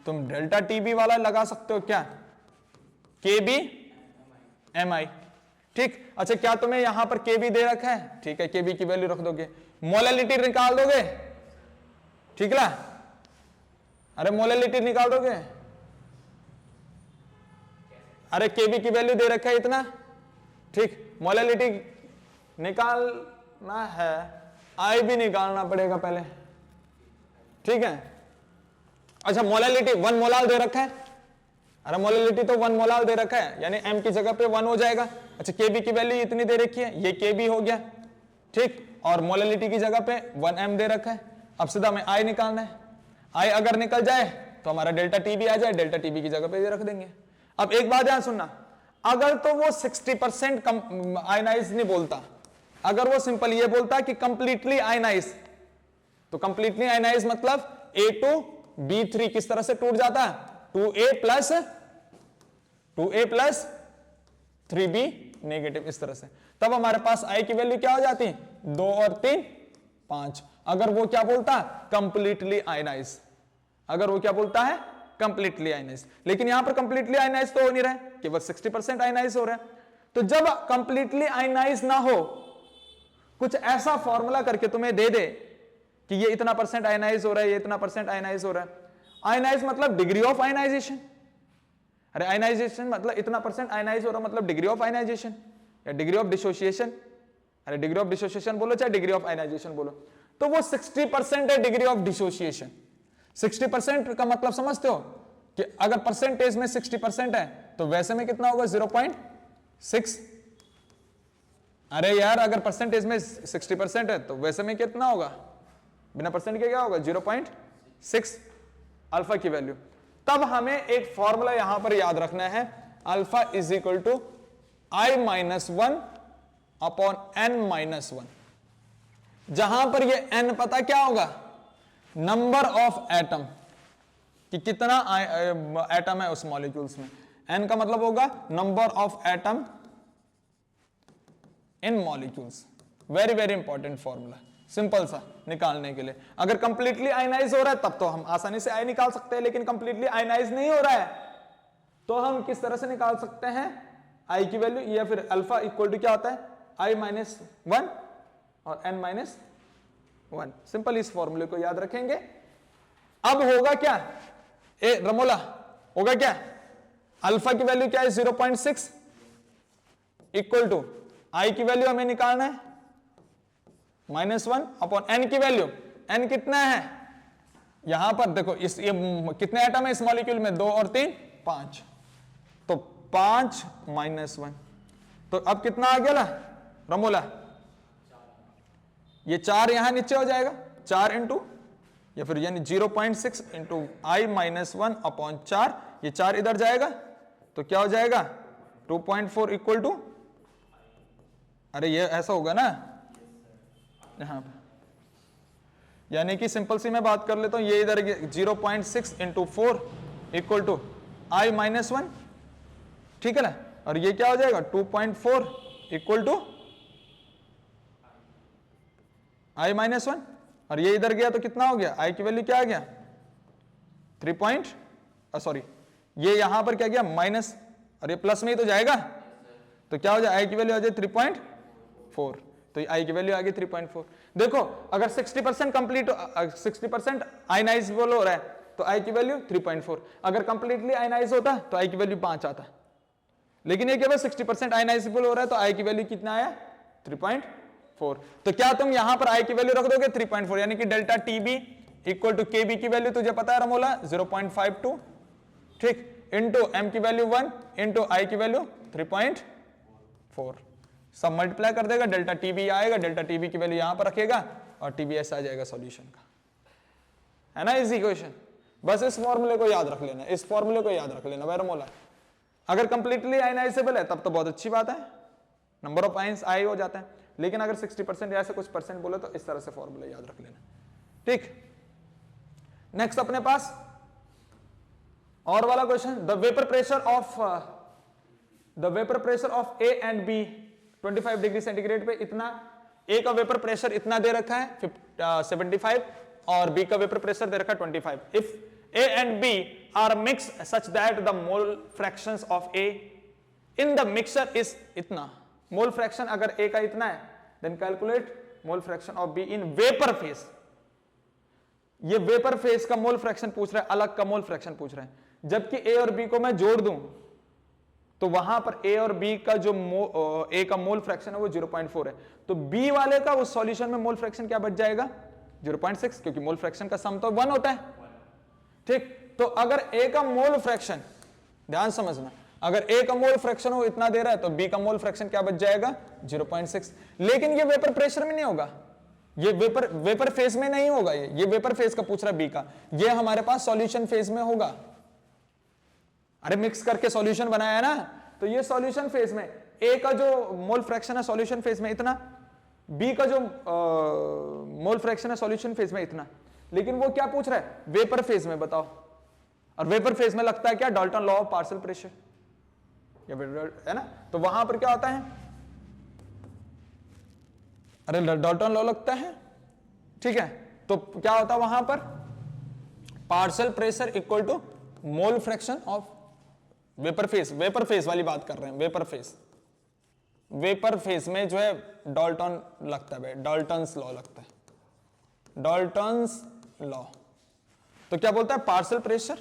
तुम डेल्टा TB वाला लगा सकते हो, क्या KB MI। ठीक, अच्छा क्या तुम्हें यहां पर KB दे रखा है? ठीक है, KB की वैल्यू रख दोगे, मोलैलिटी निकाल दोगे। ठीक है, अरे मोलैलिटी निकाल दोगे, अरे KB की वैल्यू दे रखा है इतना। ठीक, मोलैलिटी निकालना है, I भी निकालना पड़ेगा पहले। ठीक है, अच्छा मोलैलिटी 1 मोलाल दे रखा है, अरे मोलैलिटी तो 1 मोलाल दे रखा है, यानी M की जगह पे 1 हो जाएगा। अच्छा KB की वैल्यू इतनी दे रखी है, ये KB हो गया। ठीक, और मोलैलिटी की जगह पे 1M दे रखा है। अब सीधा हमें I निकालना है। I अगर निकल जाए तो हमारा डेल्टा TB आ जाए, डेल्टा TB की जगह पे ये रख देंगे। अब एक बात ध्यान सुनना, अगर तो वो 60% आयनाइज नहीं बोलता, अगर वो सिंपल ये बोलता कि कंप्लीटली आयनाइज, तो कंप्लीटली आयनाइज मतलब A2B3 किस तरह से टूट जाता है, 2A प्लस 3B नेगेटिव, इस तरह से। तब हमारे पास I की वैल्यू क्या हो जाती, 2 और 3 5। अगर वो क्या बोलता है, कंप्लीटली आयनाइज, अगर वो क्या बोलता है, कंप्लीटली आयनाइज। लेकिन यहां पर कंप्लीटली आयनाइज तो हो नहीं रहा है, केवल 60% आयनाइज हो रहा है। तो जब कंप्लीटली आयनाइज ना हो, कुछ ऐसा फॉर्मूला करके तुम्हें दे दे कि ये इतना % आयनाइज हो रहा है, ये इतना % आयनाइज हो रहा है। आयनाइज मतलब डिग्री ऑफ आयनाइजेशन, अरे आयनाइजेशन मतलब इतना % आयनाइज हो रहा मतलब डिग्री ऑफ आयनाइजेशन या डिग्री ऑफ डिसोसिएशन, अरे डिग्री ऑफ डिसोसिएशन बोलो चाहे डिग्री ऑफ आयनाइजेशन बोलो। तो वो 60% है डिग्री ऑफ डिसोसिएशन। 60% का मतलब समझते हो कि अगर परसेंटेज में 60% है तो वैसे में कितना होगा, 0.6। अरे यार अगर परसेंटेज में 60% है तो वैसे में कितना होगा, बिना परसेंट के क्या होगा, 0.6 अल्फा की वैल्यू। तब हमें एक फॉर्मूला यहां पर याद रखना है, alpha is equal to I-1 upon N-1। जहां पर ये N पता क्या होगा, नंबर ऑफ एटम, कि कितना एटम है उस मॉलिक्यूल्स में। N का मतलब होगा number of atom in molecules. Very very important formula, simple सा निकालने के लिए। अगर कंप्लीटली आयनाइज हो रहा है तब तो हम आसानी से I निकाल सकते हैं, लेकिन कंप्लीटली आयनाइज नहीं हो रहा है तो हम किस तरह से निकाल सकते हैं I की वैल्यू, या फिर अल्फा इक्वल टू क्या होता है, I-1 और N-1। सिंपल इस फॉर्मूले को याद रखेंगे। अब होगा क्या, ए रमोला होगा क्या, अल्फा की वैल्यू क्या है, 0.6 इक्वल टू I की वैल्यू हमें निकालना है -1 अपॉन N की वैल्यू, N कितना है यहां पर देखो इस ये कितने एटम है इस मॉलिक्यूल में, 2 और 3 5, तो 5 -1, तो अब कितना आ गया ला रमोला, ये 4 यहां नीचे हो जाएगा, 4 इंटू या फिर यानी 0.6 इंटू I-1/4, ये 4 इधर जाएगा तो क्या हो जाएगा 2.4 इक्वल टू, अरे ये ऐसा होगा ना यहां पर, यानी कि सिंपल सी मैं बात कर लेता हूं, ये इधर 0.6 इंटू 4 इक्वल टू I-1, ठीक है ना, और ये क्या हो जाएगा 2.4 इक्वल टू I-1, और ये इधर गया तो कितना हो गया, I की वैल्यू क्या आ गया 3 ये यहां पर क्या गया माइनस, और ये प्लस में ही तो जाएगा, तो क्या हो जाए I की वैल्यू आ जाए 3.4, तो I की वैल्यू आ गई 3.4। देखो अगर 60% कंप्लीट 60% आयनाइजेबल हो रहा है तो I की वैल्यू 3.4, अगर कंप्लीटली आयनाइज होता तो I की वैल्यू 5 आता, लेकिन ये केवल 60% आयनाइजेबल हो रहा है तो I की वैल्यू कितना आया 3.4। तो क्या तुम यहां पर I की वैल्यू रख दोगे 3.4, यानी कि delta TB equal to KB की वैल्यू तुझे पता है रमोला 0.52, ठीक, इंटू M की वैल्यू 1 इंटू I की वैल्यू 3.4, सब मल्टीप्लाई कर देगा, डेल्टा TB आएगा, डेल्टा TB की वैल्यू यहां पर रखेगा और TBS आ जाएगा सॉल्यूशन का, है ना इजी क्वेश्चन। बस इस फॉर्मूले को याद रख लेना, इस फॉर्मूले को याद रख लेना रमोला। अगर कंप्लीटली आयनाइजेबल है तब तो बहुत अच्छी बात है, नंबर ऑफ आयंस आई हो जाता है, लेकिन अगर 60% या ऐसे कुछ परसेंट बोले तो इस तरह से फॉर्मूला याद रख लेना, ठीक। नेक्स्ट अपने पास और वाला question, the vapour pressure of A and B 25 degree centigrade पे इतना, ए का वेपर प्रेशर इतना दे रखा है 75 और बी का वेपर प्रेशर दे रखा है 25। If A and B are mix such that the mole fractions of A in the mixture is इतना, मोल फ्रैक्शन अगर ए का इतना है then calculate mole fraction of B in vapour phase. ये vapour phase का mole fraction पूछ रहा है, अलग का मोल फ्रैक्शन पूछ रहा है, जबकि ए और बी को मैं जोड़ दूं तो वहां पर ए और बी का जो ए का मोल फ्रैक्शन है वो 0.4 है, तो बी वाले का उस सॉल्यूशन में मोल फ्रैक्शन क्या बच जाएगा 0.6, क्योंकि मोल फ्रैक्शन का सम तो 1 होता है, ठीक। तो अगर ए का मोल फ्रैक्शन, ध्यान समझना, अगर ए का मोल फ्रैक्शन वो इतना दे रहा है तो बी का मोल फ्रैक्शन क्या बच जाएगा 0.6, लेकिन ये वेपर प्रेशर में नहीं होगा, ये वेपर फेज में नहीं होगा, ये वेपर फेज का पूछ रहा है बी का, ये हमारे पास सॉल्यूशन फेज में होगा। अरे मिक्स करके सॉल्यूशन बनाया है ना, तो ये सॉल्यूशन फेज में ए का जो मोल फ्रैक्शन है सॉल्यूशन फेज में इतना, बी का जो मोल फ्रैक्शन है सॉल्यूशन फेज में इतना, लेकिन वो क्या पूछ रहा है वेपर फेज में, बताओ। और वेपर फेज में लगता है क्या Dalton law of partial pressure, है ना, तो वहां पर क्या होता है, अरे डाल्टन लॉ लगता है, ठीक है, तो क्या होता है वहां पर partial pressure equal to mole fraction of vapour phase वाली बात कर रहे हैं, वेपर फेज में जो है डाल्टन लगता है, डाल्टन्स लॉ लगता है, डाल्टन्स लॉ। तो क्या बोलता है partial pressure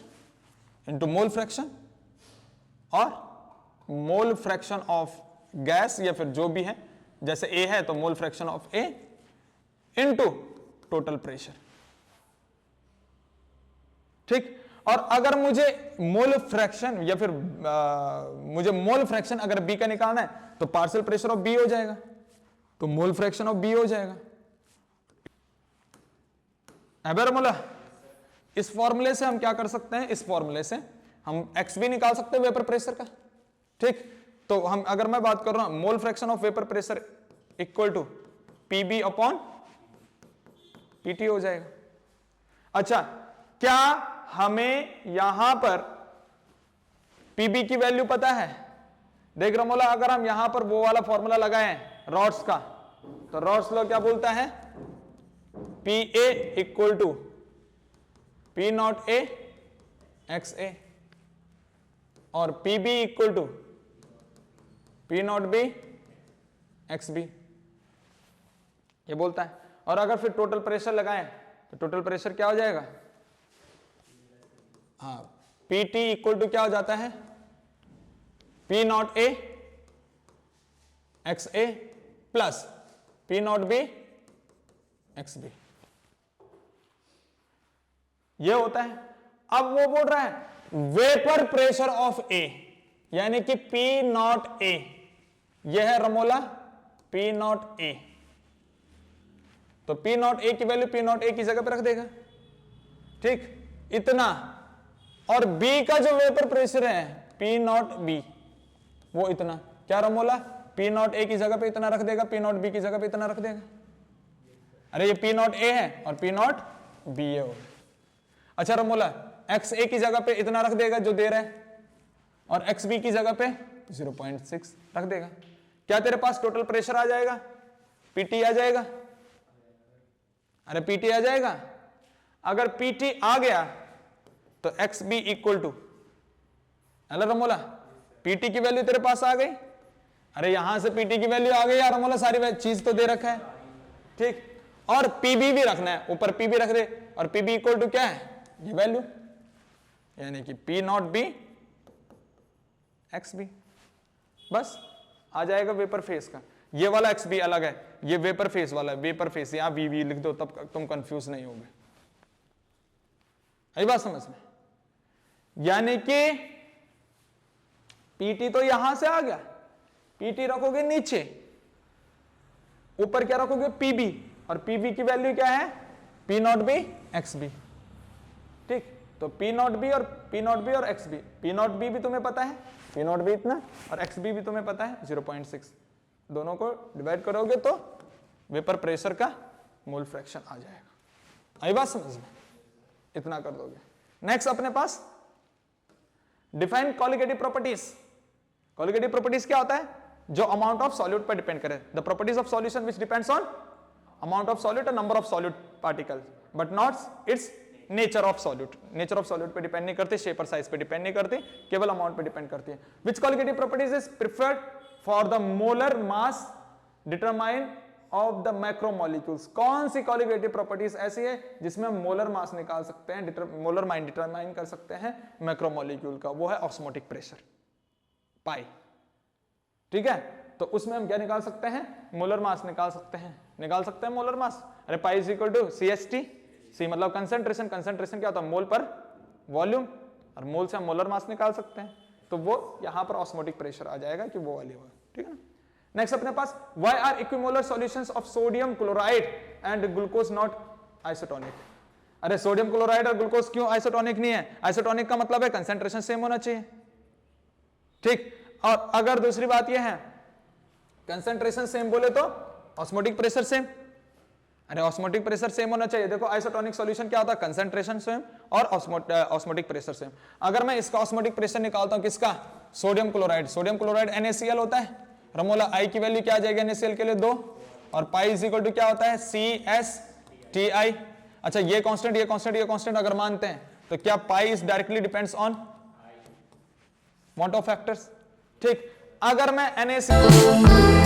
into mole fraction, और मोल फ्रैक्शन ऑफ गैस या फिर जो भी है, जैसे ए है तो मोल fraction of A into total pressure, ठीक। और अगर मुझे मोल फ्रैक्शन या फिर मुझे मोल फ्रैक्शन अगर बी का निकालना है तो पार्शियल प्रेशर ऑफ बी हो जाएगा, तो मोल फ्रैक्शन ऑफ बी हो जाएगा, मोला। इस फॉर्मूले से हम क्या कर सकते हैं, इस फॉर्मूले से हम एक्स भी निकाल सकते हैं वेपर प्रेशर का, ठीक। तो हम अगर मैं बात कर रहा हूं mole fraction of vapour pressure equal to PB upon PT हो जाएगा। अच्छा, क्या हमें यहां पर पीबी की वैल्यू पता है, देख रमोला, अगर हम यहां पर वो वाला फॉर्मूला लगाएं रॉड्स का, तो रॉड्स लॉ क्या बोलता है P A equal to P not A X A और P B equal to P not B X B, ये बोलता है। और अगर फिर टोटल प्रेशर लगाएं तो टोटल प्रेशर क्या हो जाएगा, हाँ, पी टी इक्वल टू क्या हो जाता है P not A X A plus P not B X B. ये होता है। अब वो बोल रहा है वेपर प्रेशर ऑफ ए, यानी कि पी नॉट ए, यह है रमोला पी नॉट ए। तो पी नॉट ए की वैल्यू पी नॉट ए की जगह पे रख देगा, ठीक, इतना। और बी का जो वेपर प्रेशर है पी नॉट बी, वो इतना, क्या रमोला, पी नॉट ए की जगह पे इतना रख देगा, पी नॉट बी की जगह पे इतना रख देगा। अरे ये पी नॉट ए है और पी नॉट बी है। अच्छा रमोला, एक्स ए की जगह पे इतना रख देगा जो दे रहा है, और एक्स बी की जगह पे 0.6 रख देगा। क्या तेरे पास टोटल प्रेशर आ जाएगा, पीटी आ जाएगा। अरे पीटी आ जाएगा। अगर पीटी आ गया तो X B equal to, hello Ramola, PT की वैल्यू तेरे पास आ गई। अरे यहां से पीटी की वैल्यू आ गई यार रमोला, सारी चीज तो दे रखा है, ठीक। और पीबी भी रखना है, ऊपर पीबी रख दे, और पीबी इक्वल टू क्या है, ये वैल्यू, यानी कि P not B X B. बस आ जाएगा वेपर फेस का। ये वाला एक्स बी अलग है, ये वेपर फेस वाला है, वेपर फेस, यहां वी वी लिख दो तब तुम कंफ्यूज नहीं होगे। आई बात समझ में? यानी कि पीटी तो यहां से आ गया, पीटी रखोगे नीचे, ऊपर क्या रखोगे, पीबी, और पीबी की वैल्यू क्या है, P not B X B, ठीक। तो पी नॉट बी और पी नॉट बी और X B, P not B भी तुम्हें पता है, पी नॉट बी इतना, और एक्स बी भी तुम्हें पता है 0.6, दोनों को डिवाइड करोगे तो वेपर प्रेशर का मोल फ्रैक्शन आ जाएगा। आई बात समझ में? इतना कर दोगे। नेक्स्ट अपने पास define colligative properties. Colligative properties क्या होता है, जो अमाउंट ऑफ सॉल्यूट पर डिपेंड करे। The properties of solution which depends on amount of solute और number of solute particles, but not its nature of solute. Nature of solute पे depend नहीं करती, शेप और साइज पे डिपेंड नहीं करती, केवल अमाउंट पे डिपेंड करती है। Which colligative properties is preferred for the molar mass determine of the macromolecules. कौन सी कॉलिगेटिव प्रॉपर्टीज ऐसी है जिसमें मोलर मास निकाल सकते हैं, मोलर मास डिटरमाइन कर सकते हैं मैक्रोमोलिक्यूल का, वो है ऑस्मोटिक प्रेशर, पाई, ठीक है। तो उसमें हम क्या निकाल सकते हैं, मोलर मास निकाल सकते हैं मोलर मास। अरे pi is equal to CHT, C मतलब कंसंट्रेशन, कंसंट्रेशन क्या होता है, मोल पर वॉल्यूम, और मोल से हम मोलर मास निकाल सकते हैं, तो वो यहां पर ऑस्मोटिक प्रेशर आ जाएगा कि वो वाली होगा, ठीक है ना। नेक्स्ट अपने पास why are equimolar solutions of sodium chloride and glucose not isotonic. अरे सोडियम क्लोराइड और ग्लूकोज क्यों आइसोटोनिक नहीं है? आइसोटोनिक का मतलब है कंसंट्रेशन सेम होना चाहिए, ठीक। और अगर दूसरी बात यह है कंसंट्रेशन सेम बोले तो ऑस्मोटिक प्रेशर सेम। अरे ऑस्मोटिक प्रेशर सेम होना चाहिए। देखो आइसोटोनिक सॉल्यूशन क्या होता है, कंसंट्रेशन सेम और ऑस्मोटिक प्रेशर सेम। अगर मैं इसका ऑस्मोटिक प्रेशर निकालता हूं, किसका, sodium chloride, sodium chloride NaCl होता है रमोला, I की वैल्यू क्या आ जाएगी NaCl के लिए 2, और पाई इज इक्वल टू क्या होता है CSTi। अच्छा ये कांस्टेंट, ये कांस्टेंट, ये कांस्टेंट अगर मानते हैं तो क्या pi is directly depends on what of factors, ठीक। अगर मैं NaCl